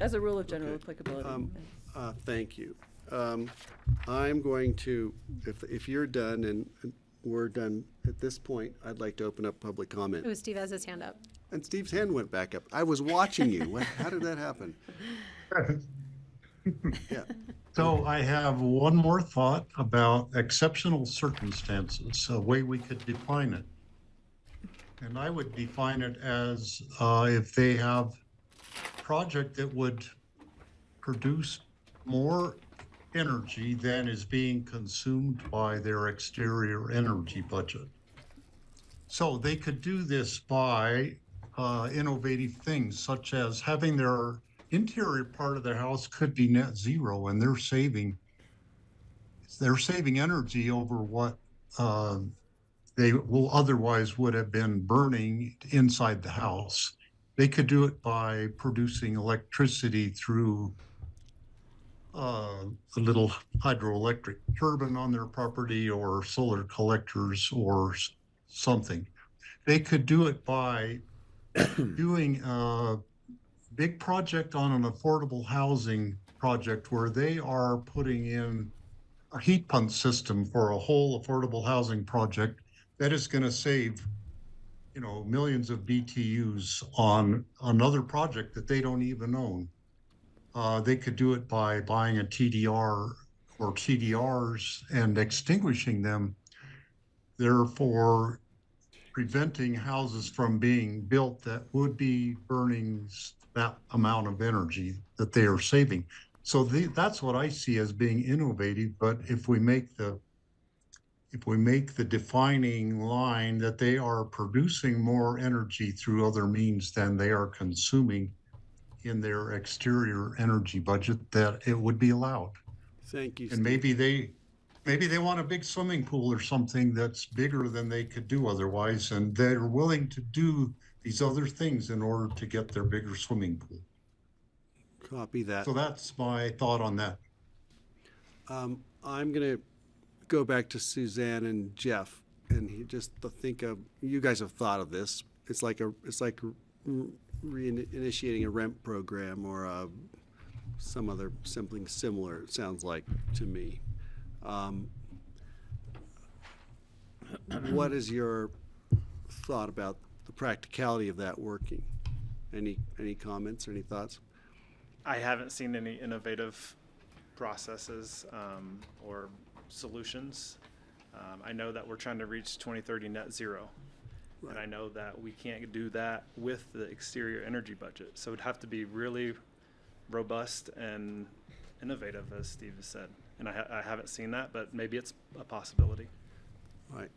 as a rule of general applicability. Thank you. I'm going to, if you're done and we're done at this point, I'd like to open up public comment. Oh, Steve has his hand up. And Steve's hand went back up. I was watching you. How did that happen? Yeah. So I have one more thought about exceptional circumstances, a way we could define it. And I would define it as if they have a project that would produce more energy than is being consumed by their exterior energy budget. So they could do this by innovative things such as having their interior part of their house could be net zero, and they're saving energy over what they will otherwise would have been burning inside the house. They could do it by producing electricity through a little hydroelectric turbine on their property or solar collectors or something. They could do it by doing a big project on an affordable housing project where they are putting in a heat pump system for a whole affordable housing project that is going to save, millions of BTUs on another project that they don't even own. They could do it by buying a TDR or TDRs and extinguishing them, therefore preventing houses from being built that would be burning that amount of energy that they are saving. So that's what I see as being innovative. But if we make the defining line that they are producing more energy through other means than they are consuming in their exterior energy budget, that it would be allowed. Thank you, And Steve. maybe they want a big swimming pool or something that's bigger than they could do otherwise, and they're willing to do these other things in order to get their bigger swimming pool. Copy that. So that's my thought on that. I'm going to go back to Suzanne and Jeff, and just to think of, you guys have thought of this. It's like reinitiating a rent program or some other something similar. It sounds like to me. What is your thought about the practicality of that working? Any comments or any thoughts? I haven't seen any innovative processes or solutions. I know that we're trying to reach 2030 net zero. Right. And I know that we can't do that with the exterior energy budget. So it'd have to be really robust and innovative, as Steve has said. And I haven't seen that, but maybe it's a possibility. Right.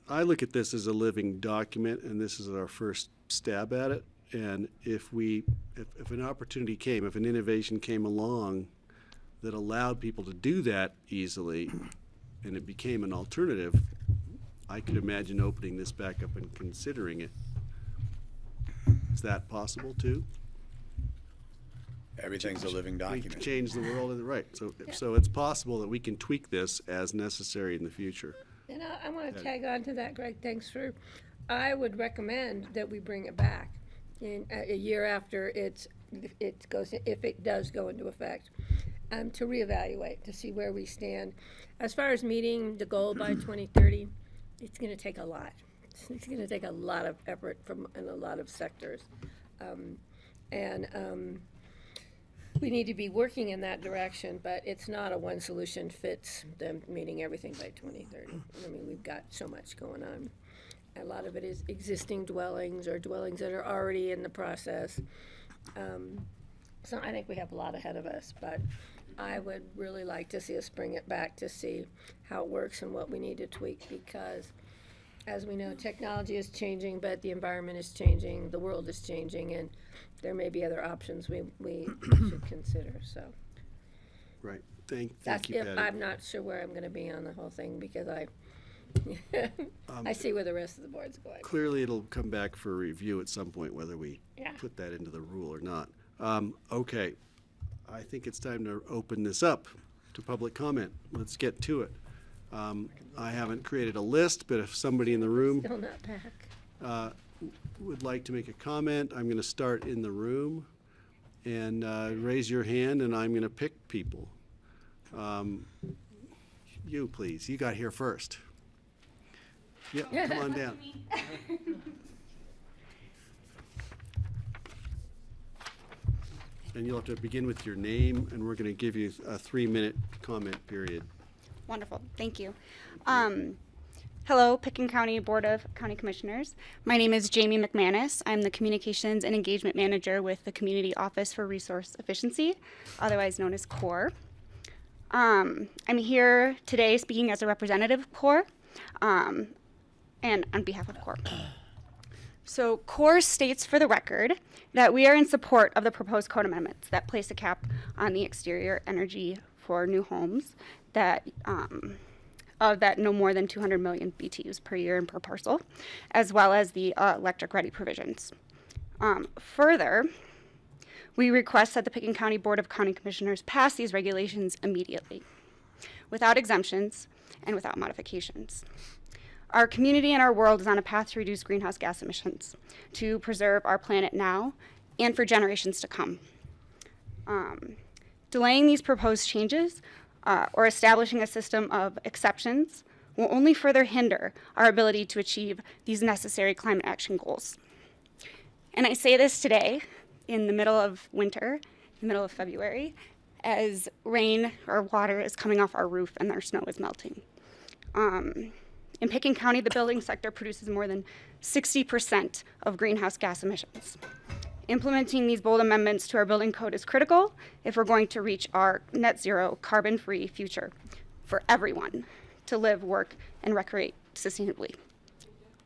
I look at this as a living document, and this is our first stab at it. And if an opportunity came, if an innovation came along that allowed people to do that easily, and it became an alternative, I could imagine opening this back up and considering it. Is that possible too? Everything's a living document. We change the world, right? So it's possible that we can tweak this as necessary in the future. And I want to tag on to that, Greg. I would recommend that we bring it back in a year after it goes, if it does go into effect, to reevaluate, to see where we stand. As far as meeting the goal by 2030, it's going to take a lot. It's going to take a lot of effort in a lot of sectors. We need to be working in that direction, but it's not a one solution fits them meeting everything by 2030. I mean, we've got so much going on. A lot of it is existing dwellings or dwellings that are already in the process. So I think we have a lot ahead of us, but I would really like to see us bring it back to see how it works and what we need to tweak, because as we know, technology is changing, but the environment is changing, the world is changing, and there may be other options we should consider. So, right. Thank you, Patty. I'm not sure where I'm going to be on the whole thing, because I see where the rest of the board's going. Clearly, it'll come back for review at some point, whether we put that into the rule or not. Okay. I think it's time to open this up to public comment. Let's get to it. I haven't created a list, but if somebody in the room Still not back. Would like to make a comment, I'm going to start in the room, and raise your hand, and I'm going to pick people. You, please. You got here first. Yep, come on down. And you'll have to begin with your name, and we're going to give you a 3-minute comment period. Wonderful. Thank you. Hello, Pickens County Board of County Commissioners. My name is Jamie McManus. I'm the Communications and Engagement Manager with the Community Office for Resource Efficiency, otherwise known as CORE. I'm here today speaking as a representative of CORE and on behalf of CORE. So CORE states for the record that we are in support of the proposed code amendments that place a cap on the exterior energy for new homes that that no more than 200 million BTUs per year and per parcel, as well as the electric ready provisions. Further, we request that the Pickens County Board of County Commissioners pass these regulations immediately, without exemptions and without modifications. Our community and our world is on a path to reduce greenhouse gas emissions, to preserve our planet now and for generations to come. Delaying these proposed changes or establishing a system of exceptions will only further hinder our ability to achieve these necessary climate action goals. And I say this today in the middle of winter, in the middle of February, as rain or water is coming off our roof and our snow is melting. In Pickens County, the building sector produces more than 60% of greenhouse gas emissions. Implementing these bold amendments to our building code is critical if we're going to reach our net zero carbon-free future for everyone to live, work, and recreate sustainably.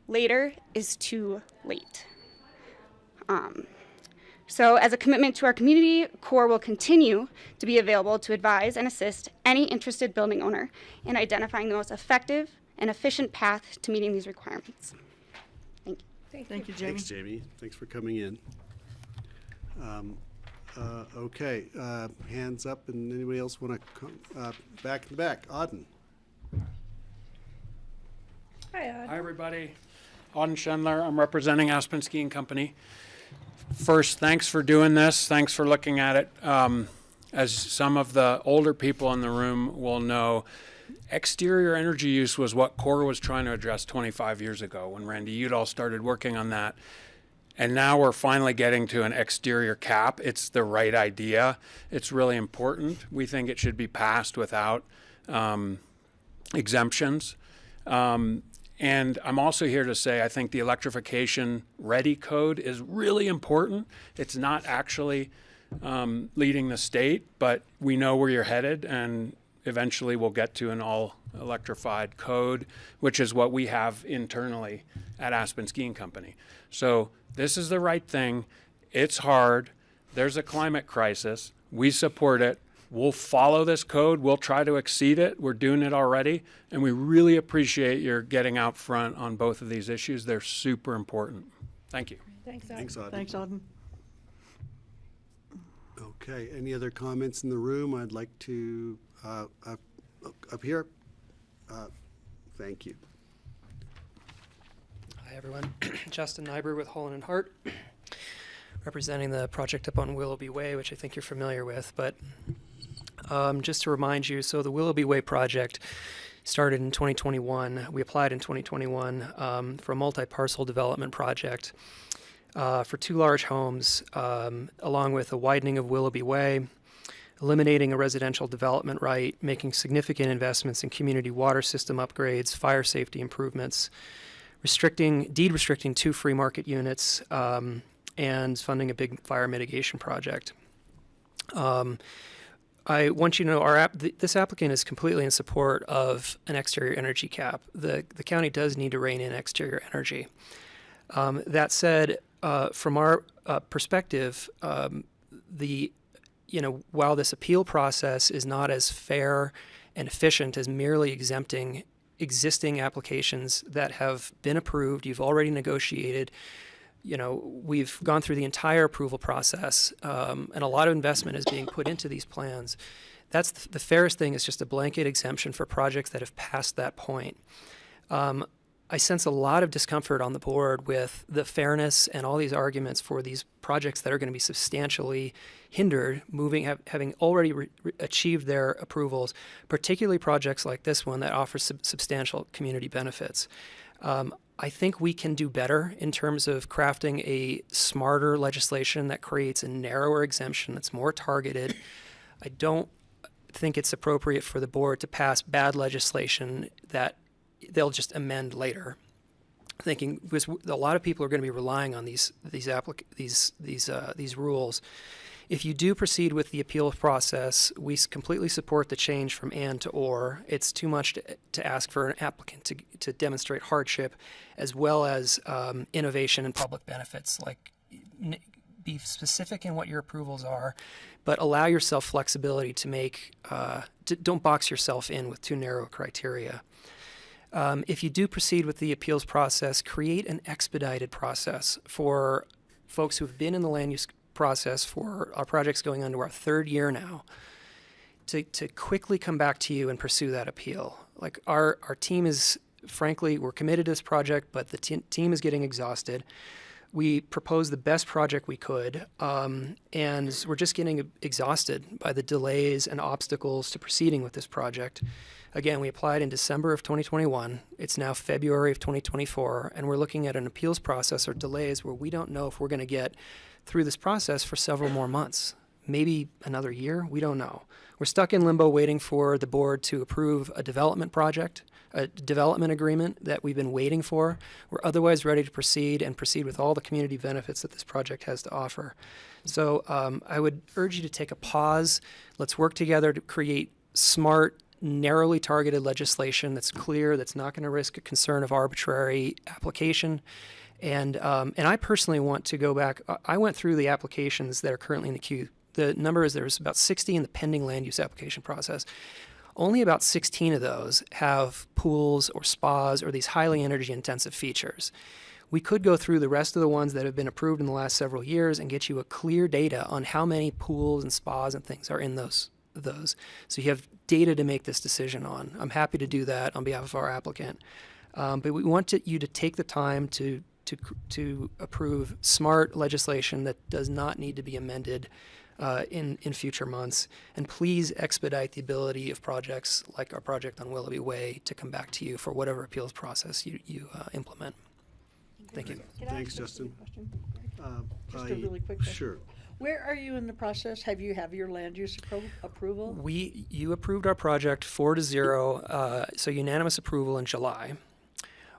Later is too late. So as a commitment to our community, CORE will continue to be available to advise and assist any interested building owner in identifying the most effective and efficient path to meeting these requirements. Thank you. Thank you, Jamie. Thanks, Jamie. Thanks for coming in. Okay, hands up, and anybody else want to come back in the back? Auden. Hi, everybody. Auden Schendler. I'm representing Aspen Skiing Company. First, thanks for doing this. Thanks for looking at it. As some of the older people in the room will know, exterior energy use was what CORE was trying to address 25 years ago when Randy Udall started working on that. And now we're finally getting to an exterior cap. It's the right idea. It's really important. We think it should be passed without exemptions. And I'm also here to say I think the electrification ready code is really important. It's not actually leading the state, but we know where you're headed, and eventually we'll get to an all electrified code, which is what we have internally at Aspen Skiing Company. So this is the right thing. It's hard. There's a climate crisis. We support it. We'll follow this code. We'll try to exceed it. We're doing it already. And we really appreciate your getting out front on both of these issues. They're super important. Thank you. Thanks, Auden. Thanks, Auden. Thanks, Auden. Okay, any other comments in the room? I'd like to, up here. Thank you. Hi, everyone. Justin Nyberg with Holland and Hart, representing the project up on Willoughby Way, which I think you're familiar with. But just to remind you, so the Willoughby Way project started in 2021. We applied in 2021 for a multi-parcel development project for 2 large homes, along with a widening of Willoughby Way, eliminating a residential development right, making significant investments in community water system upgrades, fire safety improvements, deed restricting 2 free market units, and funding a big fire mitigation project. I want you to know this applicant is completely in support of an exterior energy cap. The county does need to rein in exterior energy. That said, from our perspective, while this appeal process is not as fair and efficient as merely exempting existing applications that have been approved, you've already negotiated, we've gone through the entire approval process, and a lot of investment is being put into these plans. That's the fairest thing is just a blanket exemption for projects that have passed that point. I sense a lot of discomfort on the board with the fairness and all these arguments for these projects that are going to be substantially hindered, having already achieved their approvals, particularly projects like this one that offers substantial community benefits. I think we can do better in terms of crafting a smarter legislation that creates a narrower exemption that's more targeted. I don't think it's appropriate for the board to pass bad legislation that they'll just amend later. Thinking because a lot of people are going to be relying on these rules. If you do proceed with the appeal process, we completely support the change from and to or. It's too much to ask for an applicant to demonstrate hardship, as well as innovation and public benefits, like be specific in what your approvals are, but allow yourself flexibility to make, don't box yourself in with too narrow criteria. If you do proceed with the appeals process, create an expedited process for folks who have been in the land use process for our projects going on to our third year now, to quickly come back to you and pursue that appeal. Like our team is, frankly, we're committed to this project, but the team is getting exhausted. We proposed the best project we could, and we're just getting exhausted by the delays and obstacles to proceeding with this project. Again, we applied in December of 2021. It's now February of 2024, and we're looking at an appeals process or delays where we don't know if we're going to get through this process for several more months, maybe another year. We don't know. We're stuck in limbo waiting for the board to approve a development project, a development agreement that we've been waiting for. We're otherwise ready to proceed with all the community benefits that this project has to offer. So I would urge you to take a pause. Let's work together to create smart, narrowly targeted legislation that's clear, that's not going to risk a concern of arbitrary application. And I personally want to go back. I went through the applications that are currently in the queue. The number is there's about 60 in the pending land use application process. Only about 16 of those have pools or spas or these highly energy intensive features. We could go through the rest of the ones that have been approved in the last several years and get you a clear data on how many pools and spas and things are in those. So you have data to make this decision on. I'm happy to do that on behalf of our applicant. But we want you to take the time to approve smart legislation that does not need to be amended in future months. And please expedite the ability of projects like our project on Willoughby Way to come back to you for whatever appeals process you implement. Thank you. Thanks, Justin. Just a really quick question. Sure. Where are you in the process? Have your land use approval? You approved our project 4-0, so unanimous approval in July.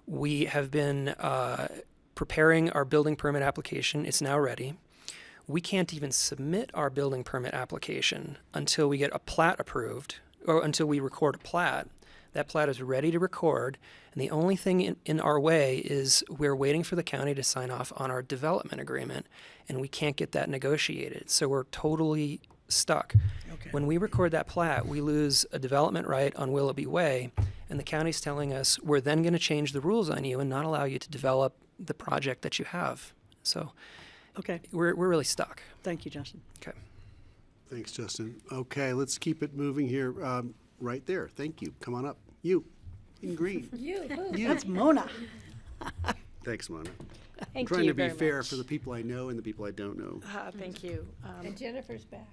We have been preparing our building permit application. It's now ready. We can't even submit our building permit application until we get a plat approved, or until we record a plat. That plat is ready to record, and the only thing in our way is we're waiting for the county to sign off on our development agreement, and we can't get that negotiated. So we're totally stuck. Okay. When we record that plat, we lose a development right on Willoughby Way, and the county's telling us we're then going to change the rules on you and not allow you to develop the project that you have. So okay, we're really stuck. Thank you, Justin. Okay. Thanks, Justin. Okay, let's keep it moving here. Right there. Thank you. Come on up. You in green. You. You. That's Mona. Thanks, Mona. Thank I'm trying you to be very fair much. for the people I know and the people I don't know. Thank you. And Jennifer's back.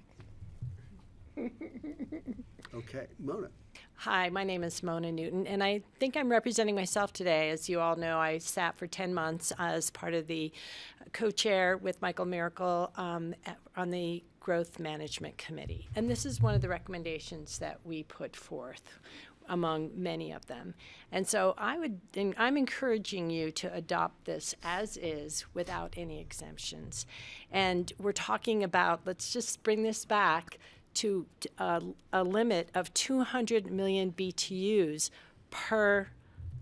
Okay, Mona. Hi, my name is Mona Newton, and I think I'm representing myself today. As you all know, I sat for 10 months as part of the co-chair with Michael Miracle on the Growth Management Committee. And this is one of the recommendations that we put forth among many of them. And so I'm encouraging you to adopt this as is without any exemptions. And we're talking about, let's just bring this back to a limit of 200 million BTUs per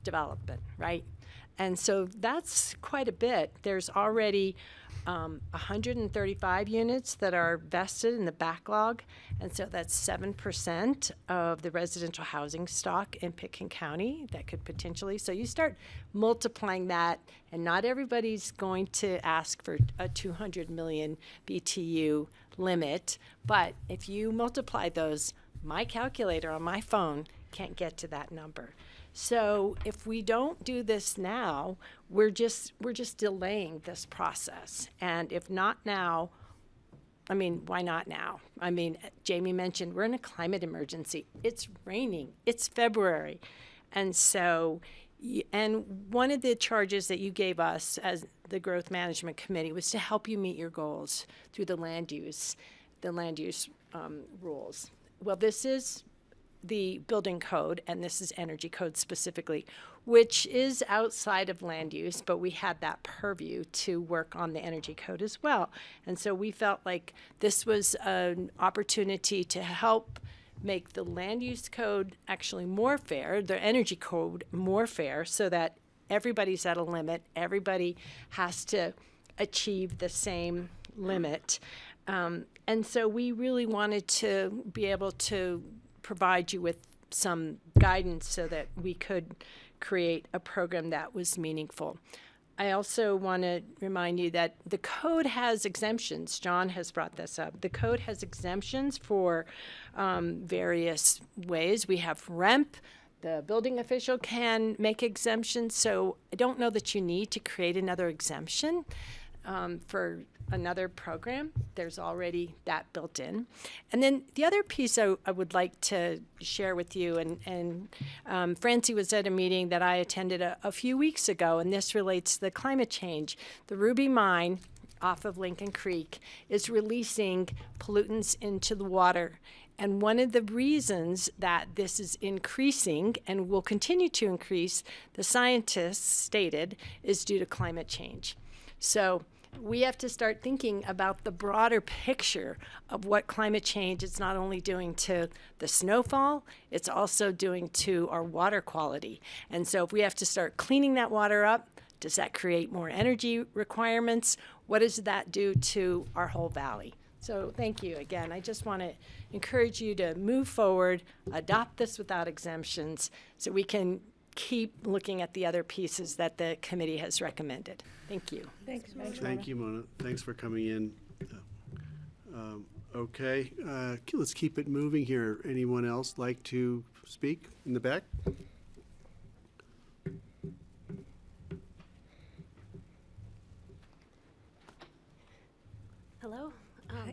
development, right? And so that's quite a bit. There's already 135 units that are vested in the backlog, and so that's 7% of the residential housing stock in Pitkin County that could potentially, so you start multiplying that, and not everybody's going to ask for a 200 million BTU limit, but if you multiply those, my calculator on my phone can't get to that number. So if we don't do this now, we're just delaying this process. And if not now, I mean, why not now? I mean, Jamie mentioned we're in a climate emergency. It's raining. It's February. And so, and one of the charges that you gave us as the Growth Management Committee was to help you meet your goals through the land use rules. Well, this is the building code, and this is energy code specifically, which is outside of land use, but we had that purview to work on the energy code as well. And so we felt like this was an opportunity to help make the land use code actually more fair, the energy code more fair, so that everybody's at a limit, everybody has to achieve the same limit. And so we really wanted to be able to provide you with some guidance so that we could create a program that was meaningful. I also want to remind you that the code has exemptions. John has brought this up. The code has exemptions for various ways. We have REMP. The building official can make exemptions. So I don't know that you need to create another exemption for another program. There's already that built in. And then the other piece I would like to share with you, and Francie was at a meeting that I attended a few weeks ago, and this relates to the climate change. The Ruby Mine off of Lincoln Creek is releasing pollutants into the water. And one of the reasons that this is increasing and will continue to increase, the scientists stated, is due to climate change. So we have to start thinking about the broader picture of what climate change is not only doing to the snowfall, it's also doing to our water quality. And so if we have to start cleaning that water up, does that create more energy requirements? What does that do to our whole valley? So thank you again. I just want to encourage you to move forward, adopt this without exemptions, so we can keep looking at the other pieces that the committee has recommended. Thank you. Thanks, Thank you, Mona. Thanks for coming in. Okay, let's keep it moving here. Anyone else like to speak in the back? Hello,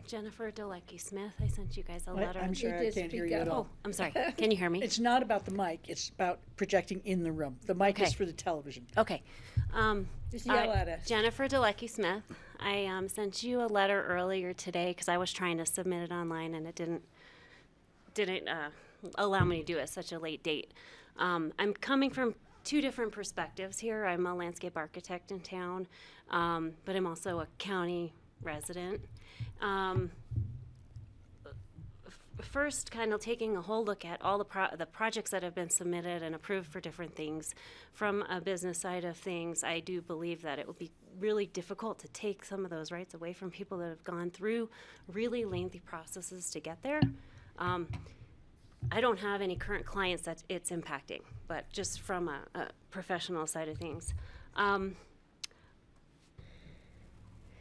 Jennifer Delecki Smith. I sent you guys a letter. I'm sure I can't hear you at all. Oh, I'm sorry. Can you hear me? It's not about the mic. It's about projecting in the room. The mic is Okay. for the television. Okay. Just all yell at us. Jennifer Delecki Smith. I sent you a letter earlier today because I was trying to submit it online and it didn't allow me to do it at such a late date. I'm coming from two different perspectives here. I'm a landscape architect in town, but I'm also a county resident. First, kind of taking a whole look at all the projects that have been submitted and approved for different things. From a business side of things, I do believe that it would be really difficult to take some of those rights away from people that have gone through really lengthy processes to get there. I don't have any current clients that it's impacting, but just from a professional side of things.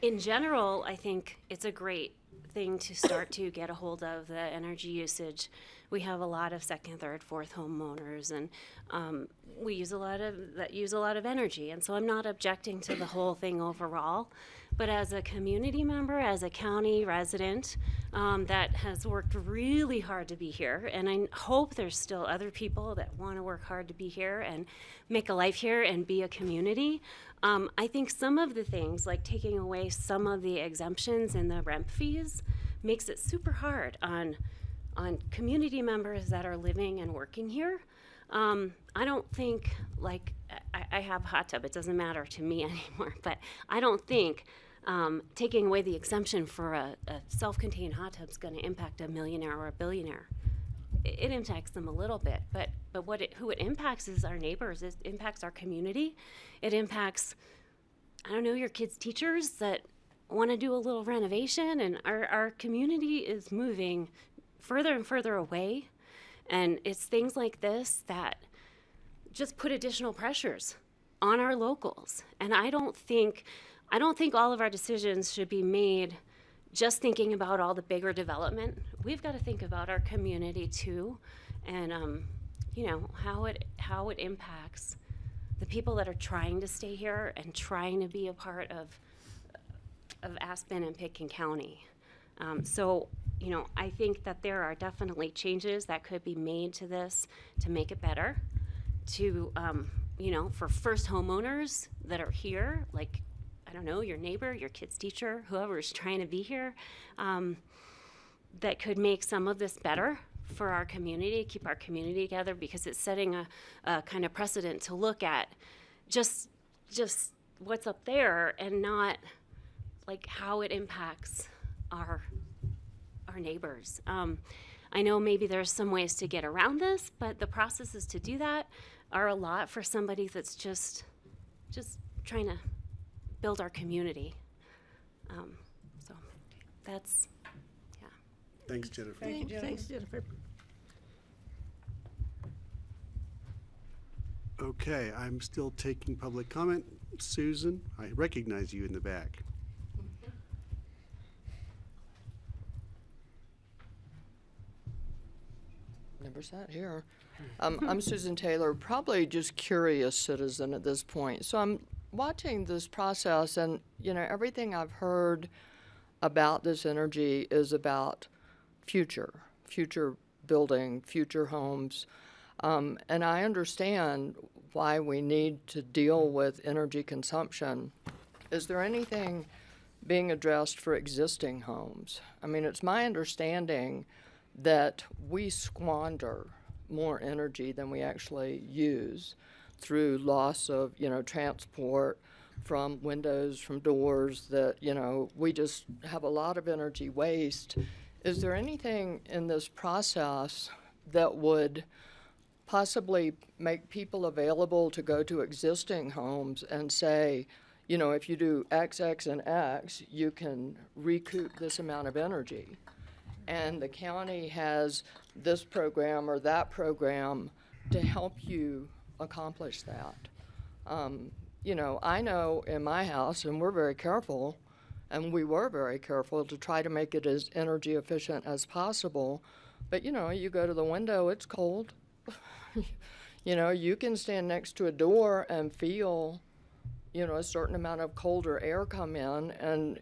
In general, I think it's a great thing to start to get a hold of the energy usage. We have a lot of second, third, fourth homeowners, and we use a lot of energy. And so I'm not objecting to the whole thing overall, but as a community member, as a county resident that has worked really hard to be here, and I hope there's still other people that want to work hard to be here and make a life here and be a community. I think some of the things, like taking away some of the exemptions and the REMP fees, makes it super hard on community members that are living and working here. I don't think, like, I have a hot tub, it doesn't matter to me anymore, but I don't think taking away the exemption for a self-contained hot tub is going to impact a millionaire or a billionaire. It impacts them a little bit, but who it impacts is our neighbors. It impacts our community. It impacts, I don't know, your kids' teachers that want to do a little renovation, and our community is moving further and further away. And it's things like this that just put additional pressures on our locals. And I don't think all of our decisions should be made just thinking about all the bigger development. We've got to think about our community too, and you know, how it impacts the people that are trying to stay here and trying to be a part of Aspen and Pitkin County. So, you know, I think that there are definitely changes that could be made to this to make it better, to you know, for first homeowners that are here, like, I don't know, your neighbor, your kid's teacher, whoever is trying to be here, that could make some of this better for our community, keep our community together, because it's setting a kind of precedent to look at just what's up there and not like how it impacts our neighbors. I know maybe there's some ways to get around this, but the processes to do that are a lot for somebody that's just trying to build our community. So that's, yeah. Thanks, Jennifer. Thank you, Jennifer. Thanks, Jennifer. Okay, I'm still taking public comment. Susan, I recognize you in the back. Never sat here. I'm Susan Taylor, probably just curious citizen at this point. So I'm watching this process, and everything I've heard about this energy is about future building, future homes. And I understand why we need to deal with energy consumption. Is there anything being addressed for existing homes? I mean, it's my understanding that we squander more energy than we actually use through loss of, transport from windows, from doors, that, we just have a lot of energy waste. Is there anything in this process that would possibly make people available to go to existing homes and say, if you do X, X, and X, you can recoup this amount of energy? And the county has this program or that program to help you accomplish that. I know in my house, and we're very careful, and we were very careful to try to make it as energy efficient as possible. But, you go to the window, it's cold. You can stand next to a door and feel, a certain amount of colder air come in. And,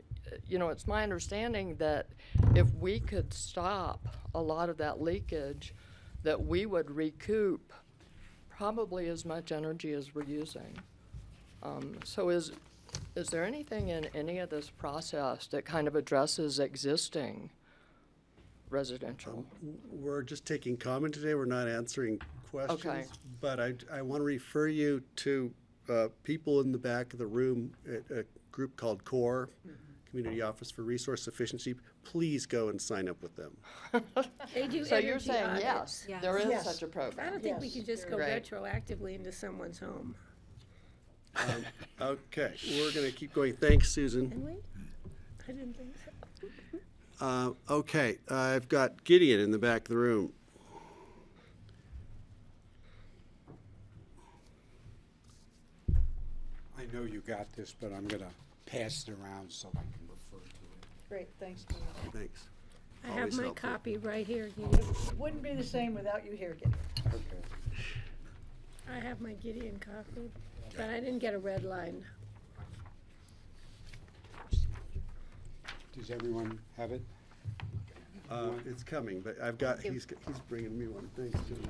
it's my understanding that if we could stop a lot of that leakage, that we would recoup probably as much energy as we're using. So is there anything in any of this process that kind of addresses existing residential? We're just taking comment today. We're not answering questions. Okay. But I want to refer you to people in the back of the room at a group called CORE, Community Office for Resource Efficiency. Please go and sign up with them. They do So you're energy saying audits. yes, there is Yes. such a program. I don't think we can just go Great. retroactively into someone's home. Okay, we're going to keep going. Thanks, Susan. Can we? I didn't think so. Okay, I've got Gideon in the back of the room. I know you got this, but I'm going to pass it around so I can refer to it. Great, thanks, Gideon. Thanks. I have Always my helpful. copy right here, Gideon. It wouldn't be the same without you here, Gideon. Okay. I have my Gideon copy, but I didn't get a red line. Does everyone have it? It's coming, but I've got, he's bringing me one. Thanks, Julie.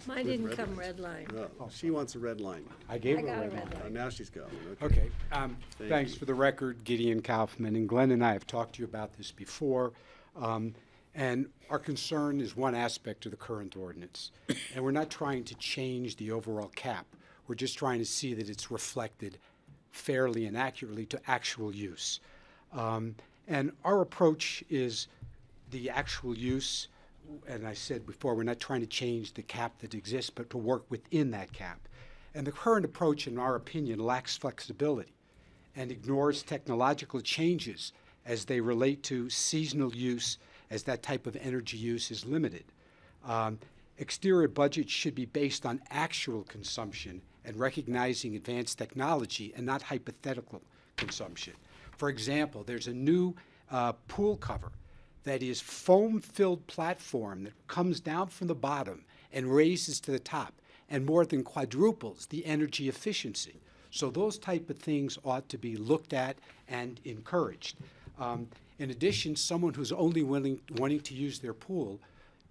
Mine With didn't red come lines. red line. Oh, she wants a red line. I gave I her got a a red red line. Oh, now she's going. Okay. Thank Thanks you. for the record, Gideon Kaufman. And Glenn and I have talked to you about this before. And our concern is one aspect of the current ordinance. And we're not trying to change the overall cap. We're just trying to see that it's reflected fairly and accurately to actual use. And our approach is the actual use. And I said before, we're not trying to change the cap that exists, but to work within that cap. And the current approach, in our opinion, lacks flexibility and ignores technological changes as they relate to seasonal use, as that type of energy use is limited. Exterior budgets should be based on actual consumption and recognizing advanced technology and not hypothetical consumption. For example, there's a new pool cover that is foam-filled platform that comes down from the bottom and raises to the top and more than quadruples the energy efficiency. So those type of things ought to be looked at and encouraged. In addition, someone who's only wanting to use their pool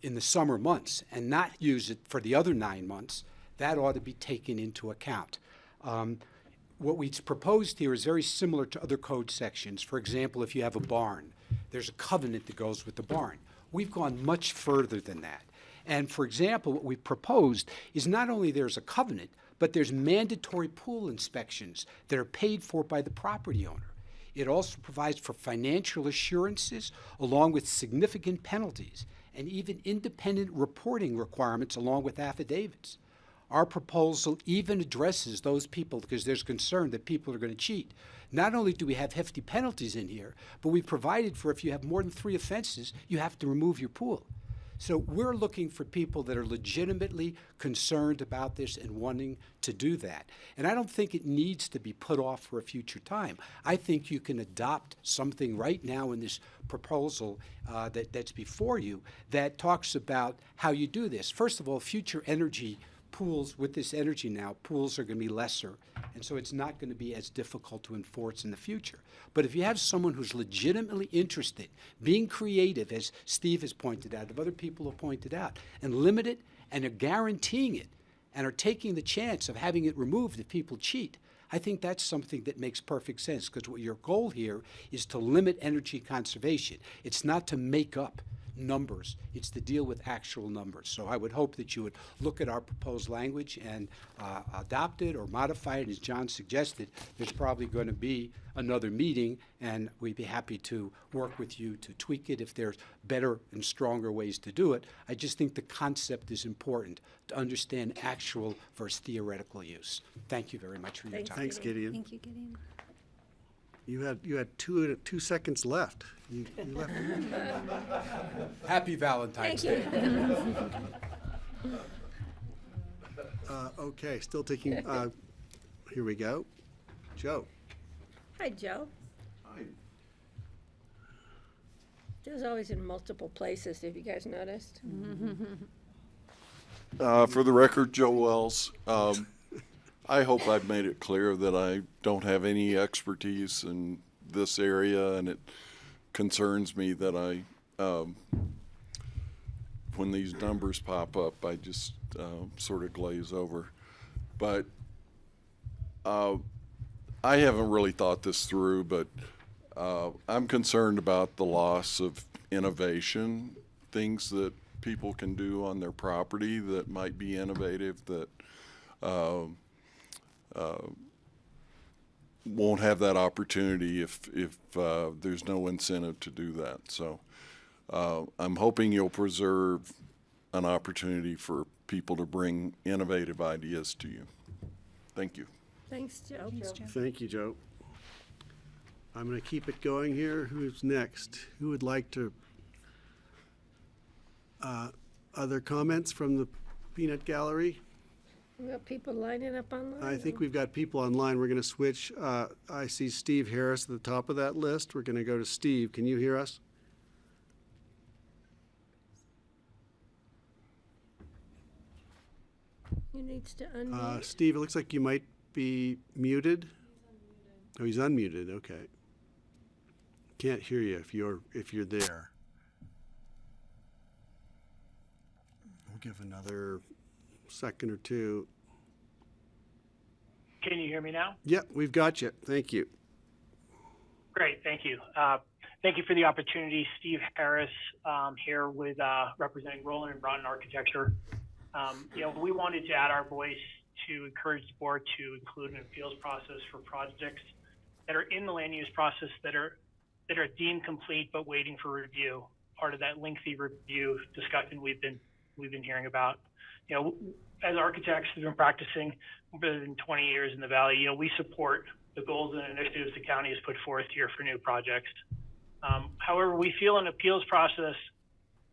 in the summer months and not use it for the other 9 months, that ought to be taken into account. What we proposed here is very similar to other code sections. For example, if you have a barn, there's a covenant that goes with the barn. We've gone much further than that. And for example, what we proposed is not only there's a covenant, but there's mandatory pool inspections that are paid for by the property owner. It also provides for financial assurances along with significant penalties and even independent reporting requirements along with affidavits. Our proposal even addresses those people because there's concern that people are going to cheat. Not only do we have hefty penalties in here, but we provided for if you have more than 3 offenses, you have to remove your pool. So we're looking for people that are legitimately concerned about this and wanting to do that. And I don't think it needs to be put off for a future time. I think you can adopt something right now in this proposal that's before you that talks about how you do this. First of all, future energy pools, with this energy now, pools are going to be lesser, and so it's not going to be as difficult to enforce in the future. But if you have someone who's legitimately interested, being creative, as Steve has pointed out, if other people have pointed out, and limit it and are guaranteeing it and are taking the chance of having it removed if people cheat, I think that's something that makes perfect sense, because what your goal here is to limit energy conservation. It's not to make up numbers. It's to deal with actual numbers. So I would hope that you would look at our proposed language and adopt it or modify it. As John suggested, there's probably going to be another meeting, and we'd be happy to work with you to tweak it if there's better and stronger ways to do it. I just think the concept is important to understand actual versus theoretical use. Thank you very much for your time. Thanks, Gideon. Thank you, Gideon. You had 2 seconds left. You left. Happy Valentine's Thank Day. you. Okay, still taking, here we go. Joe. Hi, Joe. Hi. Joe's always in multiple places, have you guys noticed? For the record, Joe Wells. I hope I've made it clear that I don't have any expertise in this area, and it concerns me that when these numbers pop up, I just sort of glaze over. But I haven't really thought this through, but I'm concerned about the loss of innovation, things that people can do on their property that might be innovative that won't have that opportunity if there's no incentive to do that. So I'm hoping you'll preserve an opportunity for people to bring innovative ideas to you. Thank you. Thanks, Joe. Thank you, Joe. I'm going to keep it going here. Who's next? Who would like to? Other comments from the peanut gallery? We got people lining up online. I think we've got people online. We're going to switch. I see Steve Harris at the top of that list. We're going to go to Steve. Can you hear us? He needs to unmute. Steve, it looks like you might be muted. Oh, he's unmuted. Okay. Can't hear you if you're there. We'll give another second or two. Can you hear me now? Yep, we've got you. Thank you. Great, thank you. Thank you for the opportunity. Steve Harris here with representing Roland and Broughton Architecture. We wanted to add our voice to encourage the board to include an appeals process for projects that are in the land use process that are deemed complete but waiting for review. Part of that lengthy review discussion we've been hearing about. As architects who've been practicing more than 20 years in the Valley, we support the goals and initiatives the county has put forth here for new projects. However, we feel an appeals process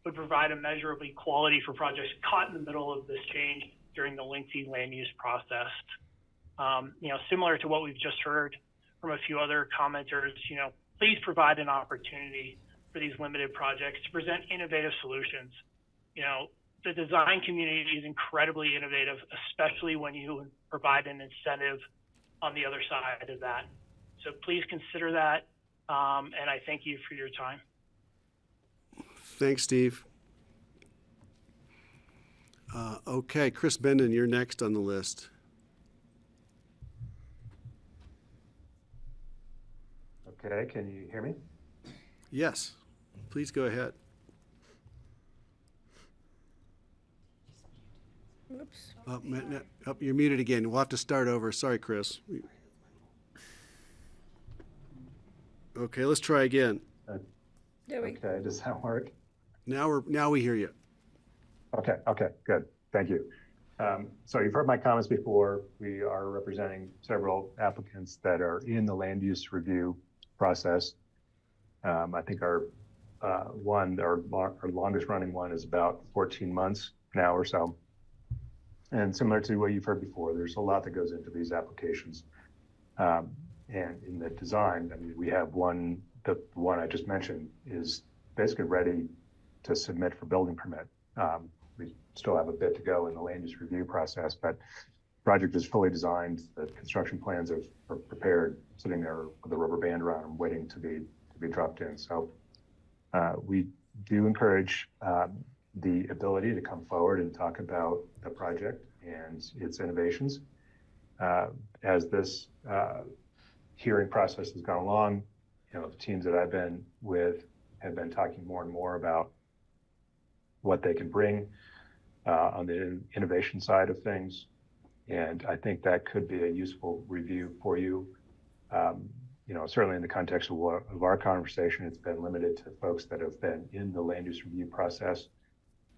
would provide a measure of equality for projects caught in the middle of this change during the lengthy land use process. Similar to what we've just heard from a few other commenters, please provide an opportunity for these limited projects to present innovative solutions. The design community is incredibly innovative, especially when you provide an incentive on the other side of that. So please consider that, and I thank you for your time. Thanks, Steve. Okay, Chris Benden, you're next on the list. Okay, can you hear me? Yes, please go ahead. Oops. You're muted again. We'll have to start over. Sorry, Chris. Okay, let's try again. There we go. Okay, does that work? Now we hear you. Okay, good. Thank you. So you've heard my comments before. We are representing several applicants that are in the land use review process. I think our longest running one is about 14 months now or so. And similar to what you've heard before, there's a lot that goes into these applications. And in the design, I mean, we have the one I just mentioned is basically ready to submit for building permit. We still have a bit to go in the land use review process, but the project is fully designed. The construction plans are prepared, sitting there with a rubber band around them, waiting to be dropped in. So we do encourage the ability to come forward and talk about the project and its innovations. As this hearing process has gone along, the teams that I've been with have been talking more and more about what they can bring on the innovation side of things. And I think that could be a useful review for you. Certainly in the context of our conversation, it's been limited to folks that have been in the land use review process,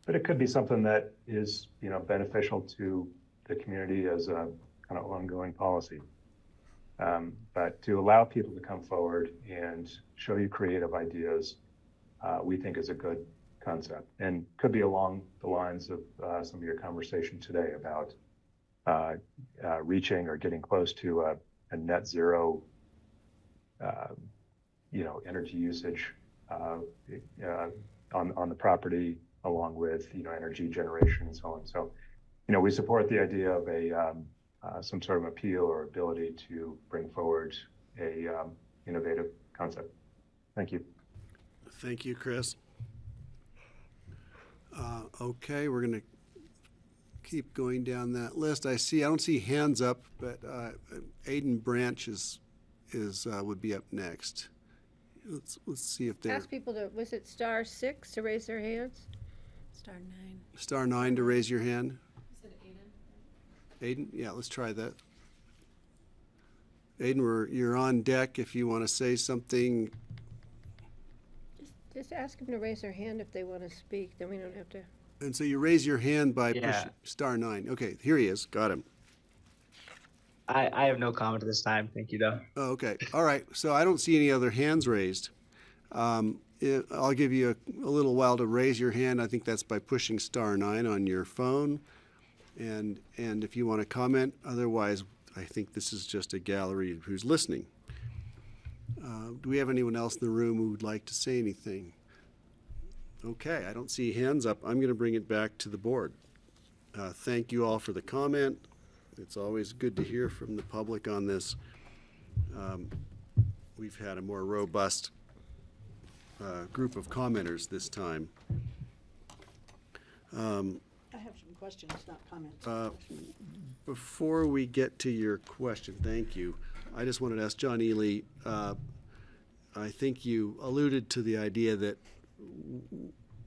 but it could be something that is, beneficial to the community as a kind of ongoing policy. But to allow people to come forward and show you creative ideas, we think is a good concept, and could be along the lines of some of your conversation today about reaching or getting close to a net zero, energy usage on the property, along with energy generation and so on. So, we support the idea of some sort of appeal or ability to bring forward a innovative concept. Thank you. Thank you, Chris. Okay, we're going to keep going down that list. I don't see hands up, but Aiden Branch would be up next. Let's see if they're Ask people to, was it *6 to raise their hands? *9. *9 to raise your hand. Is it Aiden? Aiden, yeah, let's try that. Aiden, you're on deck if you want to say something. Just ask them to raise their hand if they want to speak, then we don't have to. And so you raise your hand by pushing *9. Okay, here he is. Got him. I have no comment at this time. Thank you, though. Oh, okay. All right. So I don't see any other hands raised. I'll give you a little while to raise your hand. I think that's by pushing *9 on your phone. And if you want to comment, otherwise, I think this is just a gallery who's listening. Do we have anyone else in the room who would like to say anything? Okay, I don't see hands up. I'm going to bring it back to the board. Thank you all for the comment. It's always good to hear from the public on this. We've had a more robust group of commenters this time. I have some questions, not comments. Before we get to your question, thank you. I just wanted to ask John Ely, I think you alluded to the idea that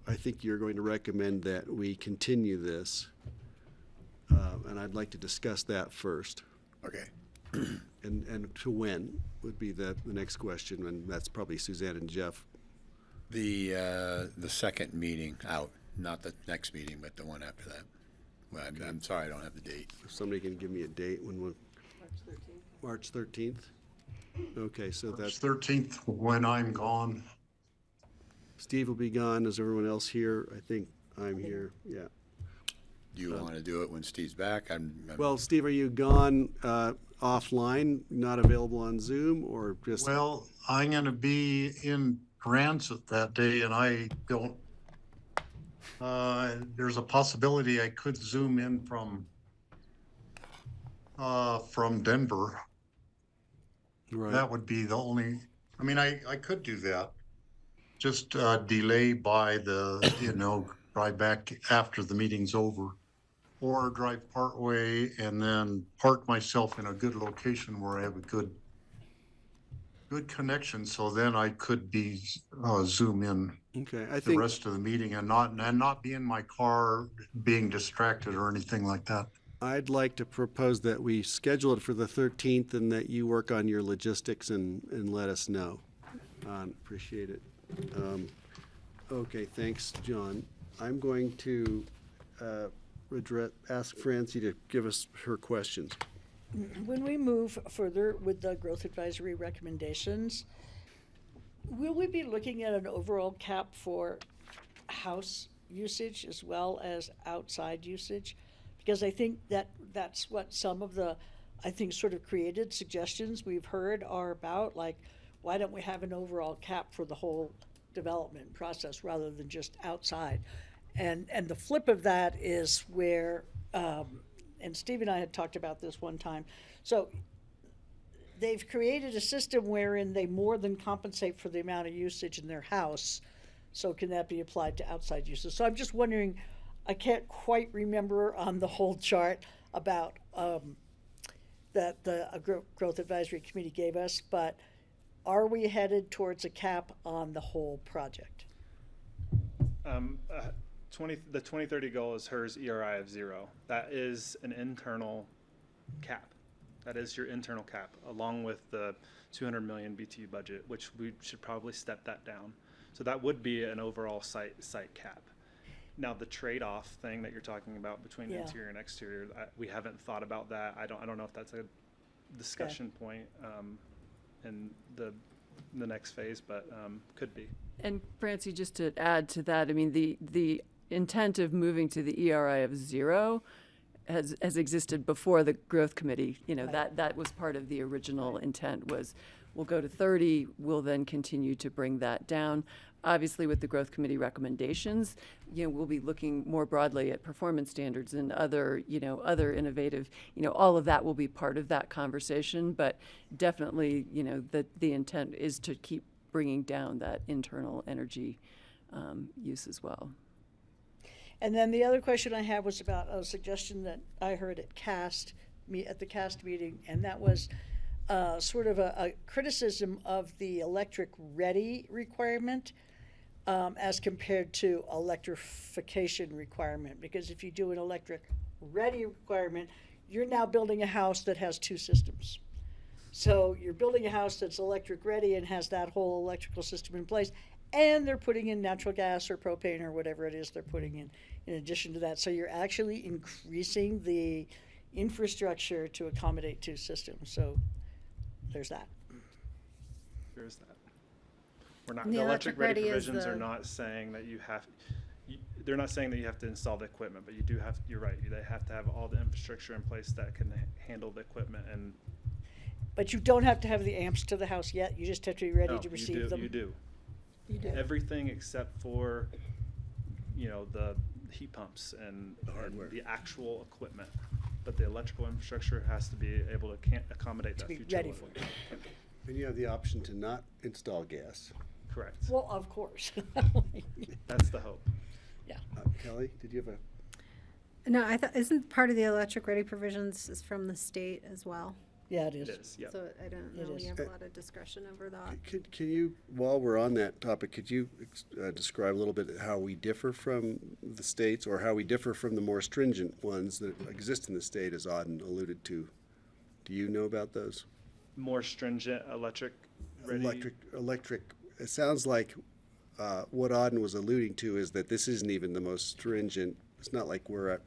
I think you're going to recommend that we continue this, and I'd like to discuss that first. Okay. And to when would be the next question, and that's probably Suzanne and Jeff. The second meeting out, not the next meeting, but the one after that. Well, I'm sorry, I don't have the date. If somebody can give me a date when we'll. March 13th. Okay, so that's March 13th when I'm gone. Steve will be gone. Is everyone else here? I think I'm here. Yeah. Do you want to do it when Steve's back? Well, Steve, are you gone offline, not available on Zoom, or just? Well, I'm going to be in transit that day, and I don't. There's a possibility I could Zoom in from Denver. Right. That would be the only. I mean, I could do that. Just delay by the drive back after the meeting's over, or drive part way and then park myself in a good location where I have a good connection, so then I could be zoom in. Okay, the rest of the meeting and not be in my car being distracted or anything like that. I'd like to propose that we schedule it for the 13th and that you work on your logistics and let us know. Appreciate it. Okay, thanks, John. I'm going to ask Francie to give us her questions. When we move further with the growth advisory recommendations, will we be looking at an overall cap for house usage as well as outside usage? Because I think that's what some of the, I think, sort of created suggestions we've heard are about, like, why don't we have an overall cap for the whole development process rather than just outside? And the flip of that is where, and Steve and I had talked about this one time. So they've created a system wherein they more than compensate for the amount of usage in their house. So can that be applied to outside uses? So I'm just wondering, I can't quite remember on the whole chart about that the Growth Advisory Committee gave us, but are we headed towards a cap on the whole project? The 2030 goal is HERS ERI of 0. That is an internal cap. That is your internal cap, along with the 200 million BTU budget, which we should probably step that down. So that would be an overall site cap. Now, the trade-off thing that you're talking about between interior and exterior, we haven't thought about that. I don't know if that's a discussion point in the next phase, but could be. And Francie, just to add to that, I mean, the intent of moving to the ERI of 0 has existed before the growth committee. You know, that was part of the original intent was we'll go to 30, we'll then continue to bring that down. Obviously, with the growth committee recommendations, you know, we'll be looking more broadly at performance standards and other innovative, all of that will be part of that conversation. But definitely, the intent is to keep bringing down that internal energy use as well. And then the other question I had was about a suggestion that I heard at the CAST meeting, and that was sort of a criticism of the electric ready requirement as compared to electrification requirement. Because if you do an electric ready requirement, you're now building a house that has two systems. So you're building a house that's electric ready and has that whole electrical system in place, and they're putting in natural gas or propane or whatever it is they're putting in addition to that. So you're actually increasing the infrastructure to accommodate two systems. So there's that. There's that. The electric ready provisions are not saying that they're not saying that you have to install the equipment, but you're right, they have to have all the infrastructure in place that can handle the equipment. But you don't have to have the amps to the house yet, you just have to be ready to receive them? You do. You do. Everything except for, the heat pumps and the actual equipment. But the electrical infrastructure has to be able to accommodate that future ready load. for it. And you have the option to not install gas. Correct. Well, of course. That's the hope. Yeah. Kelly, did you have a? No, I thought, isn't part of the electric ready provisions is from the state as well? Yeah, it is. It is, yeah. So I don't know, we have a lot of discretion over that. Can you, while we're on that topic, could you describe a little bit how we differ from the states, or how we differ from the more stringent ones that exist in the state, as Auden alluded to? Do you know about those? More stringent electric ready? Electric. It sounds like what Auden was alluding to is that this isn't even the most stringent. It's not like we're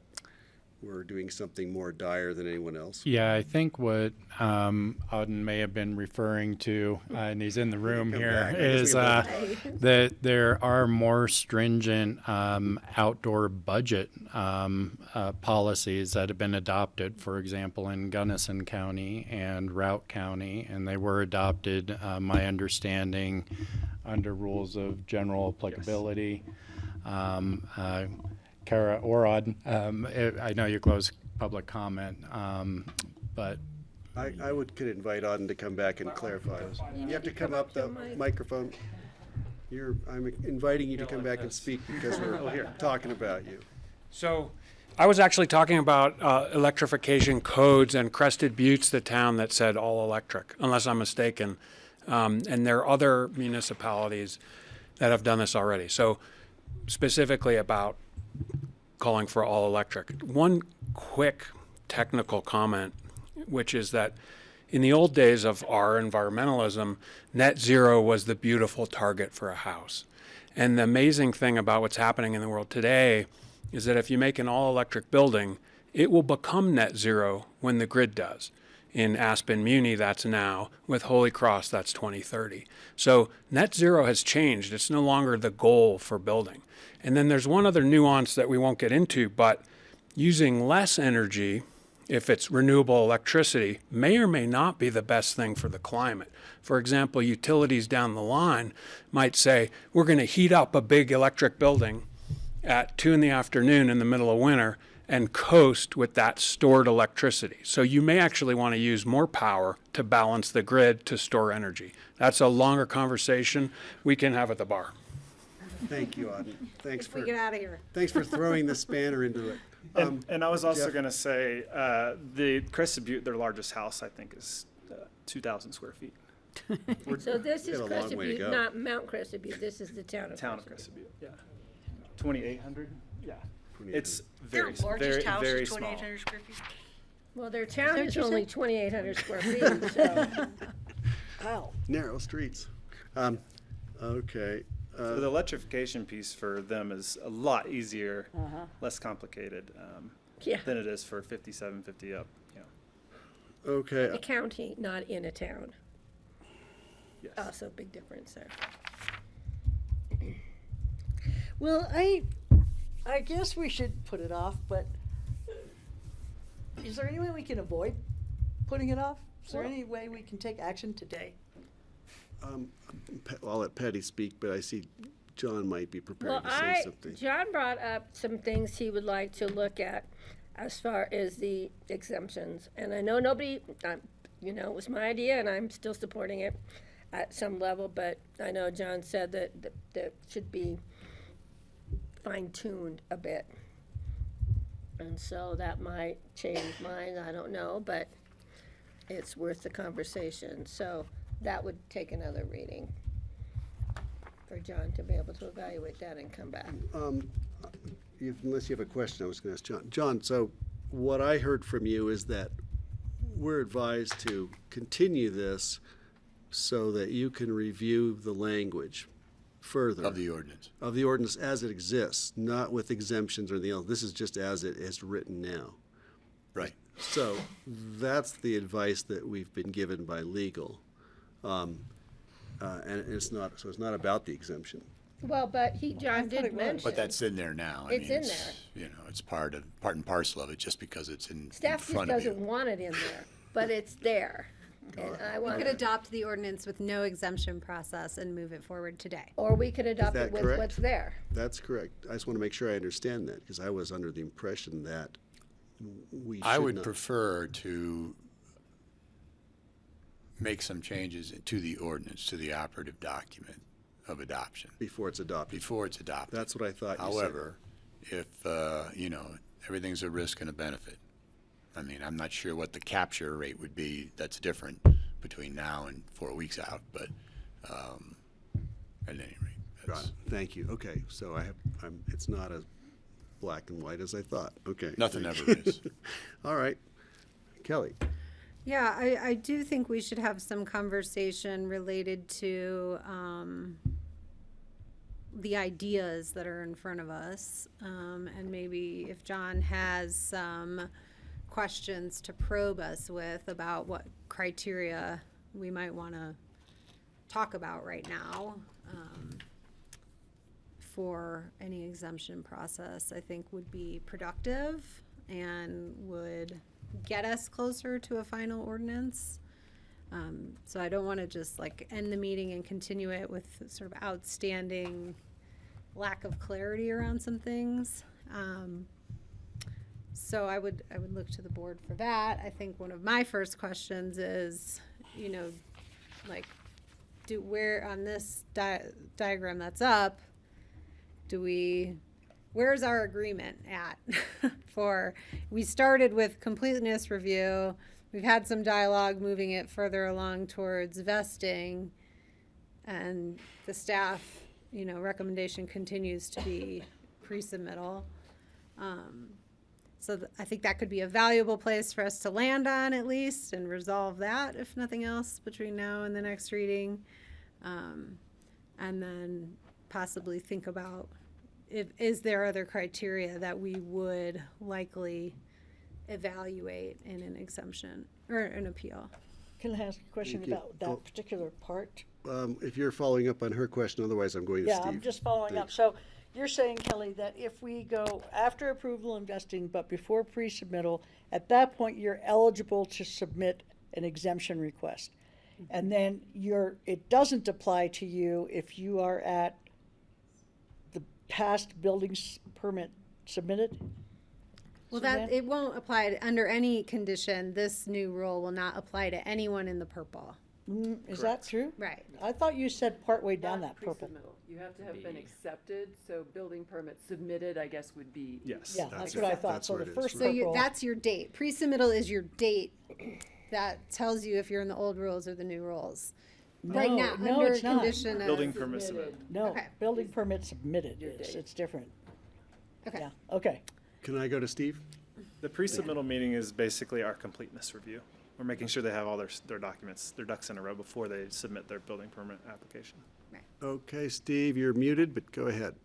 doing something more dire than anyone else. Yeah, I think what Auden may have been referring to, and he's in the room here, is that there are more stringent outdoor budget policies that have been adopted, for example, in Gunnison County and Routt County, and they were adopted, my understanding, under rules of general applicability. Yes. Kara or Auden, I know you closed public comment, but I could invite Auden to come back and clarify. You have to come up the microphone. I'm inviting you to come back and speak because we're talking about you. So I was actually talking about electrification codes, and Crested Butte's the town that said all electric, unless I'm mistaken. And there are other municipalities that have done this already. So specifically about calling for all electric. One quick technical comment, which is that in the old days of our environmentalism, net zero was the beautiful target for a house. And the amazing thing about what's happening in the world today is that if you make an all-electric building, it will become net zero when the grid does. In Aspen Muni, that's now. With Holy Cross, that's 2030. So net zero has changed. It's no longer the goal for building. And then there's one other nuance that we won't get into, but using less energy, if it's renewable electricity, may or may not be the best thing for the climate. For example, utilities down the line might say, we're going to heat up a big electric building at 2 p.m. in the middle of winter and coast with that stored electricity. So you may actually want to use more power to balance the grid to store energy. That's a longer conversation we can have at the bar. Thank you, Auden. Thanks We get out of here. Thanks for throwing the spanner into it. And I was also Jeff? going to say, the Crested Butte, their largest house, I think, is 2,000 square feet. So this is got a long Crested way to Butte, go. not Mount Crested Butte. This is the town of Crested Butte, yeah. 2,800, yeah. 2,800. It's very, very small. square feet? Well, their town that is what you only said? 2,800 square feet, so. Wow. Narrow streets. Okay. So the electrification piece for them is a lot easier, less complicated Yeah. than it is for 57, 50 up. Yeah. Okay. A county, not in a town. Yes. Also, big difference there. Well, I guess we should put it off, but is there any way we can avoid putting it off? Is there any way we can take action today? I'll let Patty speak, but I see John might be Well, prepared to say something. John brought up some things he would like to look at as far as the exemptions. And I know nobody, it was my idea and I'm still supporting it at some level, but I know John said that should be fine-tuned a bit. And so that might change mine, I don't know, but it's worth the conversation. So that would take another reading for John to be able to evaluate that and come back. Unless you have a question, I was going to ask John. John, so what I heard from you is that we're advised to continue this so that you can review the language further. Of the ordinance. Of the ordinance as it exists, not with exemptions or anything else. This is just as it is written now. Right. So that's the advice that we've been given by legal. And it's not about the exemption. Well, but John did mention. But that's in there now. It's in there. You know, it's part and parcel of it just because it's in Staff just front of you. doesn't want it in there, but it's there. And I We want could adopt the ordinance with no exemption process and move it forward today. Or we could adopt that it with correct? what's there. That's correct. I just want to make sure I understand that, because I was under the impression that we should I would not. prefer to make some changes to the ordinance, to the operative document of adoption. Before it's adopted. Before it's adopted. That's what I thought you said. However, if, everything's a risk and a benefit. I mean, I'm not sure what the capture rate would be that's different between now and 4 weeks out, but at any rate. Got it. Thank you. Okay, so it's not as black and white as I thought. Okay. Nothing thank ever you. is. All right. Kelly. Yeah, I do think we should have some conversation related to the ideas that are in front of us. And maybe if John has some questions to probe us with about what criteria we might want to talk about right now for any exemption process, I think would be productive and would get us closer to a final ordinance. So I don't want to just end the meeting and continue it with sort of outstanding lack of clarity around some things. So I would look to the board for that. I think one of my first questions is, where on this diagram that's up, where's our agreement at? We started with completeness review. We've had some dialogue moving it further along towards vesting, and the staff, recommendation continues to be pre-submittal. So I think that could be a valuable place for us to land on at least and resolve that, if nothing else, between now and the next reading. And then possibly think about is there other criteria that we would likely evaluate in an exemption or an appeal? Can I ask a question Thank you. about that particular part? If you're following up on her question, otherwise I'm going to Yeah, Steve. I'm just following up. Thanks. So you're saying, Kelly, that if we go after approval investing, but before pre-submittal, at that point, you're eligible to submit an exemption request. And then it doesn't apply to you if you are at the past buildings permit submitted? Well, Suzanne? it won't apply under any condition. This new rule will not apply to anyone in the purple. Is that true? Right. I thought you said partway down that purple. Pre-submittal. You have to have been accepted, so building permit submitted, I guess, would be. Yes. Yeah, that's what I thought. So the first So purple. that's your date. Pre-submittal is your date that tells you if you're in the old rules or the new rules. Right now, no, under it's not. condition of Building permit submitted. No, Okay. building permit submitted is, it's different. Okay. Yeah, okay. Can I go to Steve? The pre-submittal meeting is basically our completeness review. We're making sure they have all their documents, their ducks in a row before they submit their building permit application. Okay, Steve, you're muted, but go ahead.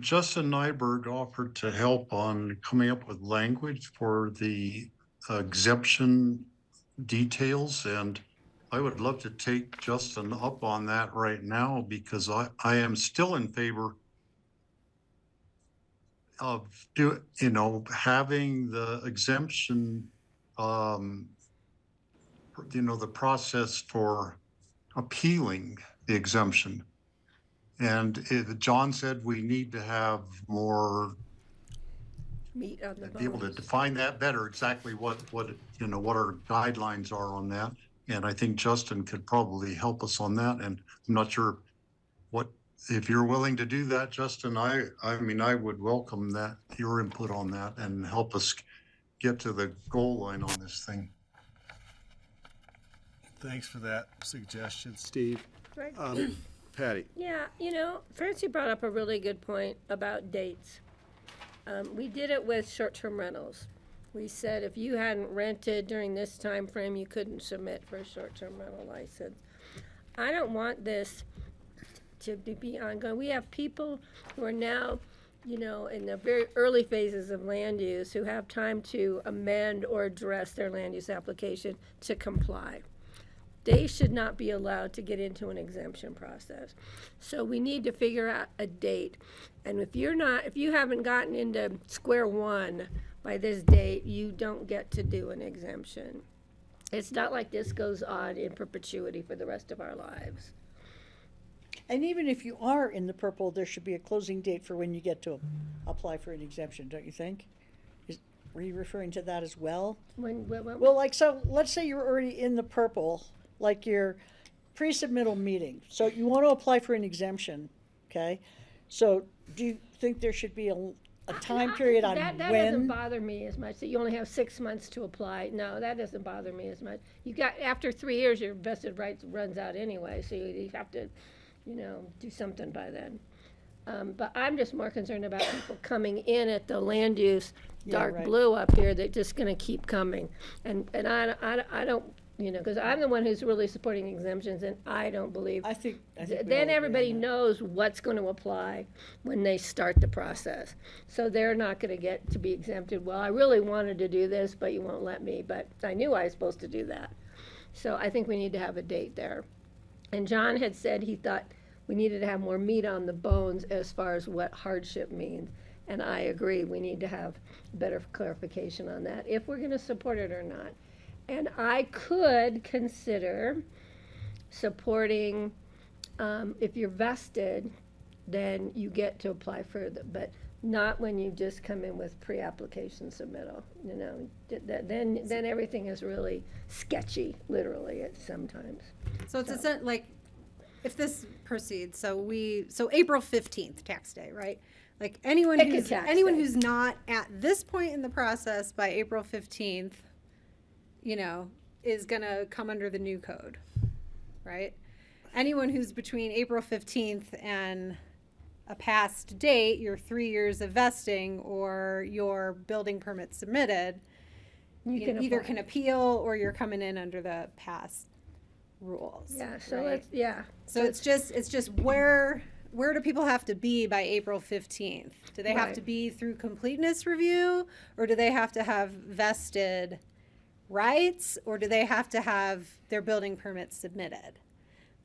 Justin Nyberg offered to help on coming up with language for the exemption details, and I would love to take Justin up on that right now, because I am still in favor of having the exemption, the process for appealing the exemption. And John said we need to have more, Meat on the be able to bones. define that better, exactly what our guidelines are on that. And I think Justin could probably help us on that. And I'm not sure if you're willing to do that, Justin, I mean, I would welcome that, your input on that, and help us get to the goal line on this thing. Thanks for that suggestion, Steve. Right. Patty? Yeah, Francie brought up a really good point about dates. We did it with short-term rentals. We said if you hadn't rented during this time frame, you couldn't submit for a short-term rental license. I don't want this to be ongoing. We have people who are now, in the very early phases of land use who have time to amend or address their land use application to comply. They should not be allowed to get into an exemption process. So we need to figure out a date. And if you haven't gotten into square one by this date, you don't get to do an exemption. It's not like this goes on in perpetuity for the rest of our lives. And even if you are in the purple, there should be a closing date for when you get to apply for an exemption, don't you think? Were you referring to that as well? Well, so let's say you're already in the purple, like your pre-submittal meeting. So you want to apply for an exemption, okay? So do you think there should be a time period on that when? doesn't bother me as much, that you only have 6 months to apply. No, that doesn't bother me as much. After 3 years, your vested rights runs out anyway, so you have to, do something by then. But I'm just more concerned about people coming in at the land use dark blue up here that just gonna keep coming. And I don't, because I'm the one who's really supporting exemptions, and I don't believe. I think we all then agree everybody on that. knows what's going to apply when they start the process. So they're not going to get to be exempted. Well, I really wanted to do this, but you won't let me. But I knew I was supposed to do that. So I think we need to have a date there. And John had said he thought we needed to have more meat on the bones as far as what hardship means. And I agree, we need to have better clarification on that, if we're going to support it or not. And I could consider supporting, if you're vested, then you get to apply further, but not when you just come in with pre-application submittal. Then everything is really sketchy, literally, at sometimes. So it's like, if this proceeds, so April 15th, tax day, right? Like anyone Pick a who's tax anyone day. who's not at this point in the process by April 15th, is gonna come under the new code, right? Anyone who's between April 15th and a past date, your 3 years of vesting or your building permit submitted, You can either apply. can appeal or you're coming in under the past rules. Yeah, so right? it's, yeah. So it's just where do people have to be by April 15th? Do they have Right. to be through completeness review, or do they have to have vested rights, or do they have to have their building permits submitted?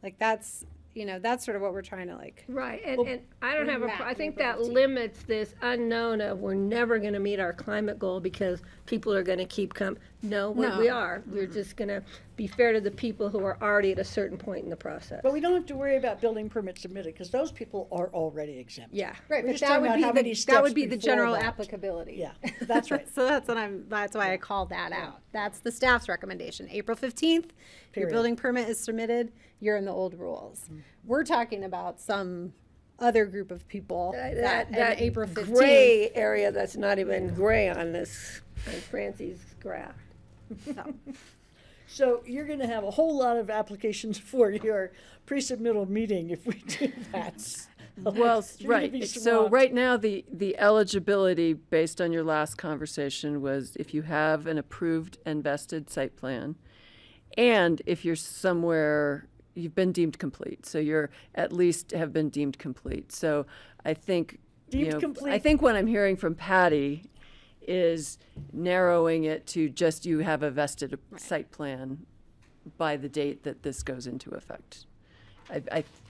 Like that's sort of what we're trying to like. Right, and I don't have map I think April that 15th. limits this unknown of we're never gonna meet our climate goal because people are gonna keep No, we No. are. We're just gonna be fair to the people who are already at a certain point in the process. But we don't have to worry about building permits submitted, because those people are already exempt. Yeah. Right, We're but just that talking would about be how many that steps would be the before general that. applicability. Yeah, that's right. So that's why I called that out. That's the staff's recommendation. April 15th, your Period. building permit is submitted, you're in the old rules. We're talking about some other group of people that That April 15th. gray area that's not even gray on this, on Francie's graph. So you're gonna have a whole lot of applications for your pre-submittal meeting if we do that. Well, You're gonna be right. So swamped. right now, the eligibility based on your last conversation was if you have an approved and vested site plan, and if you're somewhere, you've been deemed complete. So you're at least have been deemed complete. So I think, Deemed complete? I think what I'm hearing from Patty is narrowing it to just you have a vested site plan by the date that this goes into effect.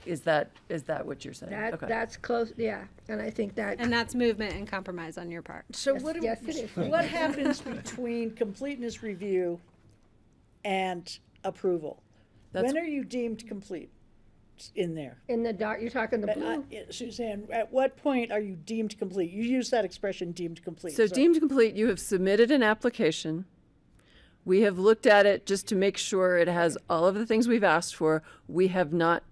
Is that what you're saying? That, Okay. that's close, yeah, and I think that. And that's movement and compromise on your part. So Yes, what, yes, it is. what happens between completeness review and approval? That's- When are you deemed complete in there? In the dark, you're talking the But, blue? Suzanne, at what point are you deemed complete? You use that expression, deemed complete. So deemed complete, you have submitted an application. We have looked at it just to make sure it has all of the things we've asked for. We have not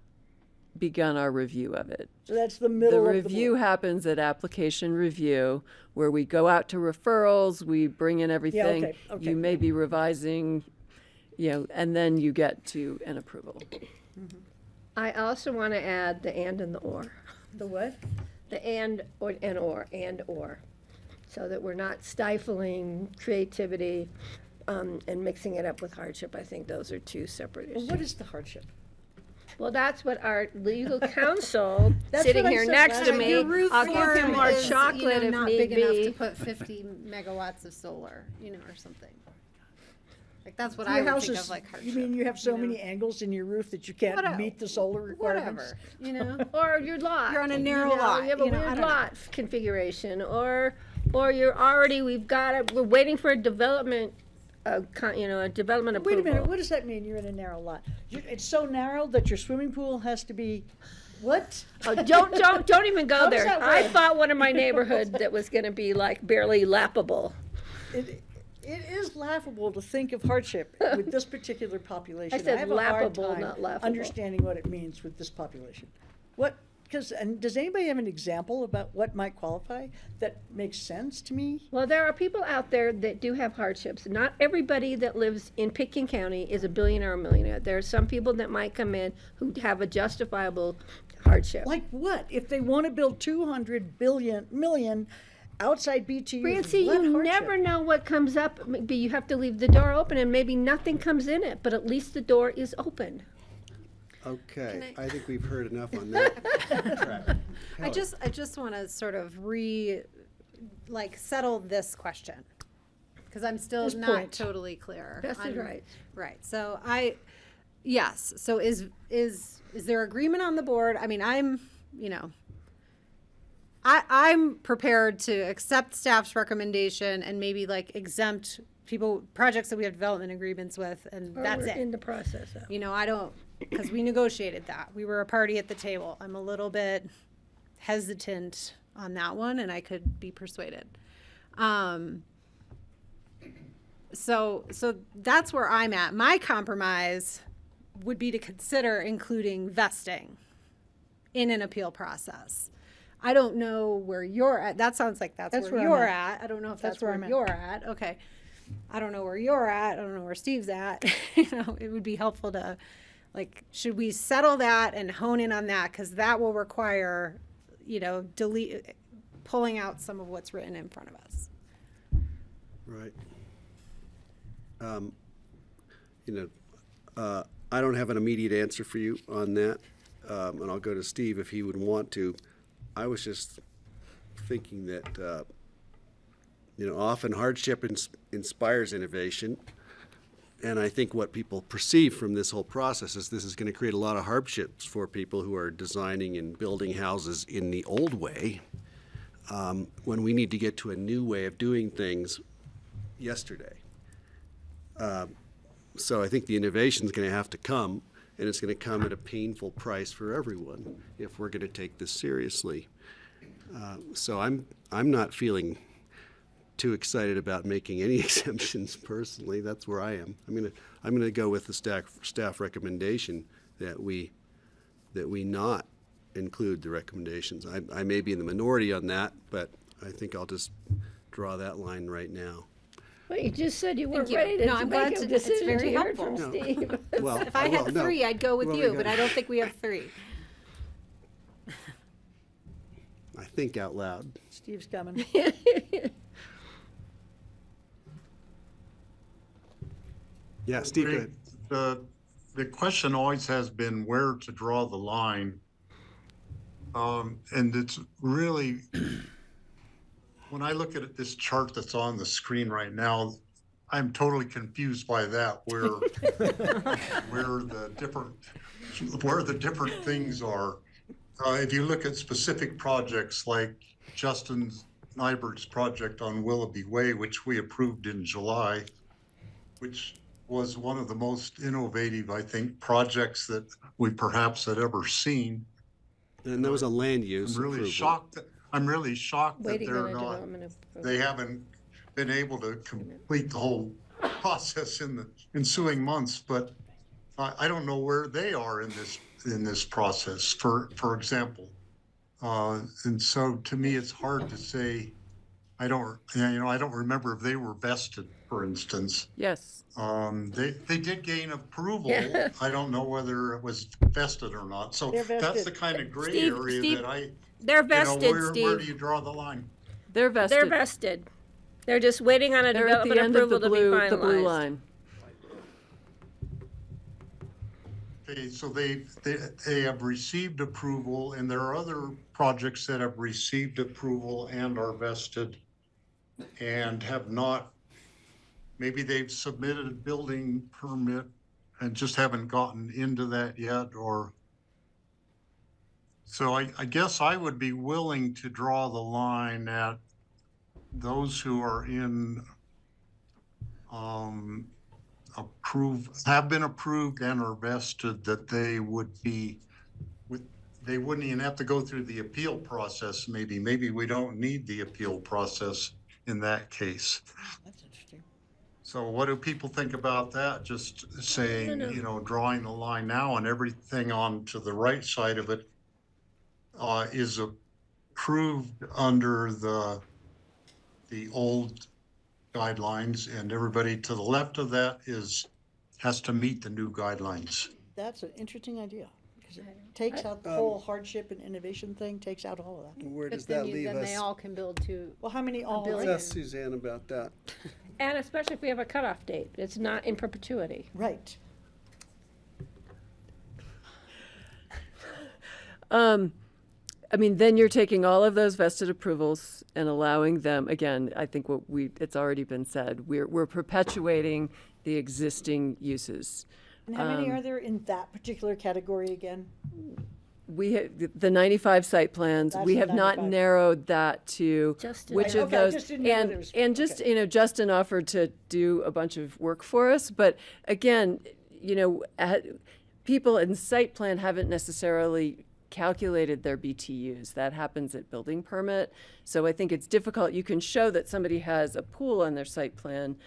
begun our review of it. So that's the middle The of review happens at application review, where we go out to referrals, we bring in everything. okay. You may be revising, and then you get to an approval. I also want to add the and the or. The what? The and or, so that we're not stifling creativity and mixing it up with hardship. I think those are two separate Well, issues. what is the hardship? Well, that's what our legal counsel, That's sitting what I here said next last to time. me, Your roof I'll give him form more is, chocolate if not need big enough be. to put 50 megawatts of solar, or something. Like that's what Your I would house think is- of like hardship. You mean you have so know? many angles in your roof that you can't Whatever. meet the solar requirements? Whatever, Or your lot. You're on a narrow lot, You have a I weird don't lot configuration, or you're already, we're waiting for a development, a development Wait a approval. minute, what does that mean, you're in a narrow lot? It's so narrow that your swimming pool has to be, what? Oh, don't even go How does there. that I work? thought one of my neighborhood that was gonna be like barely lappable. It is laughable to think of hardship with this particular population. I said have a hard laughable, time not laughable. understanding what it means with this population. And does anybody have an example about what might qualify that makes sense to me? Well, there are people out there that do have hardships. Not everybody that lives in Pitkin County is a billionaire or millionaire. There are some people that might come in who have a justifiable hardship. Like what? If they want to build 200 million outside BTUs, Francie, what you hardship? never know what comes up. Maybe you have to leave the door open and maybe nothing comes in it, but at least the door is open. Okay, I think we've heard enough on that track. I just want to sort of settle this question, because I'm still This not point. totally clear. Vested on- rights. Right. So yes. So is there agreement on the board? I mean, I'm prepared to accept staff's recommendation and maybe exempt projects that we have development agreements with, and Or that's we're it. in the process of. I don't, because we negotiated that. We were a party at the table. I'm a little bit hesitant on that one, and I could be persuaded. So that's where I'm at. My compromise would be to consider including vesting in an appeal process. I don't know where you're at. That sounds like that's where where I'm you're at. at. I don't know if That's that's where where I'm at. you're at. Okay. I don't know where you're at. I don't know where Steve's at. It would be helpful to, should we settle that and hone in on that? Because that will require, pulling out some of what's written in front of us. Right. I don't have an immediate answer for you on that, and I'll go to Steve if he would want to. I was just thinking that, often hardship inspires innovation. And I think what people perceive from this whole process is this is going to create a lot of hardships for people who are designing and building houses in the old way, when we need to get to a new way of doing things yesterday. So I think the innovation is going to have to come, and it's going to come at a painful price for everyone if we're going to take this seriously. So I'm not feeling too excited about making any exemptions personally. That's where I am. I'm gonna go with the staff recommendation that we not include the recommendations. I may be in the minority on that, but I think I'll just draw that line right now. Well, you just said you weren't Thank you. ready to No, I'm make glad a to, it's decision. very You heard helpful. from Steve. Well, If I had no. 3, I'd go with Well, we you, got- but I don't think we have 3. I think out loud. Steve's coming. Yeah, Steve, go ahead. The question always has been where to draw the line. And it's really, when I look at this chart that's on the screen right now, I'm totally confused by that, where the different things are. If you look at specific projects like Justin Nybert's project on Willoughby Way, which we approved in July, which was one of the most innovative, I think, projects that we perhaps had ever seen. And that was a land use I'm really approval. shocked. I'm really shocked that Waiting on they're a not. development approval. They haven't been able to complete the whole process in the ensuing months. But I don't know where they are in this process. For example, and so to me, it's hard to say. I don't remember if they were vested, for instance. Yes. They did gain approval. Yeah. I don't know whether it was vested or not. So They're that's vested. the kind of gray Steve- area Steve, that I, They're vested, where Steve. do you draw the line? They're vested. They're vested. They're just waiting on a They're at the development end of approval the to be finalized. blue line. Okay, so they have received approval, and there are other projects that have received approval and are vested and have not, maybe they've submitted a building permit and just haven't gotten into that yet, or. So I guess I would be willing to draw the line at those who are in, have been approved and are vested, that they would be, they wouldn't even have to go through the appeal process, maybe. Maybe we don't need the appeal process in that case. That's interesting. So what do people think about that? Just saying, drawing the line now, and everything on to the right side of it is approved under the old guidelines, and everybody to the left of that has to meet the new guidelines. That's an interesting idea, because it takes out the whole hardship and innovation thing, takes out all of that. Where does But that then, leave then they us? all can build to. Well, how many all? billion. Let's ask Suzanne about that. And especially if we have a cutoff date. It's not in perpetuity. Right. Then you're taking all of those vested approvals and allowing them, again, I think it's already been said, we're perpetuating the existing uses. And how many are there in that particular category again? The 95 site plans, That's we the have not 95. narrowed that to Just which Right, of okay, I those. just didn't know whether it was- And just, okay. Justin offered to do a bunch of work for us, but again, people in site plan haven't necessarily calculated their BTUs. That happens at building permit. So I think it's difficult. You can show that somebody has a pool on their site plan,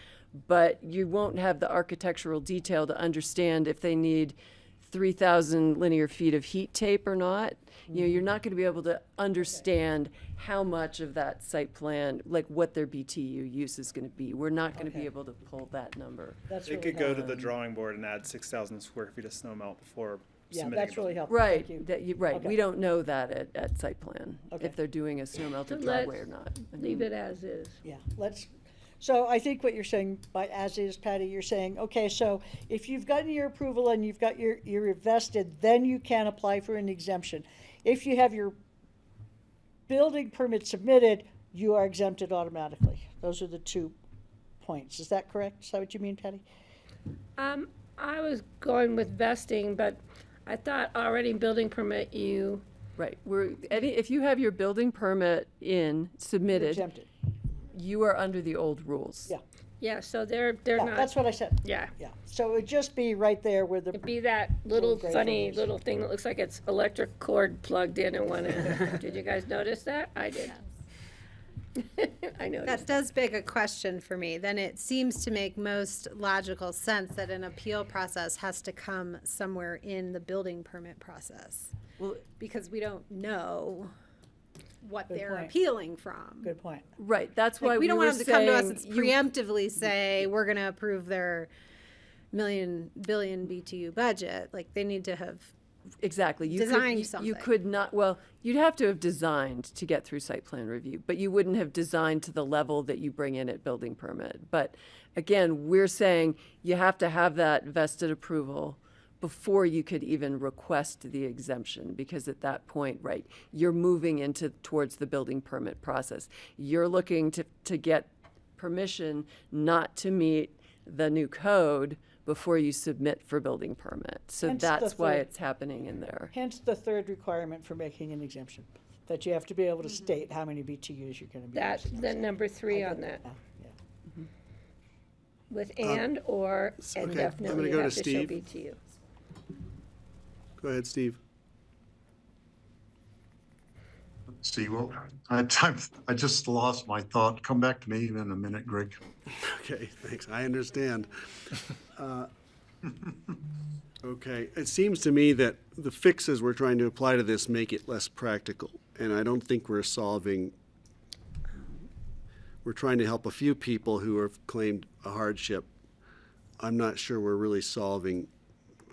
but you won't have the architectural detail to understand if they need 3,000 linear feet of heat tape or not. You're not going to be able to understand how much of that site plan, like what their BTU use is going to be. We're not going to be able to pull that number. That's They really could go to helpful. the drawing board and add 6,000 square feet of snow melt before Yeah, submitting. that's really helpful. Right, Thank you. right. Okay. We don't know that at site plan, Okay. if they're doing a snow melted So driveway or not. Leave it as is. Yeah, let's, So I think what you're saying, by as is, Patty, you're saying, okay, so if you've gotten your approval and you've got you're vested, then you can apply for an exemption. If you have your building permit submitted, you are exempted automatically. Those are the 2 points. Is that correct? Is that what you mean, Patty? I was going with vesting, but I thought already building permit you. Right. If you have your building permit submitted, Exempted. you are under the old rules. Yeah. Yeah, so they're Yeah, not. that's what I said. Yeah. Yeah. So it would just be right there where the. It'd be that little gray funny things. little thing that looks like it's electric cord plugged in at one end. Did you guys notice that? I did. I noticed. That does beg a question for me. Then it seems to make most logical sense that an appeal process has to come somewhere in the building permit process. Well, because we don't know what Good they're point. appealing from. Good point. Right. That's why Like, we don't want them to come to us and saying preemptively say, we're going to approve their billion BTU budget. Like, they need to have Exactly. designed You something. could not, well, you'd have to have designed to get through site plan review, but you wouldn't have designed to the level that you bring in at building permit. But again, we're saying you have to have that vested approval before you could even request the exemption, because at that point, right, you're moving towards the building permit process. You're looking to get permission not to meet the new code before you submit for building permit. So Hence the that's why third- it's happening in there. Hence the third requirement for making an exemption, that you have to be able to state how many BTUs you're going to be That's using. the number 3 I on get that. Yeah. With and or okay, I'm indefinitely gonna you go have to to show Steve. BTU. Go ahead, Steve. See, well, I just lost my thought. Come back to me in a minute, Greg. Okay, thanks. I understand. Okay, it seems to me that the fixes we're trying to apply to this make it less practical, and I don't think we're solving. We're trying to help a few people who have claimed a hardship. I'm not sure we're really solving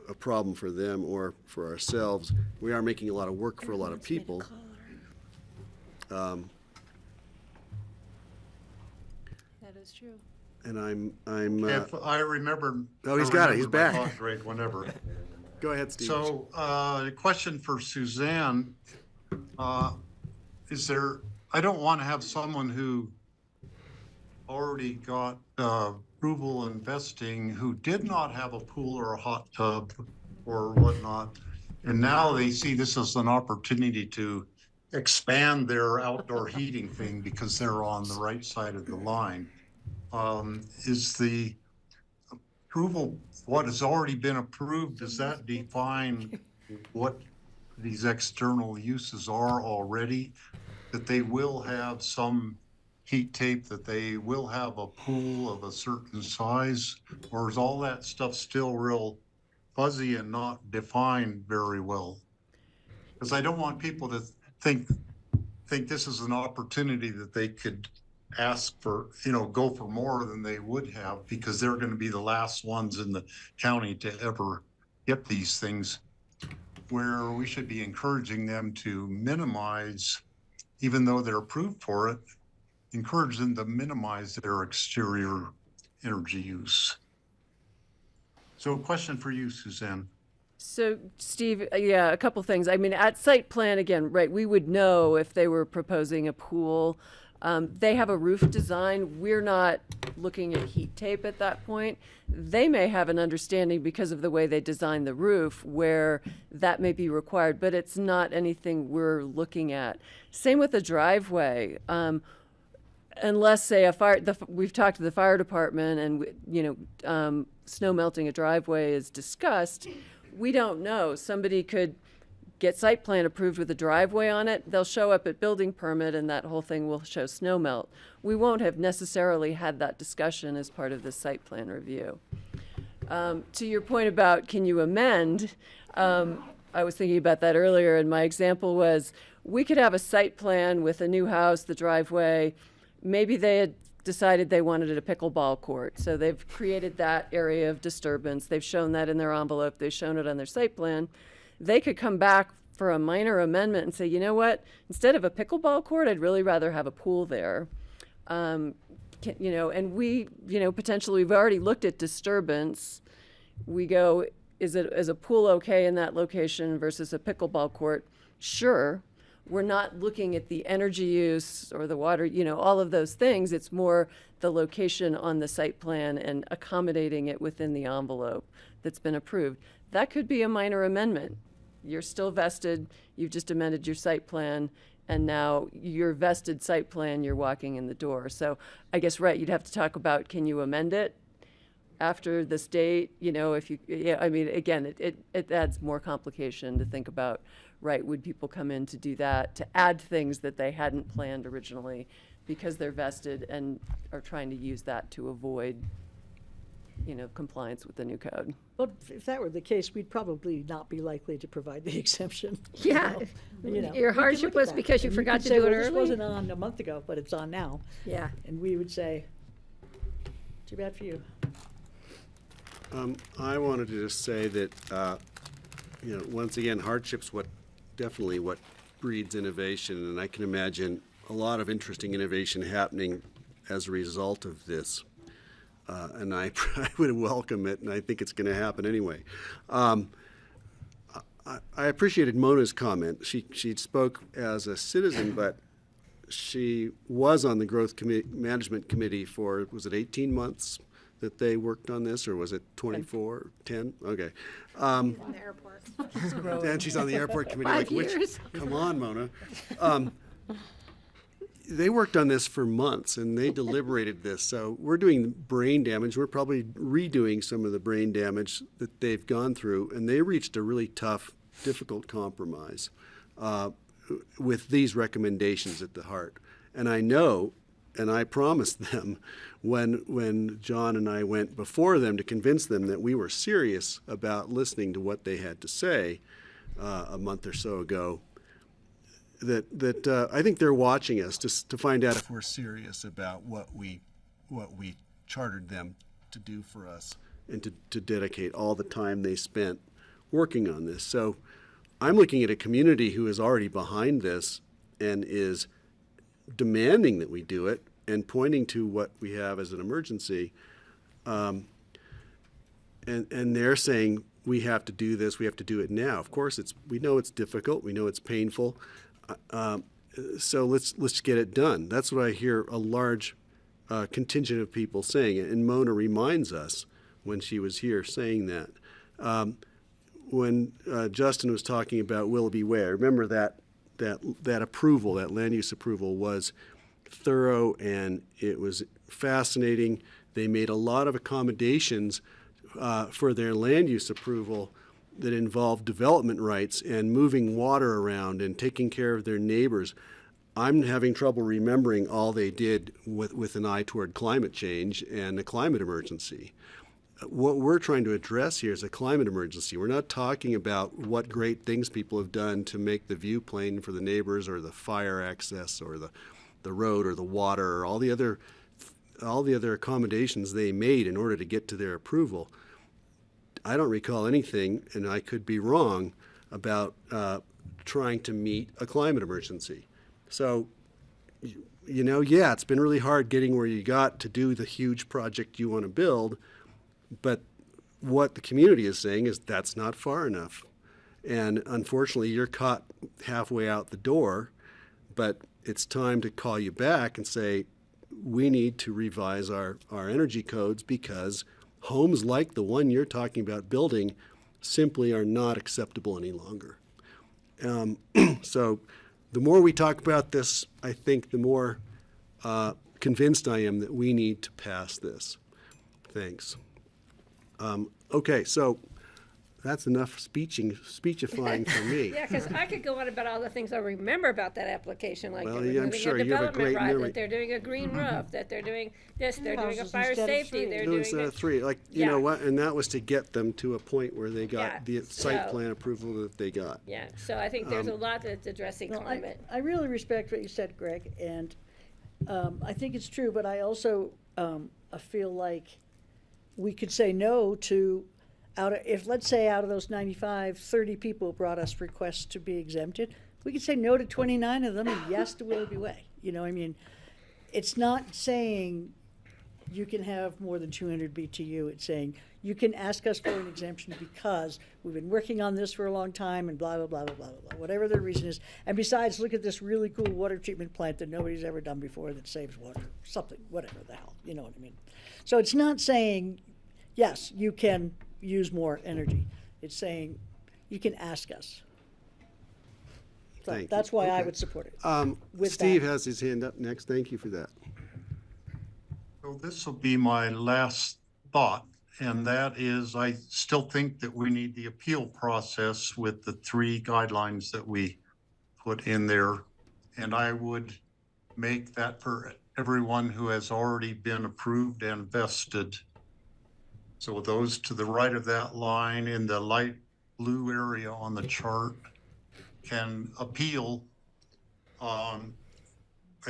a problem for them or for ourselves. We are making a lot of work for a lot of people. That is true. And I'm. If I remember. Oh, he's got it. He's remember my back. thought, Greg, whenever. Go ahead, Steve. So, a question for Suzanne. Is there, I don't want to have someone who already got approval investing who did not have a pool or a hot tub or whatnot. And now they see this as an opportunity to expand their outdoor heating thing because they're on the right side of the line. Is the approval, what has already been approved, does that define what these external uses are already? That they will have some heat tape, that they will have a pool of a certain size? Or is all that stuff still real fuzzy and not defined very well? Because I don't want people to think this is an opportunity that they could ask for, go for more than they would have, because they're going to be the last ones in the county to ever get these things, where we should be encouraging them to minimize, even though they're approved for it, encourage them to minimize their exterior energy use. So a question for you, Suzanne. So, Steve, yeah, a couple things. I mean, at site plan, again, right, we would know if they were proposing a pool. They have a roof design. We're not looking at heat tape at that point. They may have an understanding because of the way they design the roof where that may be required, but it's not anything we're looking at. Same with the driveway. Unless, say, we've talked to the fire department and, snow melting a driveway is discussed, we don't know. Somebody could get site plan approved with a driveway on it. They'll show up at building permit and that whole thing will show snow melt. We won't have necessarily had that discussion as part of the site plan review. To your point about can you amend, I was thinking about that earlier, and my example was we could have a site plan with a new house, the driveway. Maybe they had decided they wanted a pickleball court, so they've created that area of disturbance. They've shown that in their envelope. They've shown it on their site plan. They could come back for a minor amendment and say, you know what, instead of a pickleball court, I'd really rather have a pool there. you know, and we, you know, potentially, we've already looked at disturbance. We go, is a pool okay in that location versus a pickleball court? Sure. We're not looking at the energy use or the water, you know, all of those things. It's more the location on the site plan and accommodating it within the envelope that's been approved. That could be a minor amendment. You're still vested, you've just amended your site plan, and now your vested site plan, you're walking in the door. So I guess, right, you'd have to talk about, can you amend it after this date? You know, if you, yeah, I mean, again, it adds more complication to think about, right? Would people come in to do that, to add things that they hadn't planned originally because they're vested and are trying to use that to avoid, you know, compliance with the new code? Well, if that were the case, we'd probably not be likely to provide the exemption. Yeah. You know, Your we could hardship look at was that. because you And forgot could to say, do it well, this early? wasn't on a month ago, but it's on now. Yeah. And we would say, too bad for you. I wanted to just say that, you know, once again, hardship's definitely what breeds innovation, and I can imagine a lot of interesting innovation happening as a result of this. And I would welcome it, and I think it's going to happen anyway. I appreciated Mona's comment. She spoke as a citizen, but she was on the Growth Management Committee for, was it 18 months that they worked on this, or was it 24, 10? Okay. On the airport. And she's on the airport committee. 5 like, years. Come on, Mona. They worked on this for months, and they deliberated this. So we're doing brain damage. We're probably redoing some of the brain damage that they've gone through, and they reached a really tough, difficult compromise with these recommendations at the heart. And I know, and I promised them when John and I went before them to convince them that we were serious about listening to what they had to say a month or so ago, that I think they're watching us to find out if we're serious about what we chartered them to do for us and to dedicate all the time they spent working on this. So I'm looking at a community who is already behind this and is demanding that we do it and pointing to what we have as an emergency. And they're saying, we have to do this, we have to do it now. Of course, we know it's difficult, we know it's painful, so let's get it done. That's what I hear a large contingent of people saying, and Mona reminds us when she was here saying that. When Justin was talking about Willoughby Way, I remember that approval, that land use approval was thorough and it was fascinating. They made a lot of accommodations for their land use approval that involved development rights and moving water around and taking care of their neighbors. I'm having trouble remembering all they did with an eye toward climate change and a climate emergency. What we're trying to address here is a climate emergency. We're not talking about what great things people have done to make the view plain for the neighbors or the fire access or the road or the water or all the other accommodations they made in order to get to their approval. I don't recall anything, and I could be wrong, about trying to meet a climate emergency. So, you know, yeah, it's been really hard getting where you got to do the huge project you want to build, but what the community is saying is that's not far enough. And unfortunately, you're caught halfway out the door, but it's time to call you back and say, we need to revise our energy codes because homes like the one you're talking about building simply are not acceptable any longer. So the more we talk about this, I think the more convinced I am that we need to pass this. Thanks. Okay, so that's enough speechifying for me. Yeah, because I could go on about all the things I remember about that application, like Well, they're yeah, I'm moving sure a you have a development great right, memory. that they're doing a green roof, that they're doing this, they're doing a houses fire instead of safety, three. they're Two doing instead a, of three, like, you know what, and that was to get them to a point where they got Yeah, the site so- plan approval that they got. yeah, so I think there's a lot that's addressing No, climate. I really respect what you said, Greg, and I think it's true, but I also I feel like we could say no to, if let's say out of those 95, 30 people brought us requests to be exempted, we could say no to 29 of them and yes to Willoughby Way. You know, I mean, it's not saying you can have more than 200 BTU. It's saying you can ask us for an exemption because we've been working on this for a long time and blah, blah, blah, blah, blah, blah, whatever the reason is. And besides, look at this really cool water treatment plant that nobody's ever done before that saves water, something, whatever the hell, you know what I mean? So it's not saying, yes, you can use more energy. It's saying you can ask us. So Thank you. that's why I Okay. would support it. With Steve that- has his hand up next. Thank you for that. So this will be my last thought, and that is I still think that we need the appeal process with the 3 guidelines that we put in there. And I would make that for everyone who has already been approved and vested. So those to the right of that line in the light blue area on the chart can appeal. I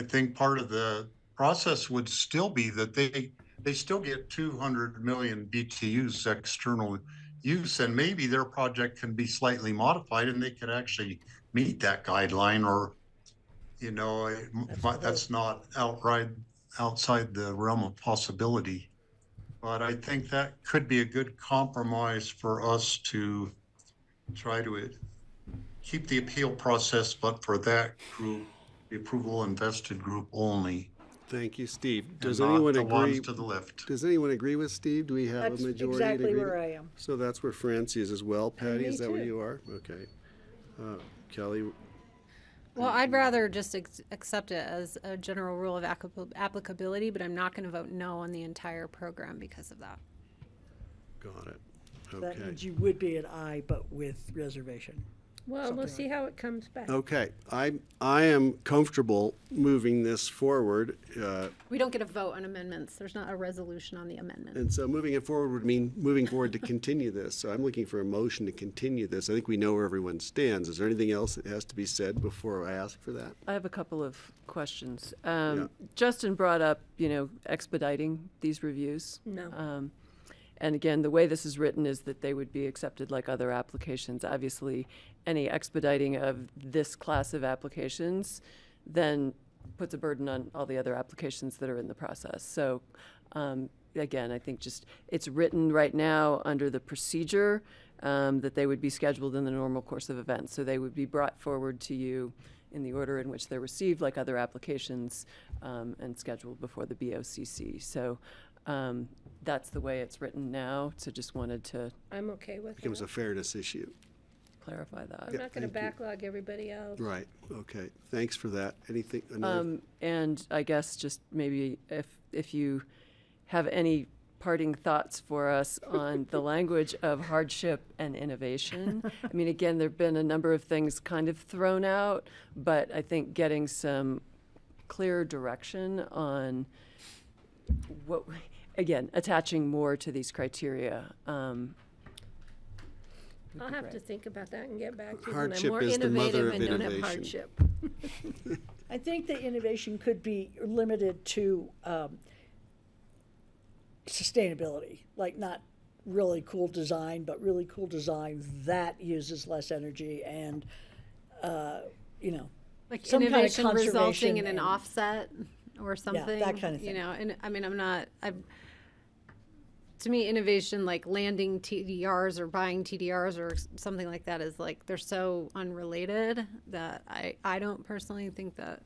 think part of the process would still be that they still get 200 million BTUs external use, and maybe their project can be slightly modified and they could actually meet that guideline, or, you know, that's not outside the realm of possibility. But I think that could be a good compromise for us to try to keep the appeal process, but for that group, the approval invested group only. Thank you, Steve. Does And not anyone the agree? ones to the left. Does anyone agree with Steve? Do we have That's a majority? exactly in where agreement? I am. So that's where Francie is as well. Patty, me is that where too. you are? Okay. Kelly, Well, I'd rather just accept it as a general rule of applicability, but I'm not going to vote no on the entire program because of that. got it. That Okay. means you would be an aye, but with reservation. Well, we'll Something see how it comes back. Okay. I am comfortable moving this forward. We don't get a vote on amendments. There's not a resolution on the amendment. And so moving it forward would mean moving forward to continue this. So I'm looking for a motion to continue this. I think we know where everyone stands. Is there anything else that has to be said before I ask for that? I have a couple of questions. Justin brought up, expediting these reviews. No. And again, the way this is written is that they would be accepted like other applications. Obviously, any expediting of this class of applications then puts a burden on all the other applications that are in the process. So again, I think just it's written right now under the procedure that they would be scheduled in the normal course of events. So they would be brought forward to you in the order in which they're received, like other applications, and scheduled before the BoCC. So that's the way it's written now. So just wanted to I'm okay with Becomes that. a fairness issue. clarify that. I'm not going to thank you. backlog everybody else. Right. Okay. Thanks for that. Anything? Another? And I guess just maybe if you have any parting thoughts for us on the language of hardship and innovation. I mean, again, there've been a number of things kind of thrown out, but I think getting some clear direction on what, again, attaching more to these criteria. I'll have to think about that and get back to you when I'm Hardship more is the mother innovative of and don't have innovation. hardship. I think the innovation could be limited to sustainability, like not really cool design, but really cool design that uses less energy and, Like some kind of innovation resulting conservation in an and- offset or something. that kind of thing. And I mean, to me, innovation like landing TDRs or buying TDRs or something like that is like, they're so unrelated that I don't personally think that.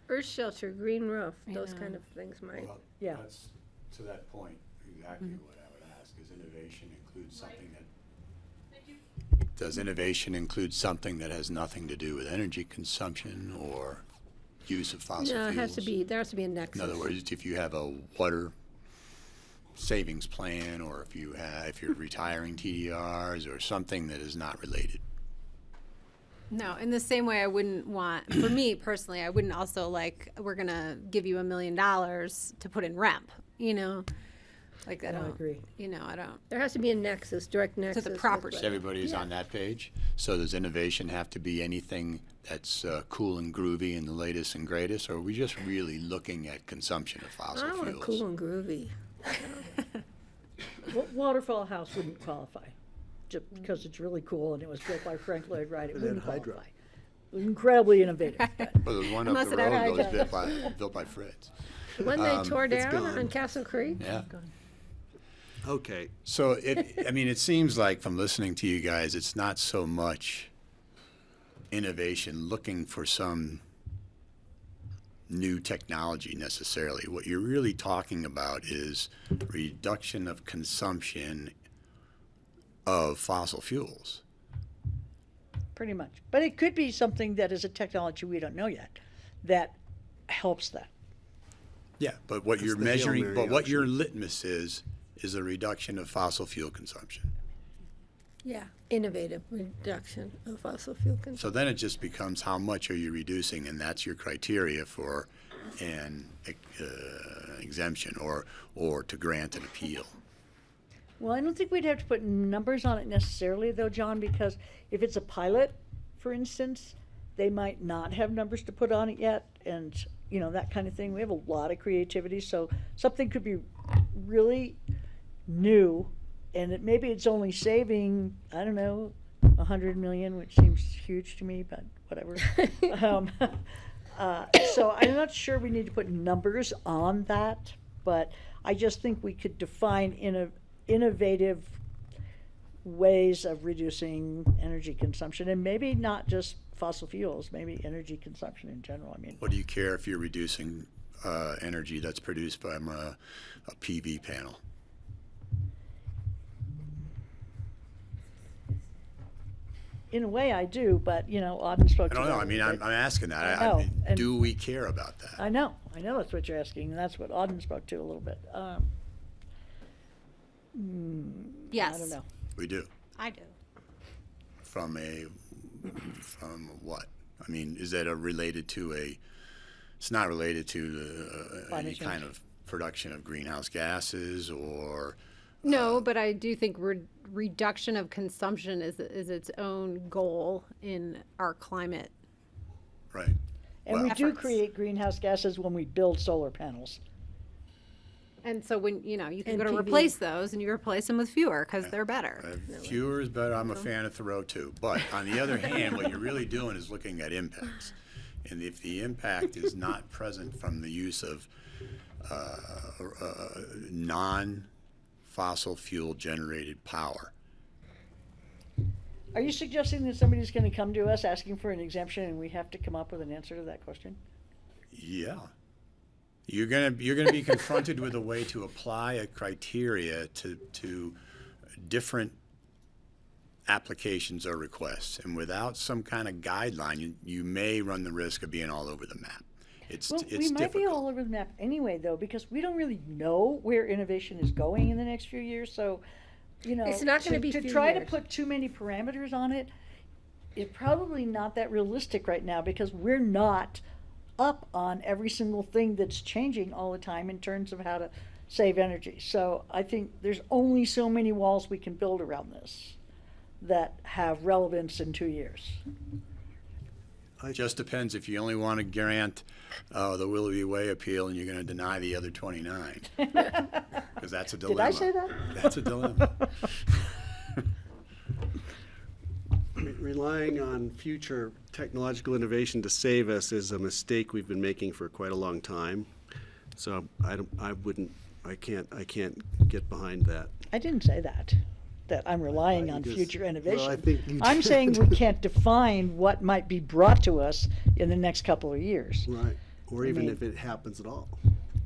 Earth shelter, green roof, I those know. kind of things might. Well, Yeah. that's to that point, exactly what I would ask, is innovation include something that, does innovation include something that has nothing to do with energy consumption or use of fossil No, fuels? there has to be a nexus. In other words, if you have a water savings plan, or if you're retiring TDRs or something that is not related. No, in the same way, I wouldn't want, for me personally, I wouldn't also like, we're going to give you $1 million to put in REMP, Like, I don't agree. I don't. There has to be a nexus, direct nexus. with property. what- Everybody's on that page. So does innovation have to be anything that's cool and groovy and the latest and greatest, or are we just really looking at consumption of fossil I want fuels? cool and groovy. Waterfall House wouldn't qualify, just because it's really cool and it was built by Frank Lloyd Wright. It And wouldn't then Hydro. qualify. Incredibly innovative. but- Well, there's one Unless up the it had road that was hydro. built by Fritz. The one they tore It's down gone. on Castle Creek? Yeah. Okay. So it seems like from listening to you guys, it's not so much innovation looking for some new technology necessarily. What you're really talking about is reduction of consumption of fossil fuels. Pretty much. But it could be something that is a technology we don't know yet that helps that. Yeah, but what That's you're the Hail measuring, Mary but what option. your litmus is a reduction of fossil fuel consumption. Yeah, innovative reduction of fossil fuel consumption. So then it just becomes how much are you reducing, and that's your criteria for an exemption or to grant an appeal. Well, I don't think we'd have to put numbers on it necessarily, though, John, because if it's a pilot, for instance, they might not have numbers to put on it yet, and, you know, that kind of thing. We have a lot of creativity, so something could be really new, and maybe it's only saving, I don't know, 100 million, which seems huge to me, but whatever. So I'm not sure we need to put numbers on that, but I just think we could define innovative ways of reducing energy consumption, and maybe not just fossil fuels, maybe energy consumption in general. I mean, What do you care if you're reducing energy that's produced by a PV panel? in a way I do, but, you know, Auden spoke I to don't know. that I mean, a I'm little bit. asking that. I know, and- Do we care about that? I know that's what you're asking, and that's what Auden spoke to a little bit. Yes. I don't know. We do. I do. From what? I mean, is that related to it's not related to any Climate kind change. of production of greenhouse gases or, No, but I do think reduction of consumption is its own goal in our climate. right? And we do efforts. create greenhouse gases when we build solar panels. And so when, you know, you can And go to PV. replace those and you replace them with fewer because they're better. Fewer is better. I'm a fan of Thoreau too. But on the other hand, what you're really doing is looking at impacts. And if the impact is not present from the use of non-fossil fuel generated power, Are you suggesting that somebody's going to come to us asking for an exemption and we have to come up with an answer to that question? yeah. You're gonna be confronted with a way to apply a criteria to different applications or requests, and without some kind of guideline, you may run the risk of being all over the map. Well, It's we might be difficult. all over the map anyway, though, because we don't really know where innovation is going in the next few years. So, you know, It's not gonna be to few try to years. put too many parameters on it is probably not that realistic right now, because we're not up on every single thing that's changing all the time in terms of how to save energy. So I think there's only so many walls we can build around this that have relevance in 2 years. It just depends if you only want to grant the Willoughby Way appeal and you're going to deny the other 29. Because that's a Did dilemma. I say that? That's a dilemma. Relying on future technological innovation to save us is a mistake we've been making for quite a long time. So I can't get behind that. I didn't say that I'm relying you on just- future well, innovation. I think you I'm did. saying we can't define what might be brought to us in the next couple of years. Right. Or I even mean- if it happens at all.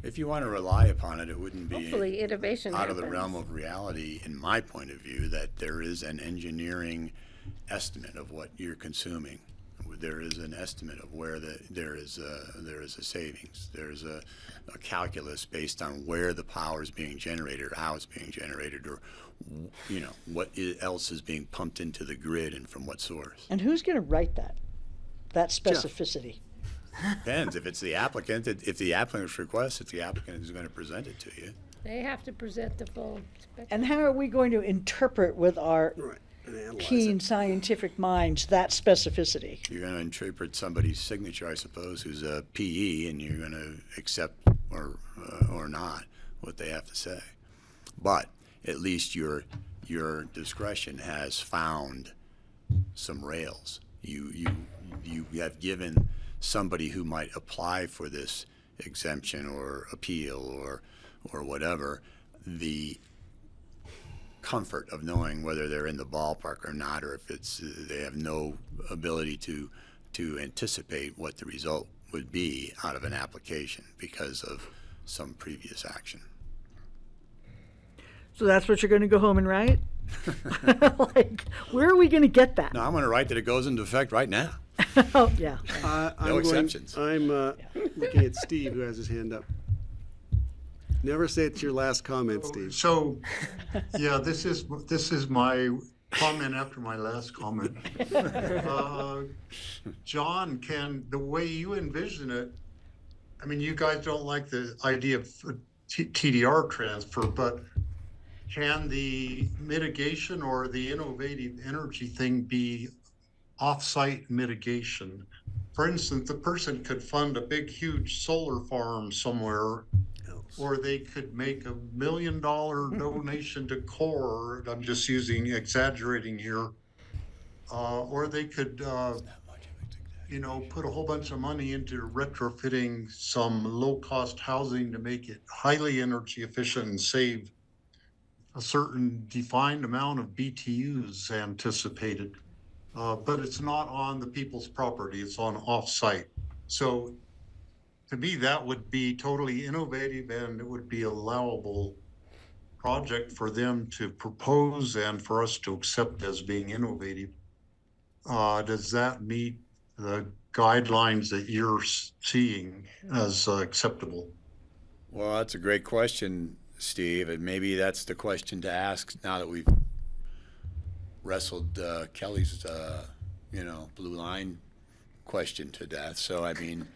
If you want to rely upon it, it wouldn't be Hopefully innovation out of the happens. realm of reality, in my point of view, that there is an engineering estimate of what you're consuming. There is an estimate of where there is a savings. There's a calculus based on where the power is being generated, or how it's being generated, or what else is being pumped into the grid and from what source. And who's going to write that specificity? Depends. If it's the applicant, if the applicant's request, it's the applicant who's going to present it to you. They have to present the full spectrum. And how are we going to interpret with our And analyze keen it. scientific minds that specificity? You're going to interpret somebody's signature, I suppose, who's a PE, and you're going to accept or not what they have to say. But at least your discretion has found some rails. You have given somebody who might apply for this exemption or appeal or whatever, the comfort of knowing whether they're in the ballpark or not, or if it's they have no ability to anticipate what the result would be out of an application because of some previous action. So that's what you're going to go home and write? Like, where are we going to get that? No, I'm going to write that it goes into effect right now. Oh, yeah. No exceptions. I'm looking at Steve, who has his hand up. Never say it's your last comment, Steve. So, yeah, this is my comment after my last comment. John, the way you envision it, I mean, you guys don't like the idea of TDR transfer, but can the mitigation or the innovative energy thing be off-site mitigation? For instance, the person could fund a big, huge solar farm somewhere, or they could make $1 million donation to CORE. I'm just exaggerating here. Or they could, put a whole bunch of money into retrofitting some low-cost housing to make it highly energy efficient and save a certain defined amount of BTUs anticipated. But it's not on the people's property, it's on off-site. So to me, that would be totally innovative, and it would be a allowable project for them to propose and for us to accept as being innovative. Does that meet the guidelines that you're seeing as acceptable? Well, that's a great question, Steve, and maybe that's the question to ask now that we've wrestled Kelly's, blue line question to death. So, I mean,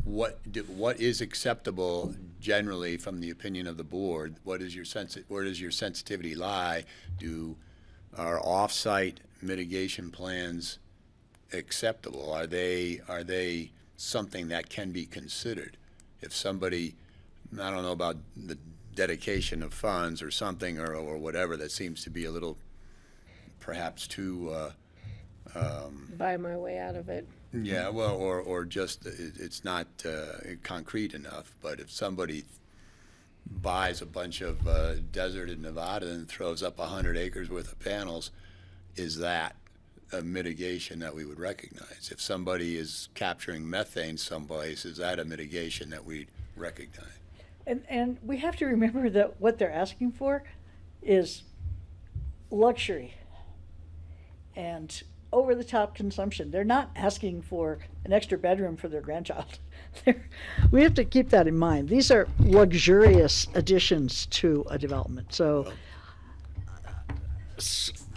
what is acceptable generally from the opinion of the board? Where does your sensitivity lie? Are off-site mitigation plans acceptable? Are they something that can be considered? If somebody, I don't know about the dedication of funds or something or whatever, that seems to be a little perhaps too buy my way out of it. yeah, well, or just it's not concrete enough. But if somebody buys a bunch of desert in Nevada and throws up 100 acres worth of panels, is that a mitigation that we would recognize? If somebody is capturing methane someplace, is that a mitigation that we'd recognize? And we have to remember that what they're asking for is luxury and over-the-top consumption. They're not asking for an extra bedroom for their grandchild. We have to keep that in mind. These are luxurious additions to a development. So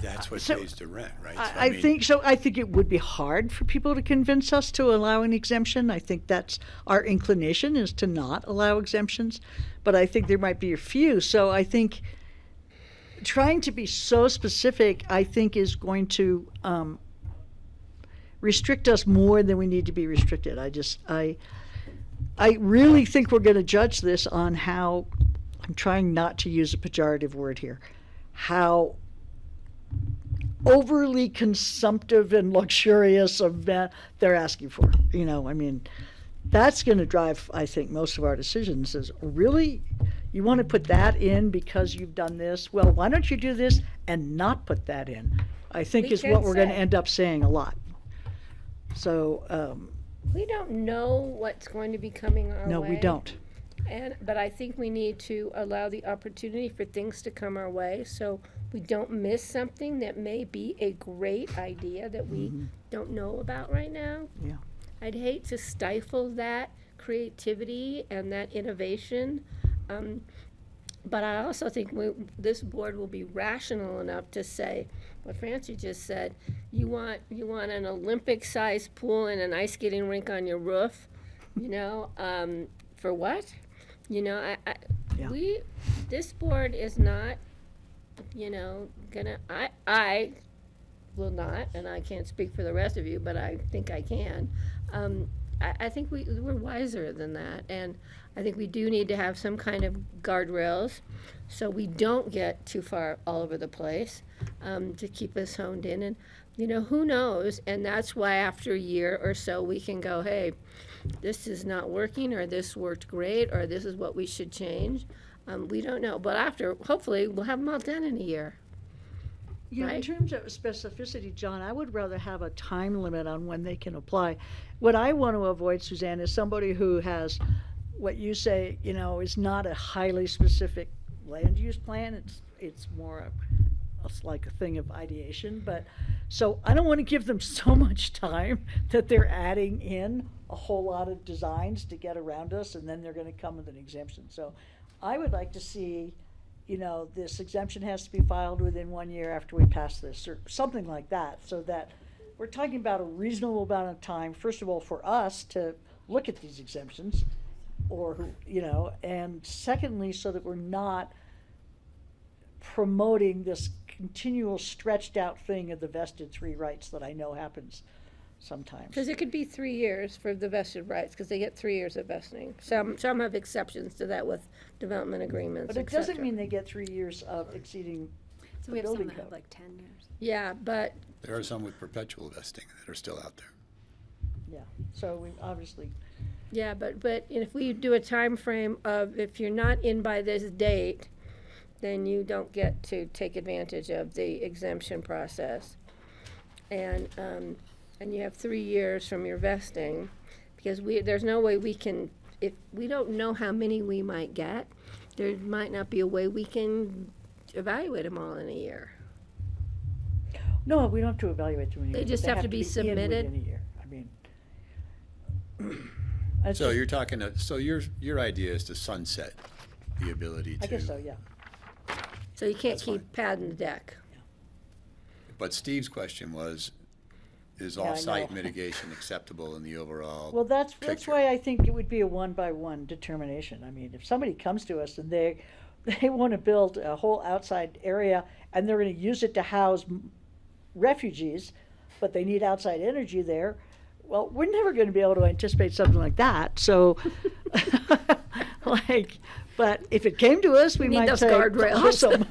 that's what pays to rent, right? I think it would be hard for people to convince us to allow an exemption. I think that's our inclination, is to not allow exemptions. But I think there might be a few. So I think trying to be so specific, I think, is going to restrict us more than we need to be restricted. I really think we're going to judge this on how, I'm trying not to use a pejorative word here, how overly consumptive and luxurious of they're asking for. I mean, that's going to drive, I think, most of our decisions. Is really, you want to put that in because you've done this? Well, why don't you do this and not put that in? I think is what we're going to end up saying a lot. So we don't know what's going to be coming our way. no, we don't. But I think we need to allow the opportunity for things to come our way, so we don't miss something that may be a great idea that we don't know about right now. Yeah. I'd hate to stifle that creativity and that innovation. But I also think this board will be rational enough to say what Francie just said. You want an Olympic-sized pool and an ice skating rink on your roof, for what? This board is not, I will not, and I can't speak for the rest of you, but I think I can. I think we're wiser than that, and I think we do need to have some kind of guardrails so we don't get too far all over the place, to keep us honed in. And who knows? And that's why after a year or so we can go, hey, this is not working, or this worked great, or this is what we should change. We don't know, but after, hopefully, we'll have them all done in a year. Yeah, in Right. terms of specificity, John, I would rather have a time limit on when they can apply. What I want to avoid, Suzanne, is somebody who has what you say, is not a highly specific land use plan. It's more it's like a thing of ideation. But so I don't want to give them so much time that they're adding in a whole lot of designs to get around us, and then they're going to come with an exemption. So I would like to see, this exemption has to be filed within 1 year after we pass this, or something like that, so that we're talking about a reasonable amount of time, first of all, for us to look at these exemptions, and secondly, so that we're not promoting this continual stretched out thing of the vested 3 rights that I know happens sometimes. Because it could be 3 years for the vested rights, because they get 3 years of vesting. Some have exceptions to that with development agreements, But it et cetera. doesn't mean they get 3 years of exceeding So the we have some building that have code. like 10 years. Yeah, but, There are some with perpetual vesting that are still out there. Yeah, so we obviously, yeah, but if we do a time frame of, if you're not in by this date, then you don't get to take advantage of the exemption process. And you have 3 years from your vesting, because there's no way we can, if we don't know how many we might get, there might not be a way we can evaluate them all in a year. no, we don't have to evaluate them in a year. They but just have to be in submitted? within a year. I mean. it's So just- you're talking, so your idea is to sunset the ability to. I guess so, yeah. So you can't keep padding the deck. But Steve's question was, is Yeah, I off-site know. mitigation acceptable in the overall? Well, that's picture? why I think it would be a 1-by-1 determination. I mean, if somebody comes to us and they want to build a whole outside area and they're going to use it to house refugees, but they need outside energy there, well, we're never going to be able to anticipate something like that. So, but if it came to us, we Need might those say, guardrails. awesome,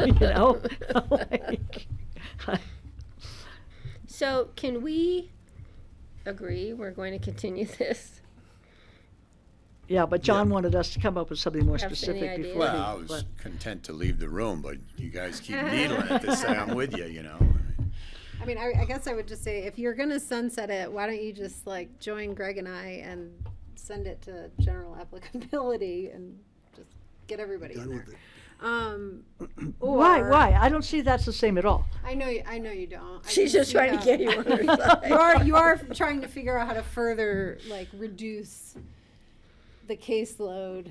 like, So can we agree we're going to continue this? yeah, but John wanted us to come up with something more Have any specific ideas? before. Well, I we- was content to leave the room, but you guys keep needling it to say I'm with you, I mean, I guess I would just say, if you're gonna sunset it, why don't you just join Greg and I and send it to general applicability and just get everybody in there. Why? Or- Why? I don't see that's the same at all. I know you don't. I She's can just see trying to how- get you on her side. You are trying to figure out how to further reduce the caseload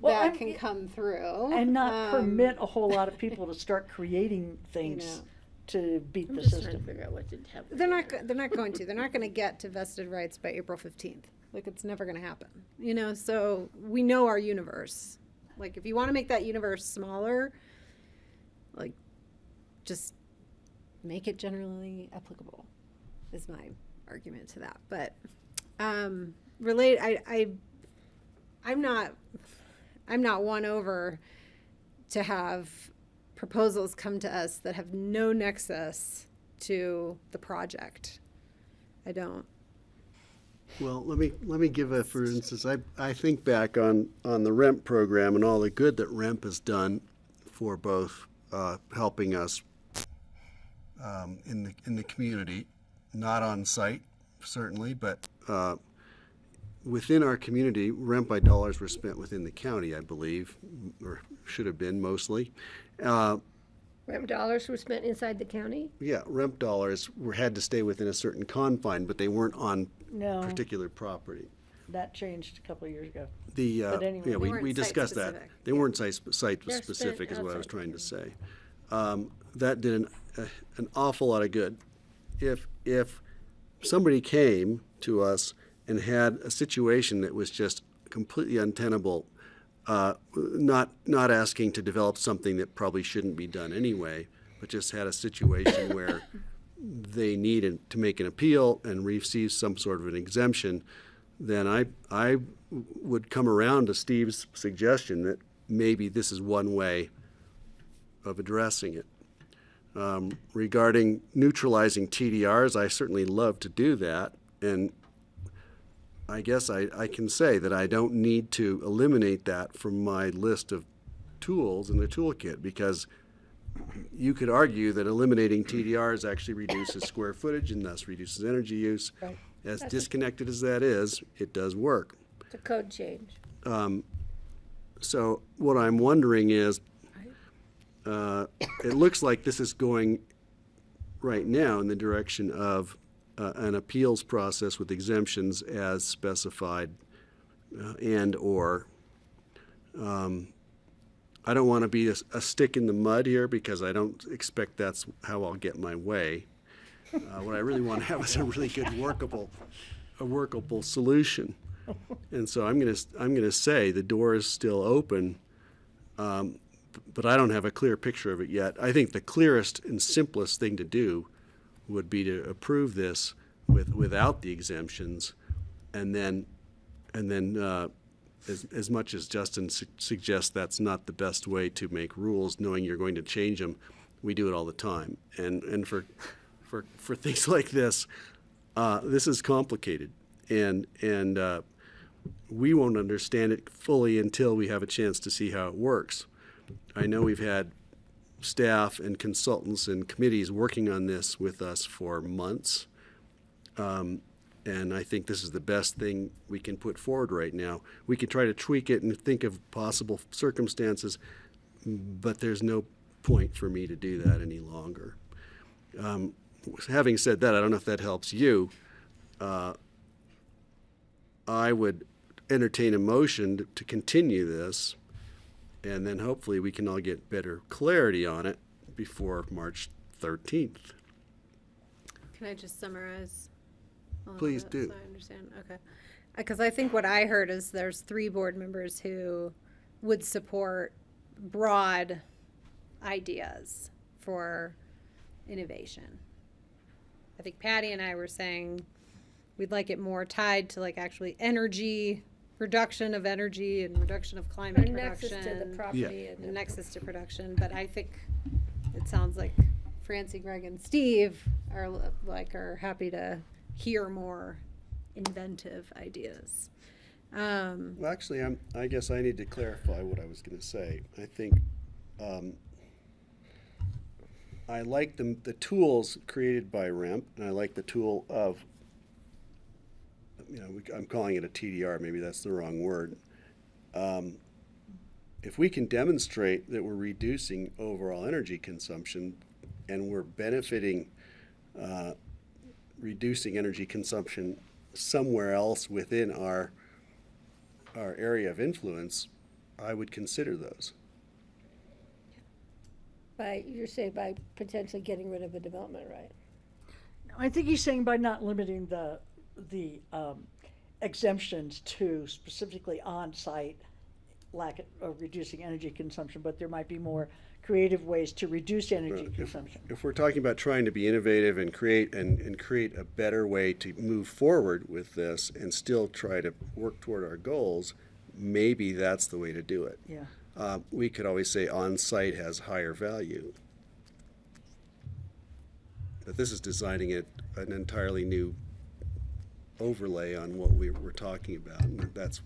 Well, that I'm- can come through And not permit a whole lot of people to start creating things know. to beat I'm the just trying to system. figure out what to have. They're not going to. They're not going to get to vested rights by April 15th. It's never going to happen. So we know our universe. If you want to make that universe smaller, just make it generally applicable, is my argument to that. But I'm not won over to have proposals come to us that have no nexus to the project. I don't. Well, let me give a, for instance, I think back on the REMP program and all the good that REMP has done for both helping us in the community, not on site certainly, but within our community. REMP dollars were spent within the county, I believe, or should have been mostly. REM dollars were spent inside the county? Yeah, REMP dollars had to stay within a certain confine, but they weren't on No. particular property. That changed a couple of years ago. The, But anyway. yeah, They we discussed that. site-specific. They weren't site They're specific is spent what I was outside trying to say. That did an awful lot of good. If somebody came to us and had a situation that was just completely untenable, not asking to develop something that probably shouldn't be done anyway, but just had a situation where they needed to make an appeal and receive some sort of an exemption, then I would come around to Steve's suggestion that maybe this is one way of addressing it. Regarding neutralizing TDRs, I certainly love to do that, and I guess I can say that I don't need to eliminate that from my list of tools in the toolkit, because you could argue that eliminating TDRs actually reduces square footage and thus reduces energy use. Right. As That's disconnected as that is, it does work. It's a code change. So what I'm wondering is, it looks like this is going right now in the direction of an appeals process with exemptions as specified, and or I don't want to be a stick in the mud here, because I don't expect that's how I'll get my way. What I really want to have is a really good workable solution. And so I'm gonna say the door is still open, but I don't have a clear picture of it yet. I think the clearest and simplest thing to do would be to approve this without the exemptions, and then as much as Justin suggests that's not the best way to make rules, knowing you're going to change them, we do it all the time. And for things like this, this is complicated, and we won't understand it fully until we have a chance to see how it works. I know we've had staff and consultants and committees working on this with us for months. And I think this is the best thing we can put forward right now. We could try to tweak it and think of possible circumstances, but there's no point for me to do that any longer. Having said that, I don't know if that helps you. I would entertain a motion to continue this, and then hopefully we can all get better clarity on it before March 13th. Can I just summarize? all of Please it do. So I understand. Okay. Because I think what I heard is there's 3 board members who would support broad ideas for innovation. I think Patty and I were saying we'd like it more tied to like actually energy, reduction of energy and reduction of climate Or nexus production. to the property and the- nexus to production. But I think it sounds like Francie, Greg, and Steve are happy to hear more inventive ideas. Well, actually, I guess I need to clarify what I was going to say. I think I like the tools created by REMP, and I like the tool of, I'm calling it a TDR, maybe that's the wrong word. If we can demonstrate that we're reducing overall energy consumption and we're benefiting reducing energy consumption somewhere else within our area of influence, I would consider those. You're saying by potentially getting rid of a development, right? I think he's saying by not limiting the exemptions to specifically on-site lack of reducing energy consumption, but there might be more creative ways to reduce energy consumption. If we're talking about trying to be innovative and create a better way to move forward with this and still try to work toward our goals, maybe that's the way to do it. Yeah. We could always say on-site has higher value. But this is designing an entirely new overlay on what we were talking about, and that's.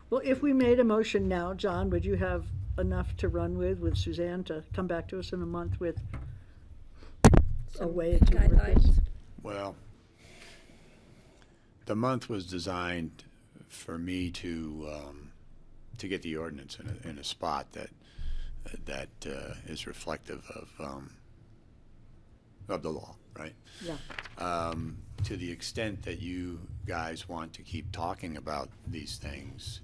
Well, if we made a motion now, John, would you have enough to run with Suzanne to come back to us in a month with a way to work this? Well, the month was designed for me to get the ordinance in a spot that is reflective of the law, right? Yeah. To the extent that you guys want to keep talking about these things,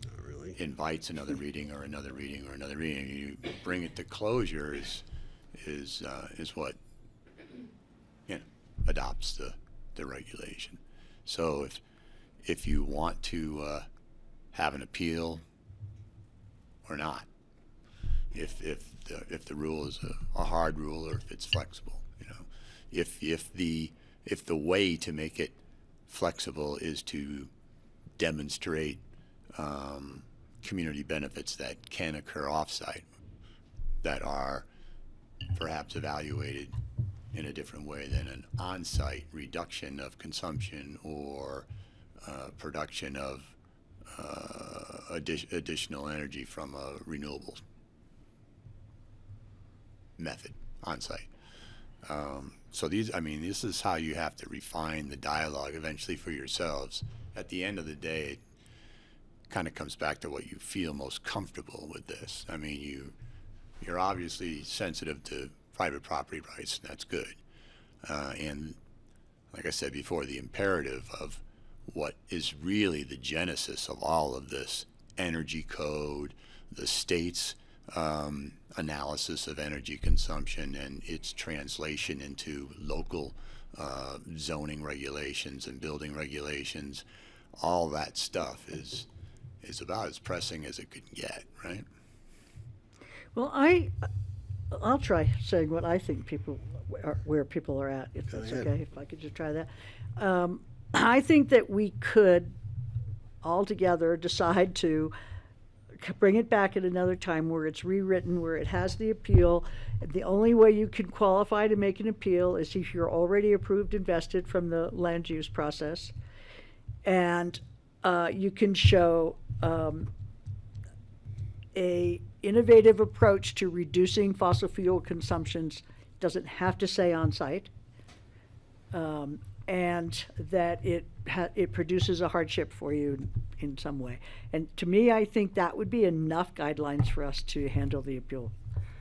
invites another reading or another reading or another reading, you bring it to closure is what adopts the regulation. So if you want to have an appeal or not, if the rule is a hard rule or if it's flexible, if the way to make it flexible is to demonstrate community benefits that can occur offsite that are perhaps evaluated in a different way than an on-site reduction of consumption or production of additional energy from a renewable method on site. So this is how you have to refine the dialogue eventually for yourselves. At the end of the day, it kind of comes back to what you feel most comfortable with this. I mean, you're obviously sensitive to private property rights, and that's good. And like I said before, the imperative of what is really the genesis of all of this energy code, the state's analysis of energy consumption and its translation into local zoning regulations and building regulations, all that stuff is about as pressing as it could get, right? Well, I'll try saying what I think where people are at, if that's okay, if I could just try that. I think that we could all together decide to bring it back at another time where it's rewritten, where it has the appeal. The only way you can qualify to make an appeal is if you're already approved and vested from the land use process. And you can show a innovative approach to reducing fossil fuel consumptions. Doesn't have to say on site. And that it produces a hardship for you in some way. And to me, I think that would be enough guidelines for us to handle the appeal.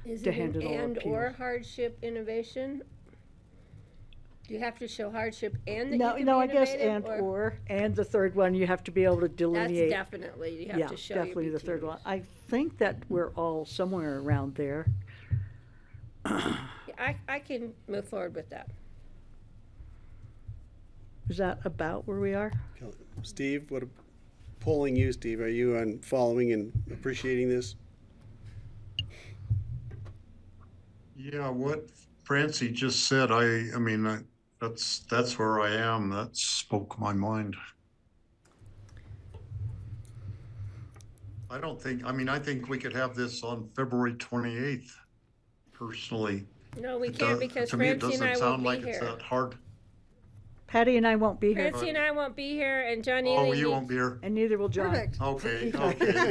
Is to it handle an appeals. or hardship innovation? Do you have to show hardship and that No, you can no, be I guess innovative, and the third one, you have to be able to delineate. That's definitely, you have Yeah, to show your definitely the third BTUs. one. I think that we're all somewhere around there. Yeah, I can move forward with that. Is that about where we are? Steve, polling you, Steve, are you on following and appreciating this? Yeah, what Francie just said, I mean, that's where I am. That spoke my mind. I think we could have this on February 28th, personally. No, we can't because To me, it Francie and doesn't I won't sound be like it's here. that hard. Patty and I won't be here. Francie and I won't be here, and John Ely. Oh, you won't be here. And neither will John. Perfect. Okay,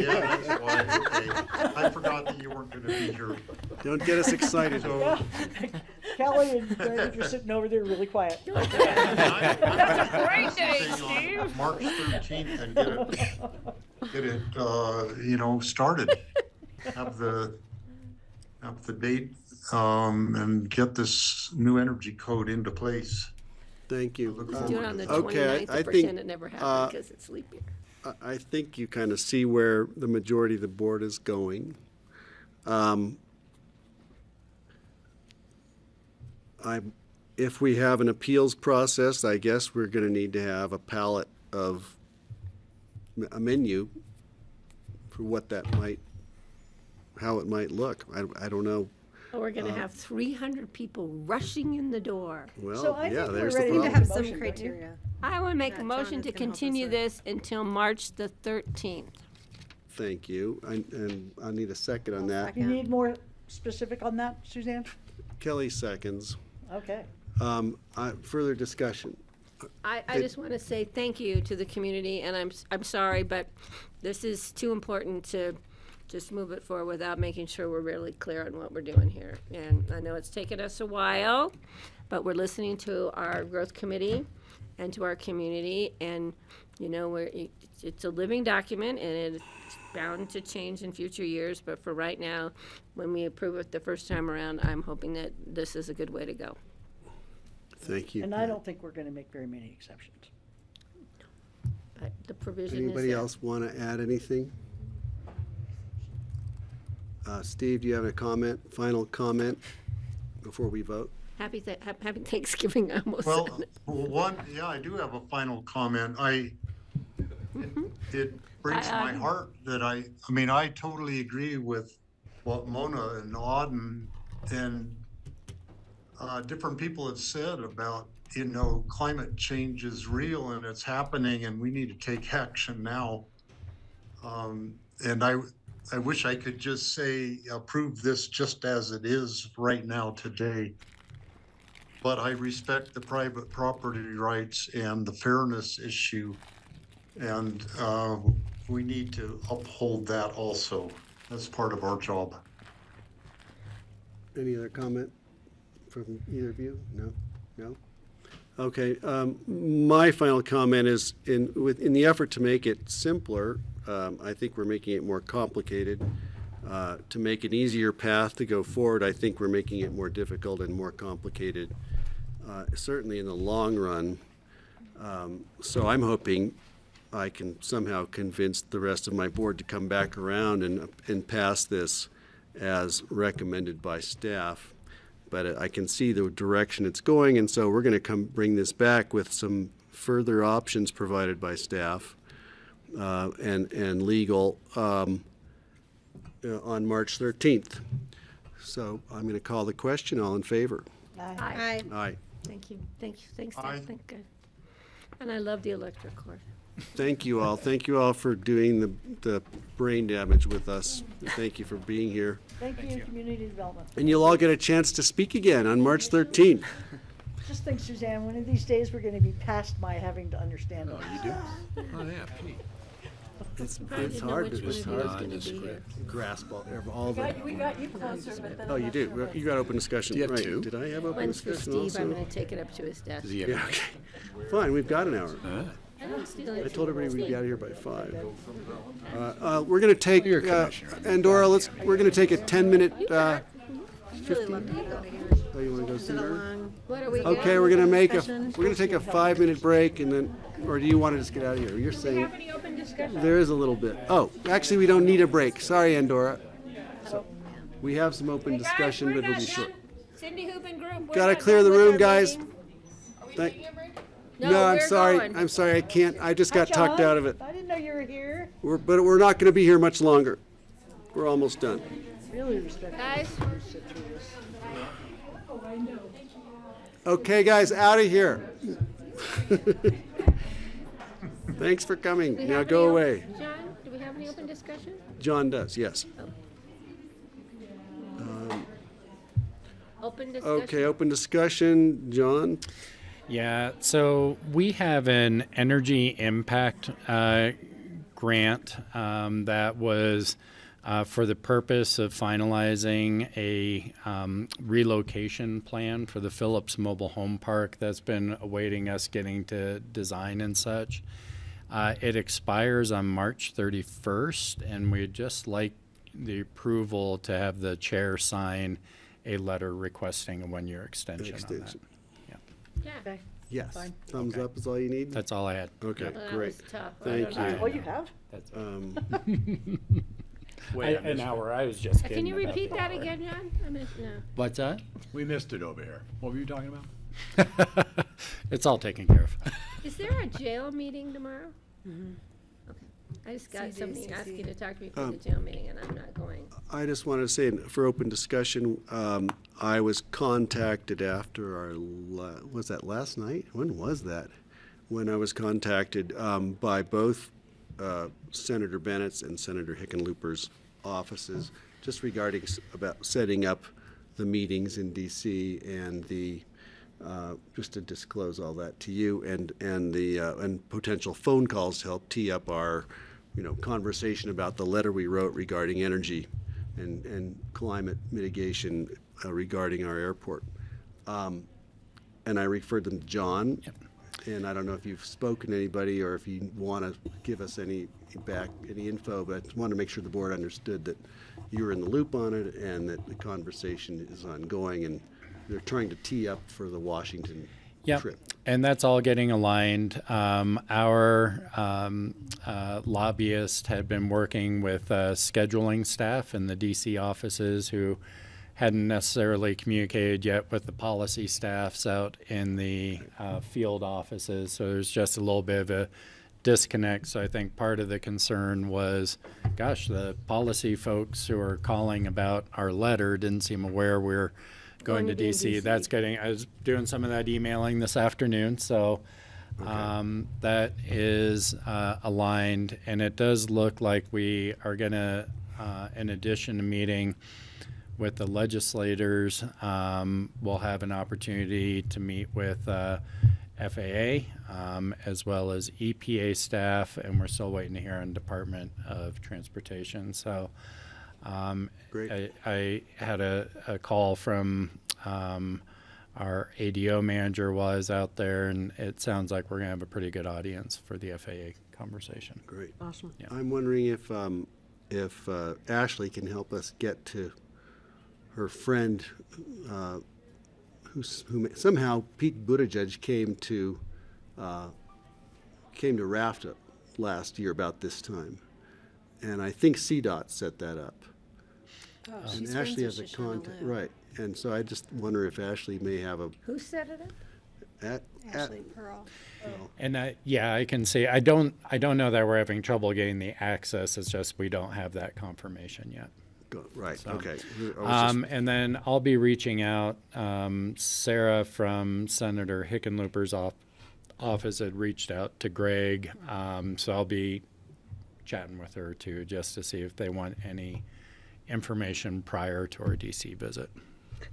yeah, that's why, okay. I forgot that you weren't gonna be here. Don't get us excited. So, Kelly and Greg are sitting over there really quiet. That's a great day, thinking on Steve. March 13th and get it, started. Have the date, and get this new energy code into place. Thank you. Let's do it on the Okay, 29th I to think, pretend it never happened because it's leap year. I think you kind of see where the majority of the board is going. If we have an appeals process, I guess we're going to need to have a palette of a menu for how it might look. I don't know. Oh, we're gonna have 300 people rushing in the door. Well, I yeah, think we're there's the ready to problem. have Some motion, don't you? criteria. I want to make a John motion is to gonna help us continue with. this until March the 13th. Thank you. And I need a second on that. You need more specific on that, Suzanne? Kelly seconds. Okay. Further discussion. I just want to say thank you to the community, and I'm sorry, but this is too important to just move it forward without making sure we're really clear on what we're doing here. And I know it's taken us a while, but we're listening to our growth committee and to our community, and it's a living document, and it's bound to change in future years. But for right now, when we approve it the first time around, I'm hoping that this is a good way to go. Thank you. And I don't think we're going to make very many exceptions. But the provision is Anybody there. else want to add anything? Steve, do you have a comment, final comment before we vote? Happy Thanksgiving, I almost Well, said it. I do have a final comment. It breaks my heart that I totally agree with what Mona and Auden and different people have said about, climate change is real and it's happening and we need to take action now. And I wish I could just say, approve this just as it is right now today. But I respect the private property rights and the fairness issue And we need to uphold that also. That's part of our job. Any other comment from either of you? No? No? Okay, my final comment is in the effort to make it simpler, I think we're making it more complicated. To make an easier path to go forward, I think we're making it more difficult and more complicated, certainly in the long run. So I'm hoping I can somehow convince the rest of my board to come back around and pass this as recommended by staff. But I can see the direction it's going, and so we're going to bring this back with some further options provided by staff and legal on March 13th. So I'm going to call the question. All in favor? Aye. Aye. Thank you. Thanks, Aye. Deb. Thank God. And I love the electric cord. Thank you all. Thank you all for doing the brain damage with us. Thank you for being here. Thank you, Community Development. And you'll all get a chance to speak again on March 13th. Just think, Suzanne, one of these days we're going to be past my having to understand all You do? Oh, yeah, Pete. It's didn't know hard which to one of you was gonna be here. grasp all the. We got you closer, but then Oh, I'm you not do? sure about You got open discussion. Do you have Right. two? Did I have open One's for discussion Steve. also? I'm going to take it up to his desk. Does he have Yeah, okay. Fine, we've got an hour. I don't steal I it. told everybody we'd be out of here by 5. We're gonna take, Andorra, we're gonna take a 10-minute, Really love to go to here. oh, you wanna go Is it a sooner? long? What are we Okay, we're gonna take a 5-minute break and then, or do you wanna just get out of here? You're saying, Any open discussion? there is a little bit. Oh, actually, we don't need a break. Sorry, Andorra. So, we have some open discussion, but it'll be short. Cindy Hoop and group. we're Gotta not clear done the with room, our guys. meeting. Thank- No, No, I'm we're sorry. going. I'm sorry. I can't. I just got talked out of it. I didn't know you were here. But we're not going to be here much longer. We're almost done. Really respect. Guys? Okay, guys, out of here. Thanks for coming. We Now have go any away. John, do we have any open discussion? John does, yes. Open discussion? Okay, open discussion. John? Yeah, so we have an energy impact grant that was for the purpose of finalizing a relocation plan for the Phillips Mobile Home Park that's been awaiting us getting to design and such. It expires on March 31st, and we'd just like the approval to have the chair sign a letter requesting a one-year extension on that. Extension. Yeah. Okay. Yes. Fine. Thumbs up is all you need? That's all I had. Okay, Well, that great. was tough. I Thank don't know. you. Oh, you have? An hour, I was just kidding. Can you about repeat the that hour. again, John? I mean, no. What's that? We missed it over here. What were you talking about? It's all taken care of. Is there a jail meeting tomorrow? Mm-hmm. Okay. I just got something asking you to talk to me for Um, the jail meeting, and I'm not going. I just wanted to say, for open discussion, I was contacted after our, was that last night? When was that? When I was contacted by both Senator Bennett's and Senator Hickenlooper's offices, just regarding about setting up the meetings in DC and the, just to disclose all that to you, and potential phone calls to help tee up our, conversation about the letter we wrote regarding energy and climate mitigation regarding our airport. And I referred them to John. Yep. And I don't know if you've spoken to anybody or if you want to give us any info, but I just wanted to make sure the board understood that you were in the loop on it and that the conversation is ongoing and they're trying to tee up for the Washington trip. And that's all getting aligned. Our lobbyist had been working with scheduling staff in the DC offices who hadn't necessarily communicated yet with the policy staffs out in the field offices. So there's just a little bit of a disconnect. So I think part of the concern was, gosh, the policy folks who are calling about our letter didn't seem aware we're going to DC. That's getting, I was doing some of that emailing this afternoon. So that is aligned. And it does look like we are going to, in addition to meeting with the legislators, we'll have an opportunity to meet with FAA, as well as EPA staff, and we're still waiting to hear on Department of Transportation. So Great. I had a call from our ADO manager while I was out there, and it sounds like we're going to have a pretty good audience for the FAA conversation. Great. Awesome. Yeah. I'm wondering if Ashley can help us get to her friend, who somehow Pete Buttigieg came to RAFTA last year about this time, and I think CDOT set that up. Oh, And she's Ashley friends has a with Shoshana contact, Liu. right? And so I just wonder if Ashley may have a Who set it up? Ashley Pearl. And I can see. I don't know that we're having trouble getting the access. It's just we don't have that confirmation yet. Right. So, Okay. and then I'll be reaching out. Sarah from Senator Hickenlooper's office had reached out to Greg, so I'll be chatting with her too, just to see if they want any information prior to our DC visit.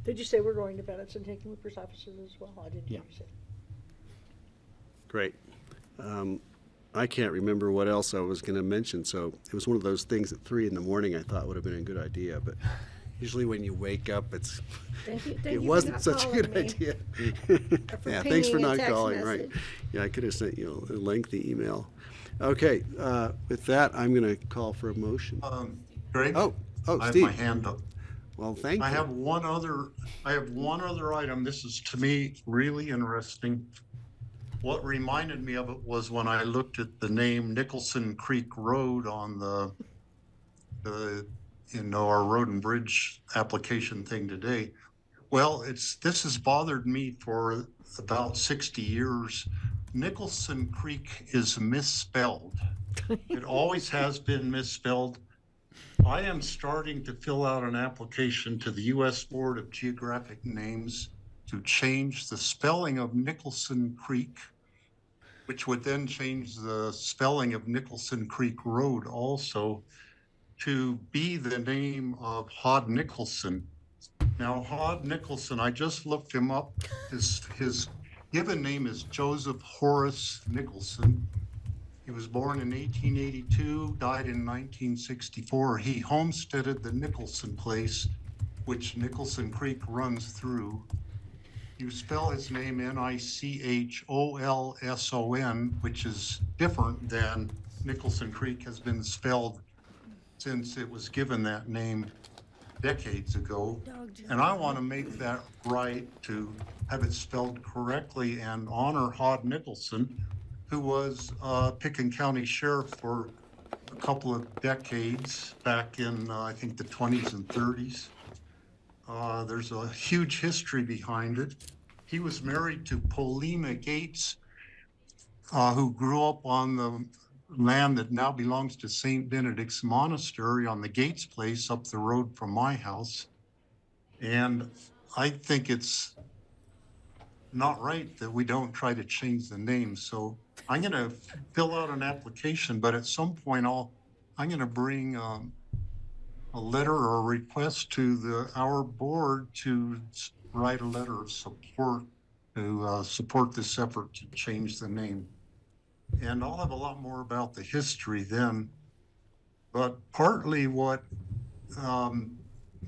Did you say we're going to Bennett's and taking Looper's offices as well? I didn't hear you say. Great. I can't remember what else I was going to mention, so it was one of those things at 3 a.m. I thought would have been a good idea, but usually when you wake up, it's it wasn't such a good idea. Yeah, thanks for not calling. Right? Yeah, I could have sent you a lengthy email. Okay, with that, I'm going to call for a motion. Greg? Oh, I have Steve. my hand up. Well, thank you. I have one other item. This is, to me, really interesting. What reminded me of it was when I looked at the name Nicholson Creek Road on our road and bridge application thing today. Well, this has bothered me for about 60 years. Nicholson Creek is misspelled. It always has been misspelled. I am starting to fill out an application to the U.S. Board of Geographic Names to change the spelling of Nicholson Creek, which would then change the spelling of Nicholson Creek Road also to be the name of Hod Nicholson. Now, Hod Nicholson, I just looked him up. His given name is Joseph Horace Nicholson. He was born in 1882, died in 1964. He homesteaded the Nicholson place, which Nicholson Creek runs through. You spell his name Nichholson, which is different than Nicholson Creek has been spelled since it was given that name decades ago. And I want to make that right, to have it spelled correctly and honor Hod Nicholson, who was Pickens County Sheriff for a couple of decades back in, I think, the 20s and 30s. There's a huge history behind it. He was married to Polina Gates, who grew up on the land that now belongs to St. Benedict's Monastery on the Gates place up the road from my house. And I think it's not right that we don't try to change the name. So I'm going to fill out an application, but at some point I'm going to bring a letter or a request to our board to write a letter of support to support this effort to change the name. And I'll have a lot more about the history then. But partly what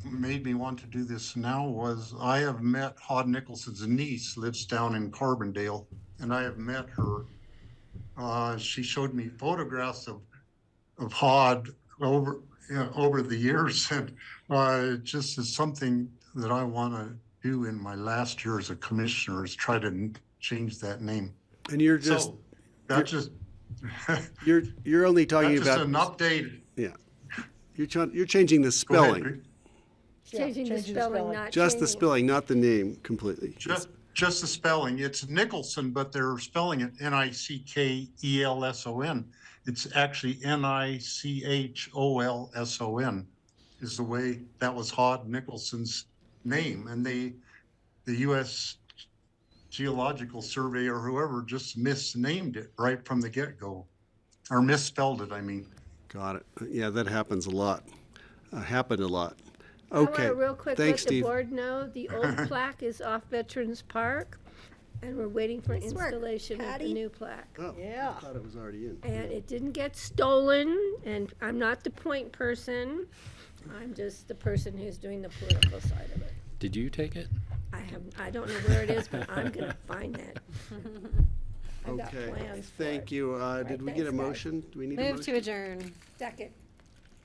made me want to do this now was I have met Hod Nicholson's niece, lives down in Carbondale, and I have met her. She showed me photographs of Hod over the years, and it just is something that I want to do in my last year as a commissioner, is try to change that name. And you're just so that just you're only talking that's about just an update. Yeah, you're changing the spelling. Changing the spelling, not Just the changing- spelling, not the name completely. Just the spelling. It's Nicholson, but they're spelling it Nickelson. It's actually Nichholson is the way that was Hod Nicholson's name. And the U.S. Geological Survey or whoever just misnamed it right from the get-go, or misspelled it, I mean. Got it. Yeah, that happens a lot. Happened a lot. I Okay. want to real quick Thanks, let the Steve. board know the old plaque is off Veterans Park. And we're waiting for Nice work, installation of the Patty. new plaque. Oh, Yeah. I thought it was already in. And it didn't get stolen, and I'm not the point person. I'm just the person who's doing the political side of it. Did you take it? I don't know where it is, but I'm gonna find that. I've got Okay, plans for thank it. you. Did we get a thanks, guys. motion? Do we need a Move motion? to adjourn. Second.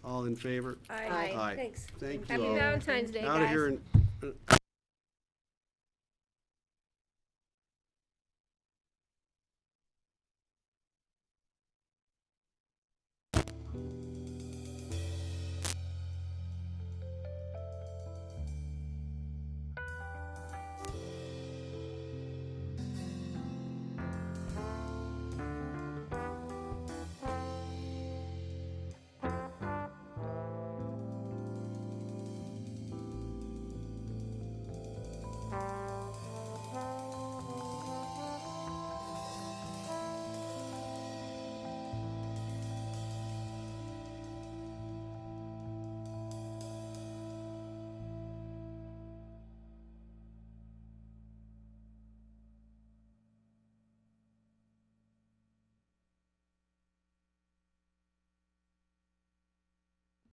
All in favor? Aye. Aye. Thanks. Thank you Happy all. Valentine's Day, Out of guys. here in